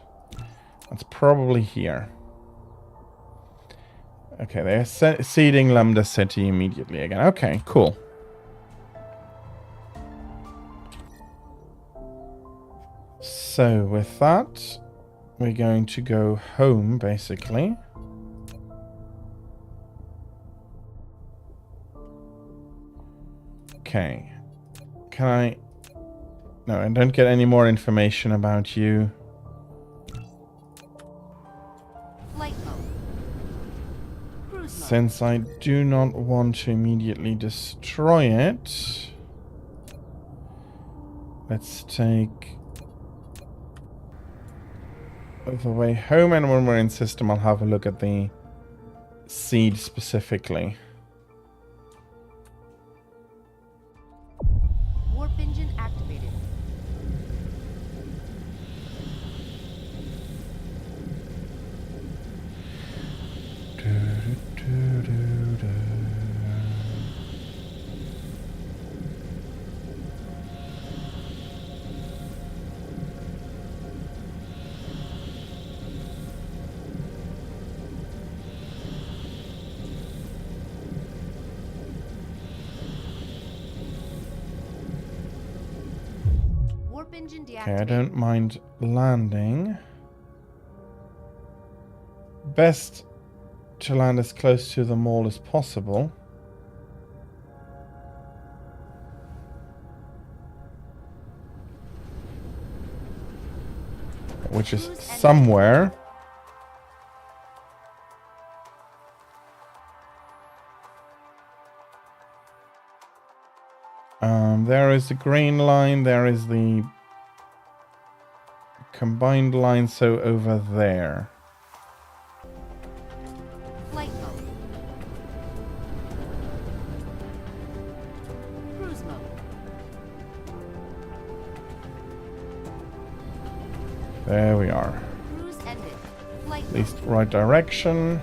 that's probably here. Okay, they're seeding Lambda City immediately again. Okay, cool. So with that, we're going to go home, basically. Okay. Can I... No, I don't get any more information about you. Flight mode. Cruise mode. Since I do not want to immediately destroy it, let's take the way home, and when we're in system, I'll have a look at the seed specifically. Warp engine activated. Warp engine deactivated. Okay, I don't mind landing. Best to land as close to the mall as possible. Which is somewhere. There is the green line, there is the combined line, so over there. Flight mode. Cruise mode. There we are. Cruise ended. Flight At least right direction.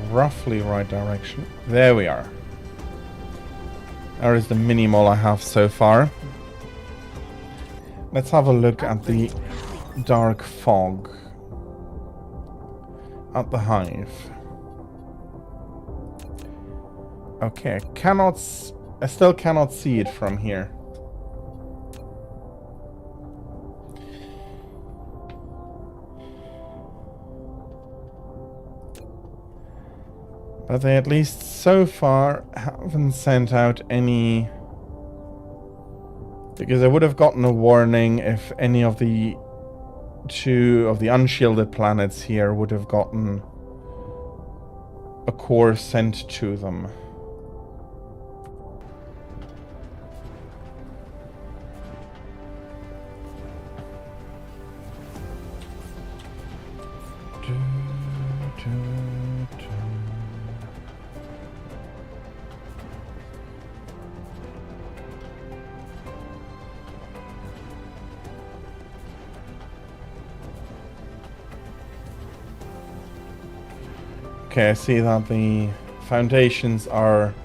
Roughly right direction. There we are. There is the mini mall I have so far. Let's have a look at the dark fog at the hive. Okay, I still cannot see it from here. But they at least so far haven't sent out any... Because I would have gotten a warning if any of the two of the unshielded planets here would have gotten a core sent to them. Okay, I see that the foundations are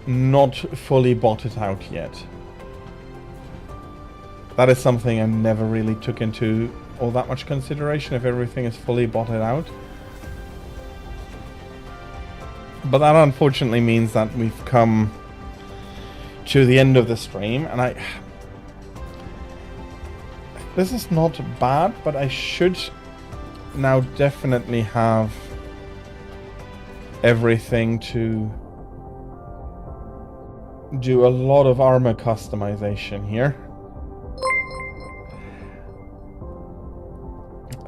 not fully botted out yet. That is something I never really took into all that much consideration, if everything is fully botted out. But that unfortunately means that we've come to the end of the stream, and this is not bad, but I should now definitely have everything to do a lot of armor customization here.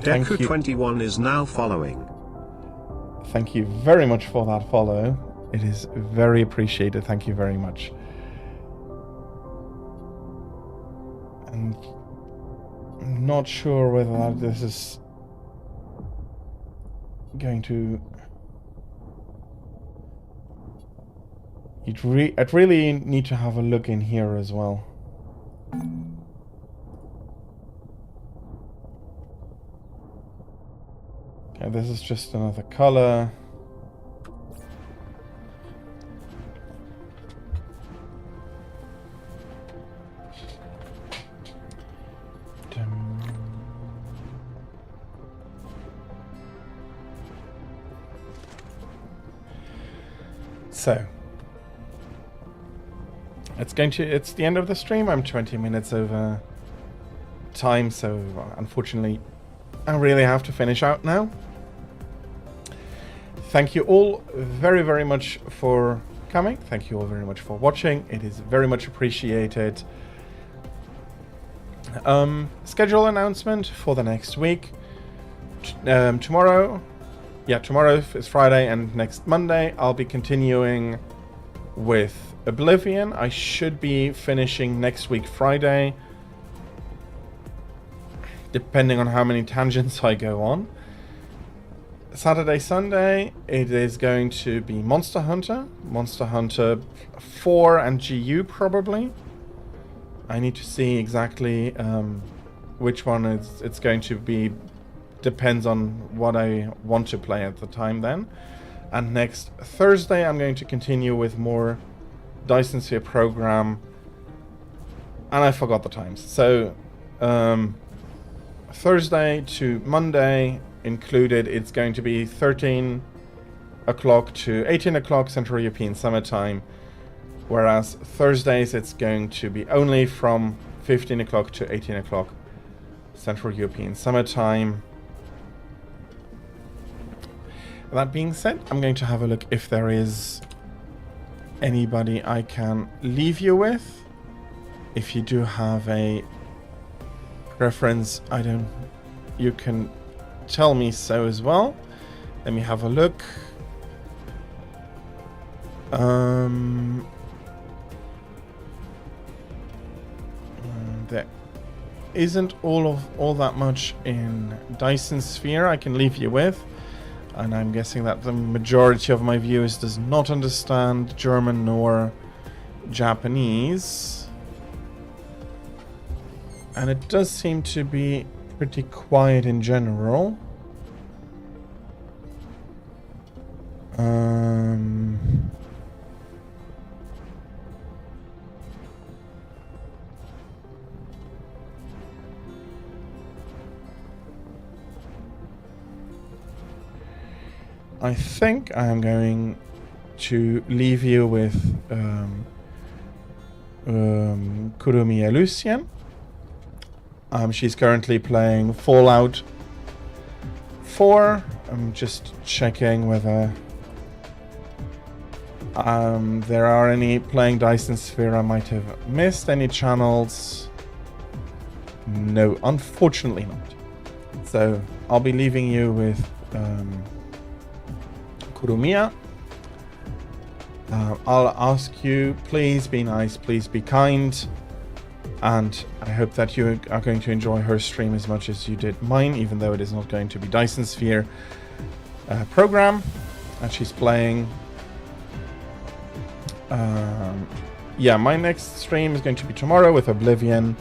Deku21 is now following. Thank you very much for that follow. It is very appreciated. Thank you very much. And I'm not sure whether this is going to... I'd really need to have a look in here as well. Okay, this is just another color. So it's the end of the stream. I'm 20 minutes over time, so unfortunately I really have to finish out now. Thank you all very, very much for coming. Thank you all very much for watching. It is very much appreciated. Schedule announcement for the next week. Tomorrow is Friday, and next Monday I'll be continuing with Oblivion. I should be finishing next week Friday, depending on how many tangents I go on. Saturday, Sunday, it is going to be Monster Hunter 4 and GU probably. I need to see exactly which one it's going to be. Depends on what I want to play at the time then. And next Thursday I'm going to continue with more Dyson Sphere program. And I forgot the times. So Thursday to Monday included, it's going to be 13 o'clock to 18 o'clock Central European Summer Time, whereas Thursdays it's going to be only from 15 o'clock to 18 o'clock Central European Summer Time. That being said, I'm going to have a look if there is anybody I can leave you with. If you do have a preference, you can tell me so as well. Let me have a look. There isn't all that much in Dyson Sphere I can leave you with, and I'm guessing that the majority of my viewers does not understand German nor Japanese, and it does seem to be pretty quiet in general. I think I am going to leave you with Kurumiya Lucien. She's currently playing Fallout 4. I'm just checking whether there are any playing Dyson Sphere I might have missed. Any channels? No, unfortunately not. So I'll be leaving you with Kurumiya. I'll ask you, please be nice, please be kind, and I hope that you are going to enjoy her stream as much as you did mine, even though it is not going to be Dyson Sphere program, and she's playing. Yeah, my next stream is going to be tomorrow with Oblivion,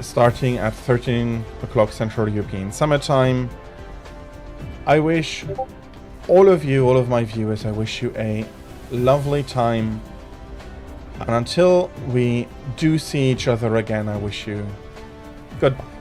starting at 13 o'clock Central European Summer Time. I wish all of you, all of my viewers, I wish you a lovely time And until we do see each other again, I wish you goodbye.